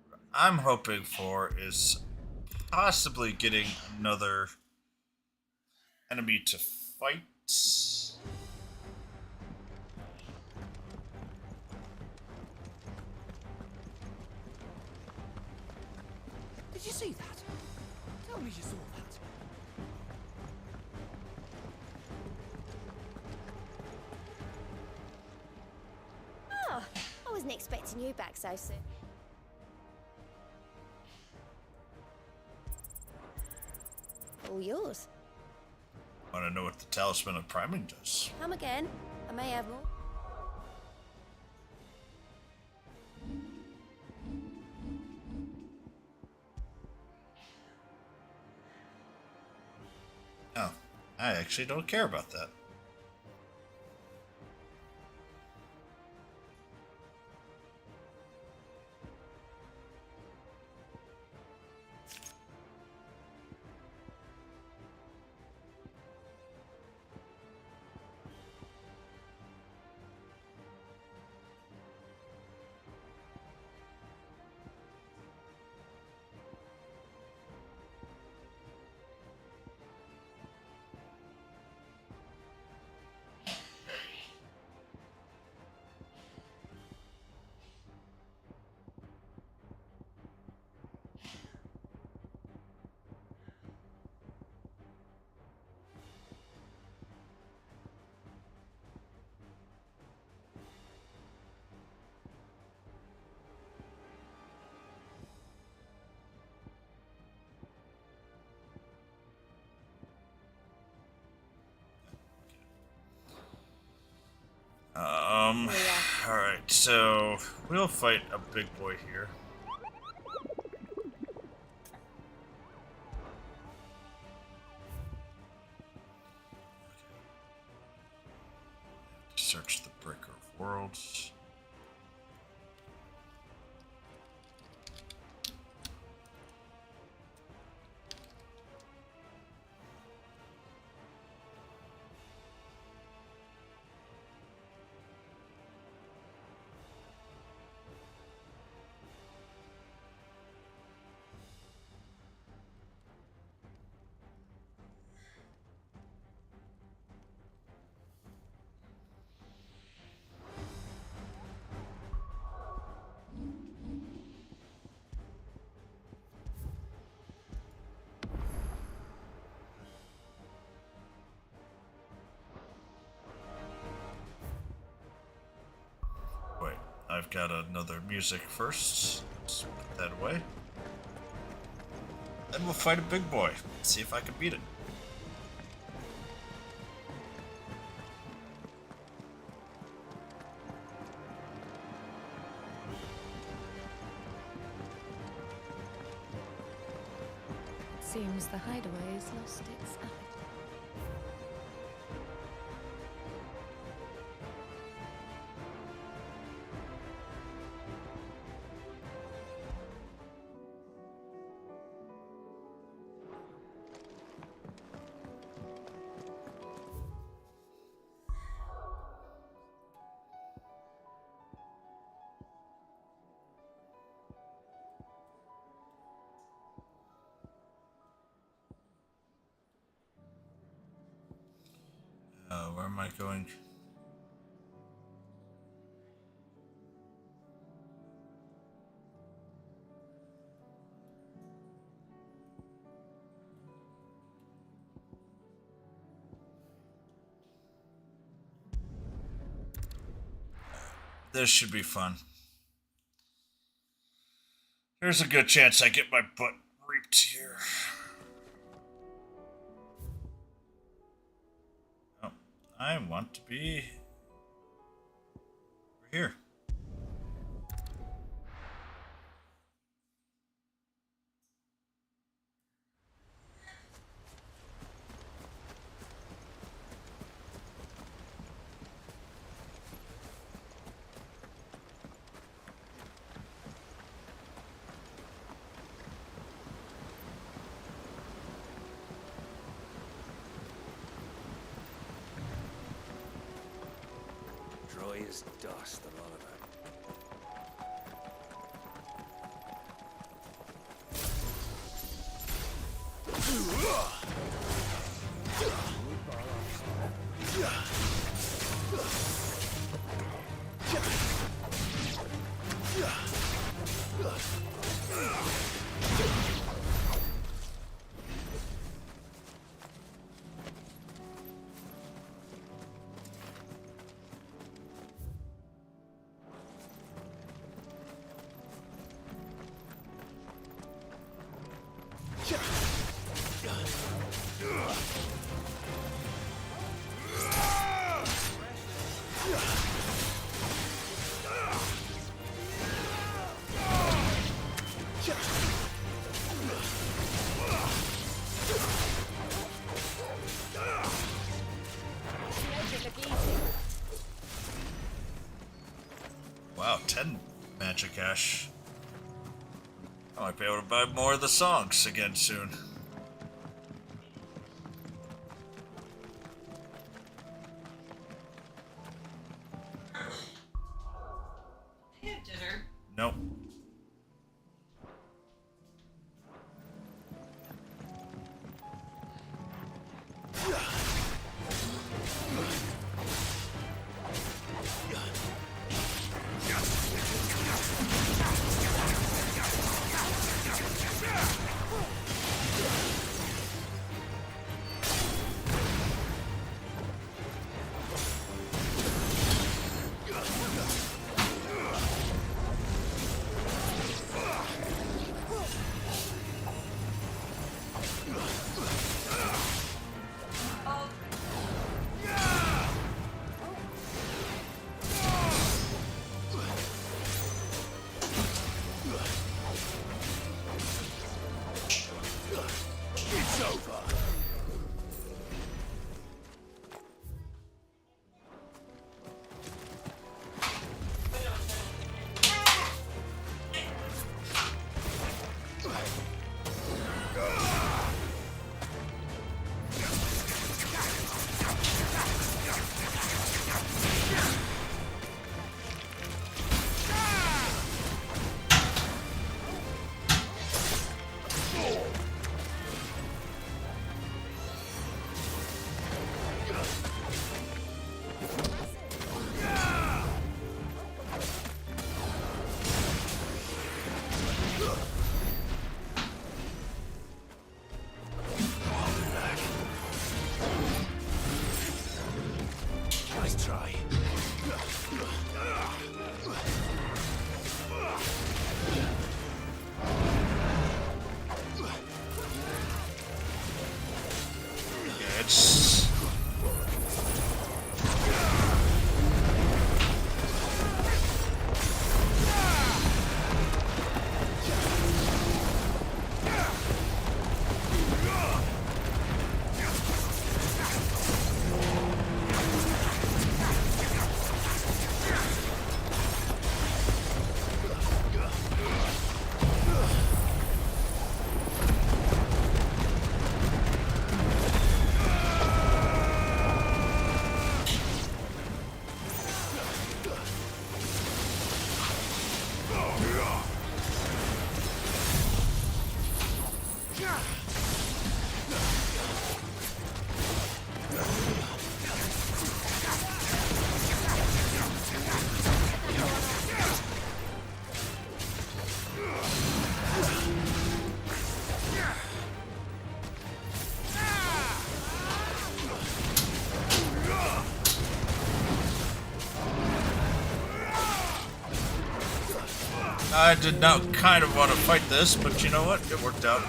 What I'm hoping for is possibly getting another enemy to fight. Did you see that? Tell me you saw that. Oh, I wasn't expecting you back so soon. All yours. Want to know what the Talisman of Priming does? Come again. I may have more. Oh, I actually don't care about that. Alright, so we'll fight a big boy here. Search the Breaker of Worlds. I've got another music first. Let's put that away. Then we'll fight a big boy. See if I can beat it. Seems the hideaway has lost its appetite. where am I going? This should be fun. There's a good chance I get my butt reaped here. Oh, I want to be over here. Dry as dust, a lot of it. Wow, 10 magic ash. I might be able to buy more of the songs again soon. Dinner. Nope. I did not kind of want to fight this, but you know what? It worked out.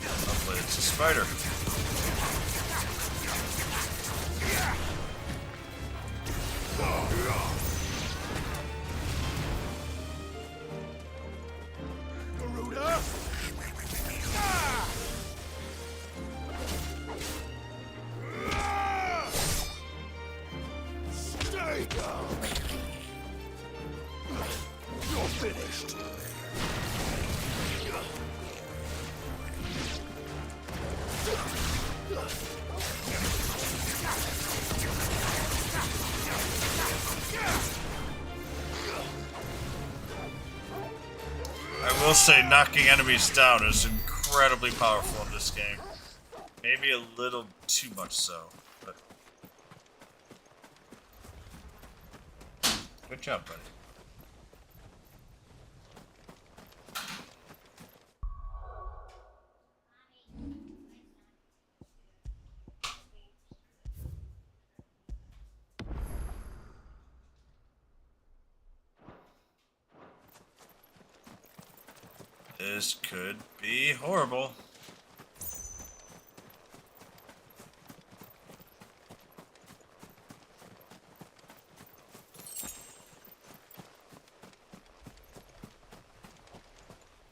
Hopefully it's a spider. I will say knocking enemies down is incredibly powerful in this game. Maybe a little too much so, but good job, buddy. This could be horrible.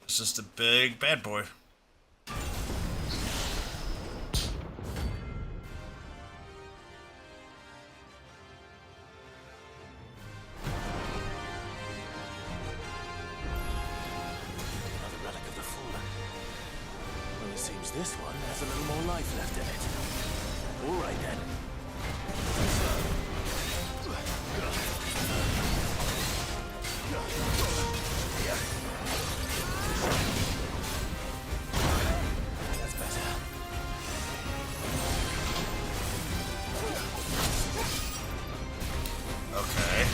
This is the big bad boy. This one has a little more life left in it. All right then. That's better. Okay.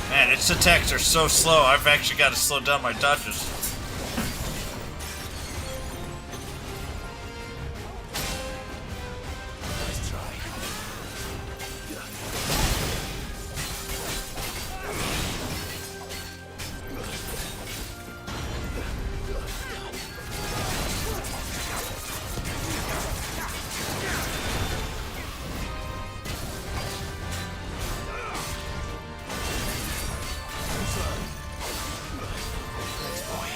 Man, its attacks are so slow, I've actually got to slow down my dodges. Nice try. Thanks, boy.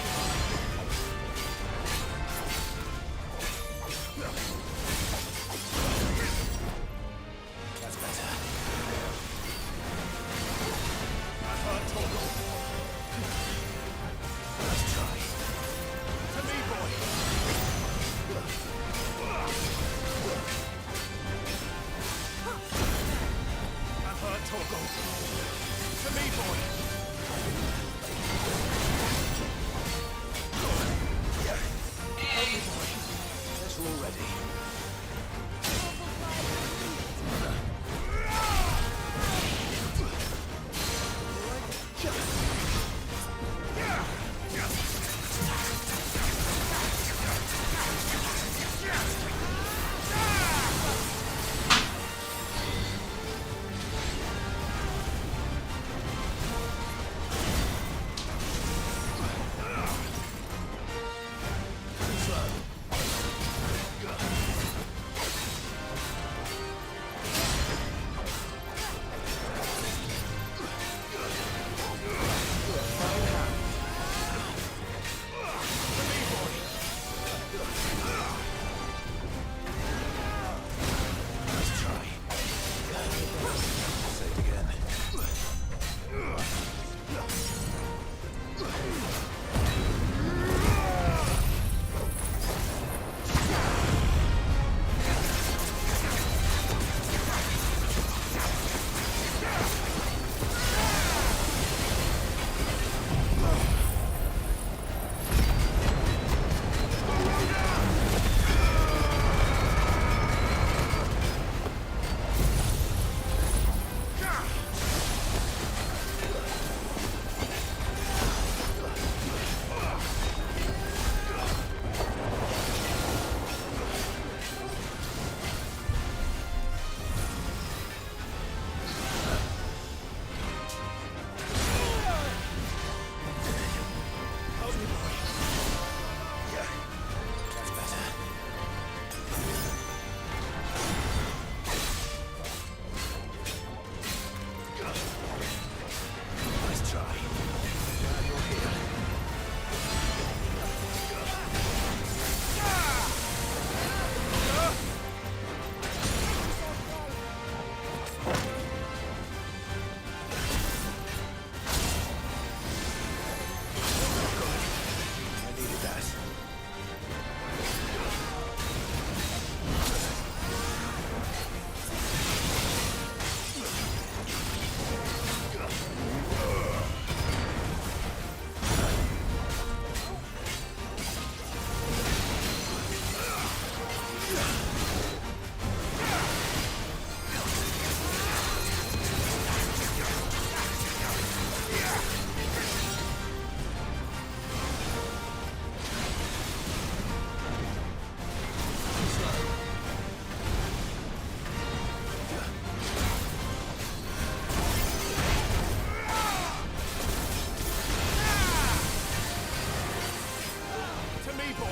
me, boy.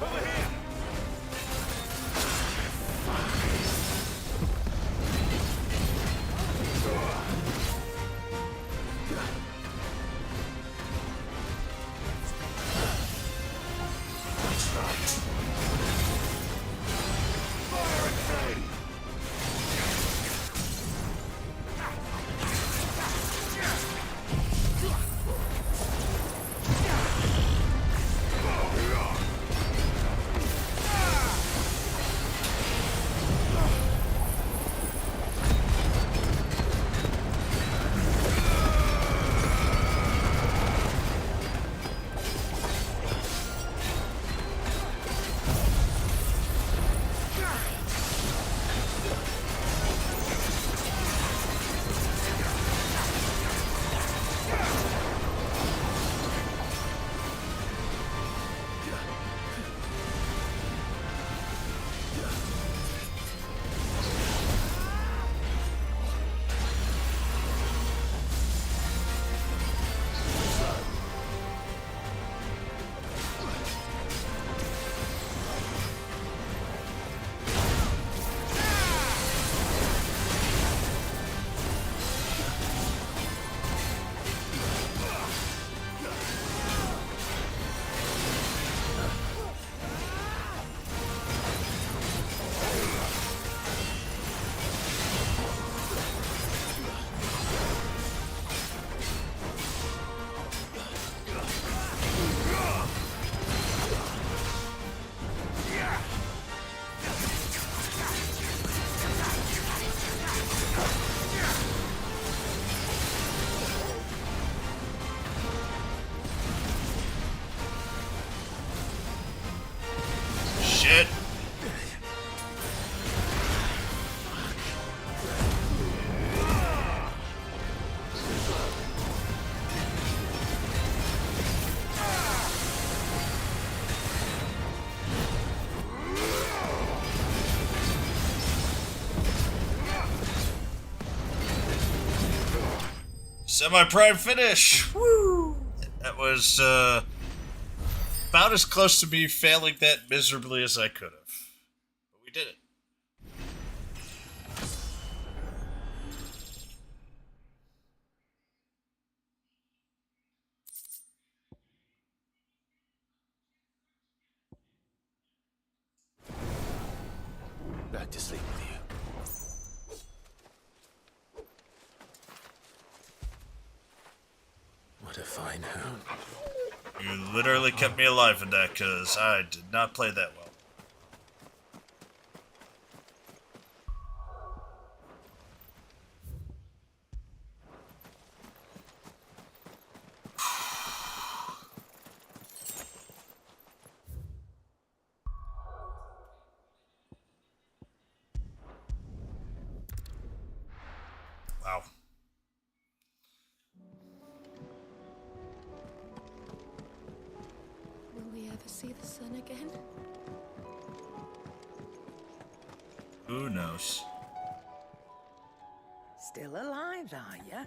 Over here. Shit. Semi-prime finish. Woo! That was about as close to me failing that miserably as I could have. But we did it. Back to sleep with you. What a fine hound. You literally kept me alive in that, because I did not play that well. Wow. Will we ever see the sun again? Who knows? Still alive, are you?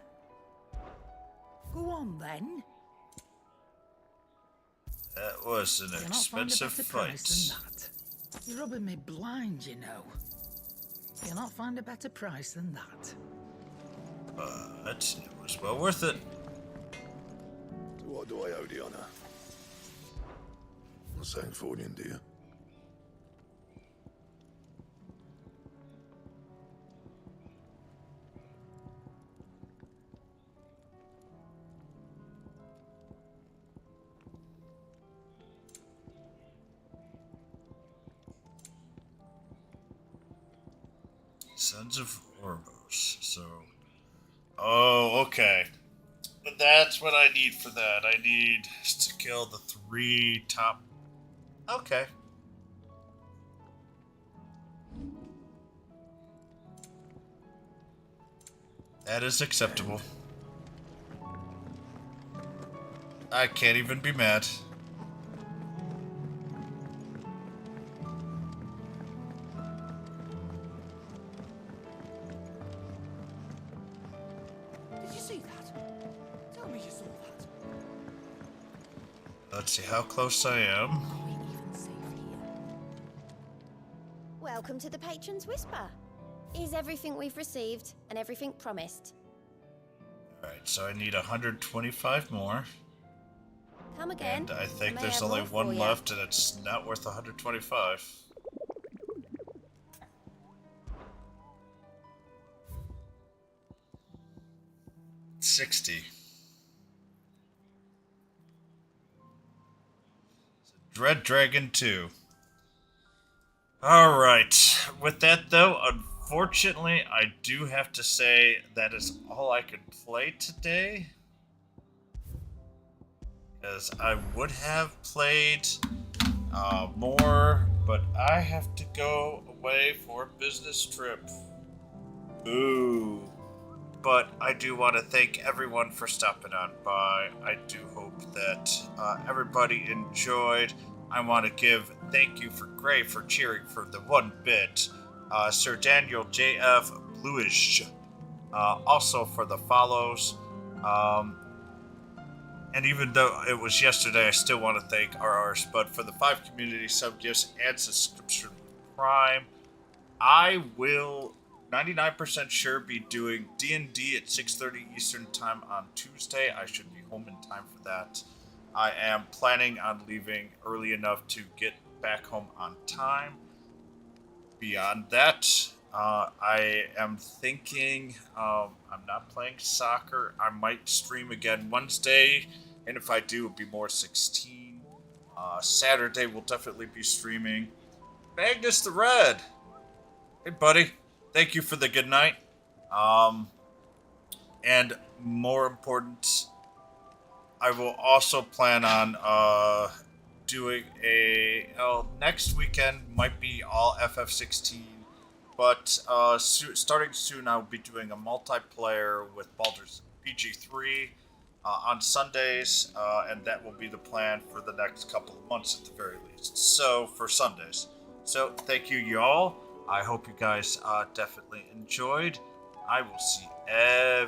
Go on then. That was an You'll not find a expensive better fight. price than that. You're rubbing me blind, you know. You'll not find a better price than that. But it was well worth it. So what do I owe the honor? Not saying fortune, do you? Sons of Ormos. So. Oh, okay. But that's what I need for that. I need to kill the 3 top. Okay. That is acceptable. I can't even be mad. Did you see that? Tell me you saw that. Let's see how close I am. Welcome to the Patron's Whisper. Is everything we've received and everything promised? Alright, so I need 125 more. Come again. And I think may there's have only more for one ya. left, and it's not worth 125. $60. Dread Dragon 2. Alright, with that though, unfortunately, I do have to say that is all I could play today. Because I would have played more, but I have to go away for a business trip. Boo. But I do want to thank everyone for stopping on by. I do hope that everybody enjoyed. I want to give thank you for Gray for cheering for the 1 bit. Sir Daniel JF Bluish also for the follows. And even though it was yesterday, I still want to thank RR Spud for the 5 community sub gifts and subscription Prime. I will 99% sure be doing D&D at 6:30 Eastern Time on Tuesday. I should be home in time for that. I am planning on leaving early enough to get back home on time. Beyond that, I am thinking I'm not playing soccer. I might stream again Wednesday, and if I do, it'll be more 16. Saturday will definitely be streaming. Magnus the Red! Hey, buddy. Thank you for the good night. And more important, I will also plan on doing next weekend might be all FF16, but starting soon I'll be doing a multiplayer with Baldur's PG3 on Sundays, and that will be the plan for the next couple of months at the very least. So for Sundays. So thank you, y'all. I hope you guys definitely enjoyed. I will see everyone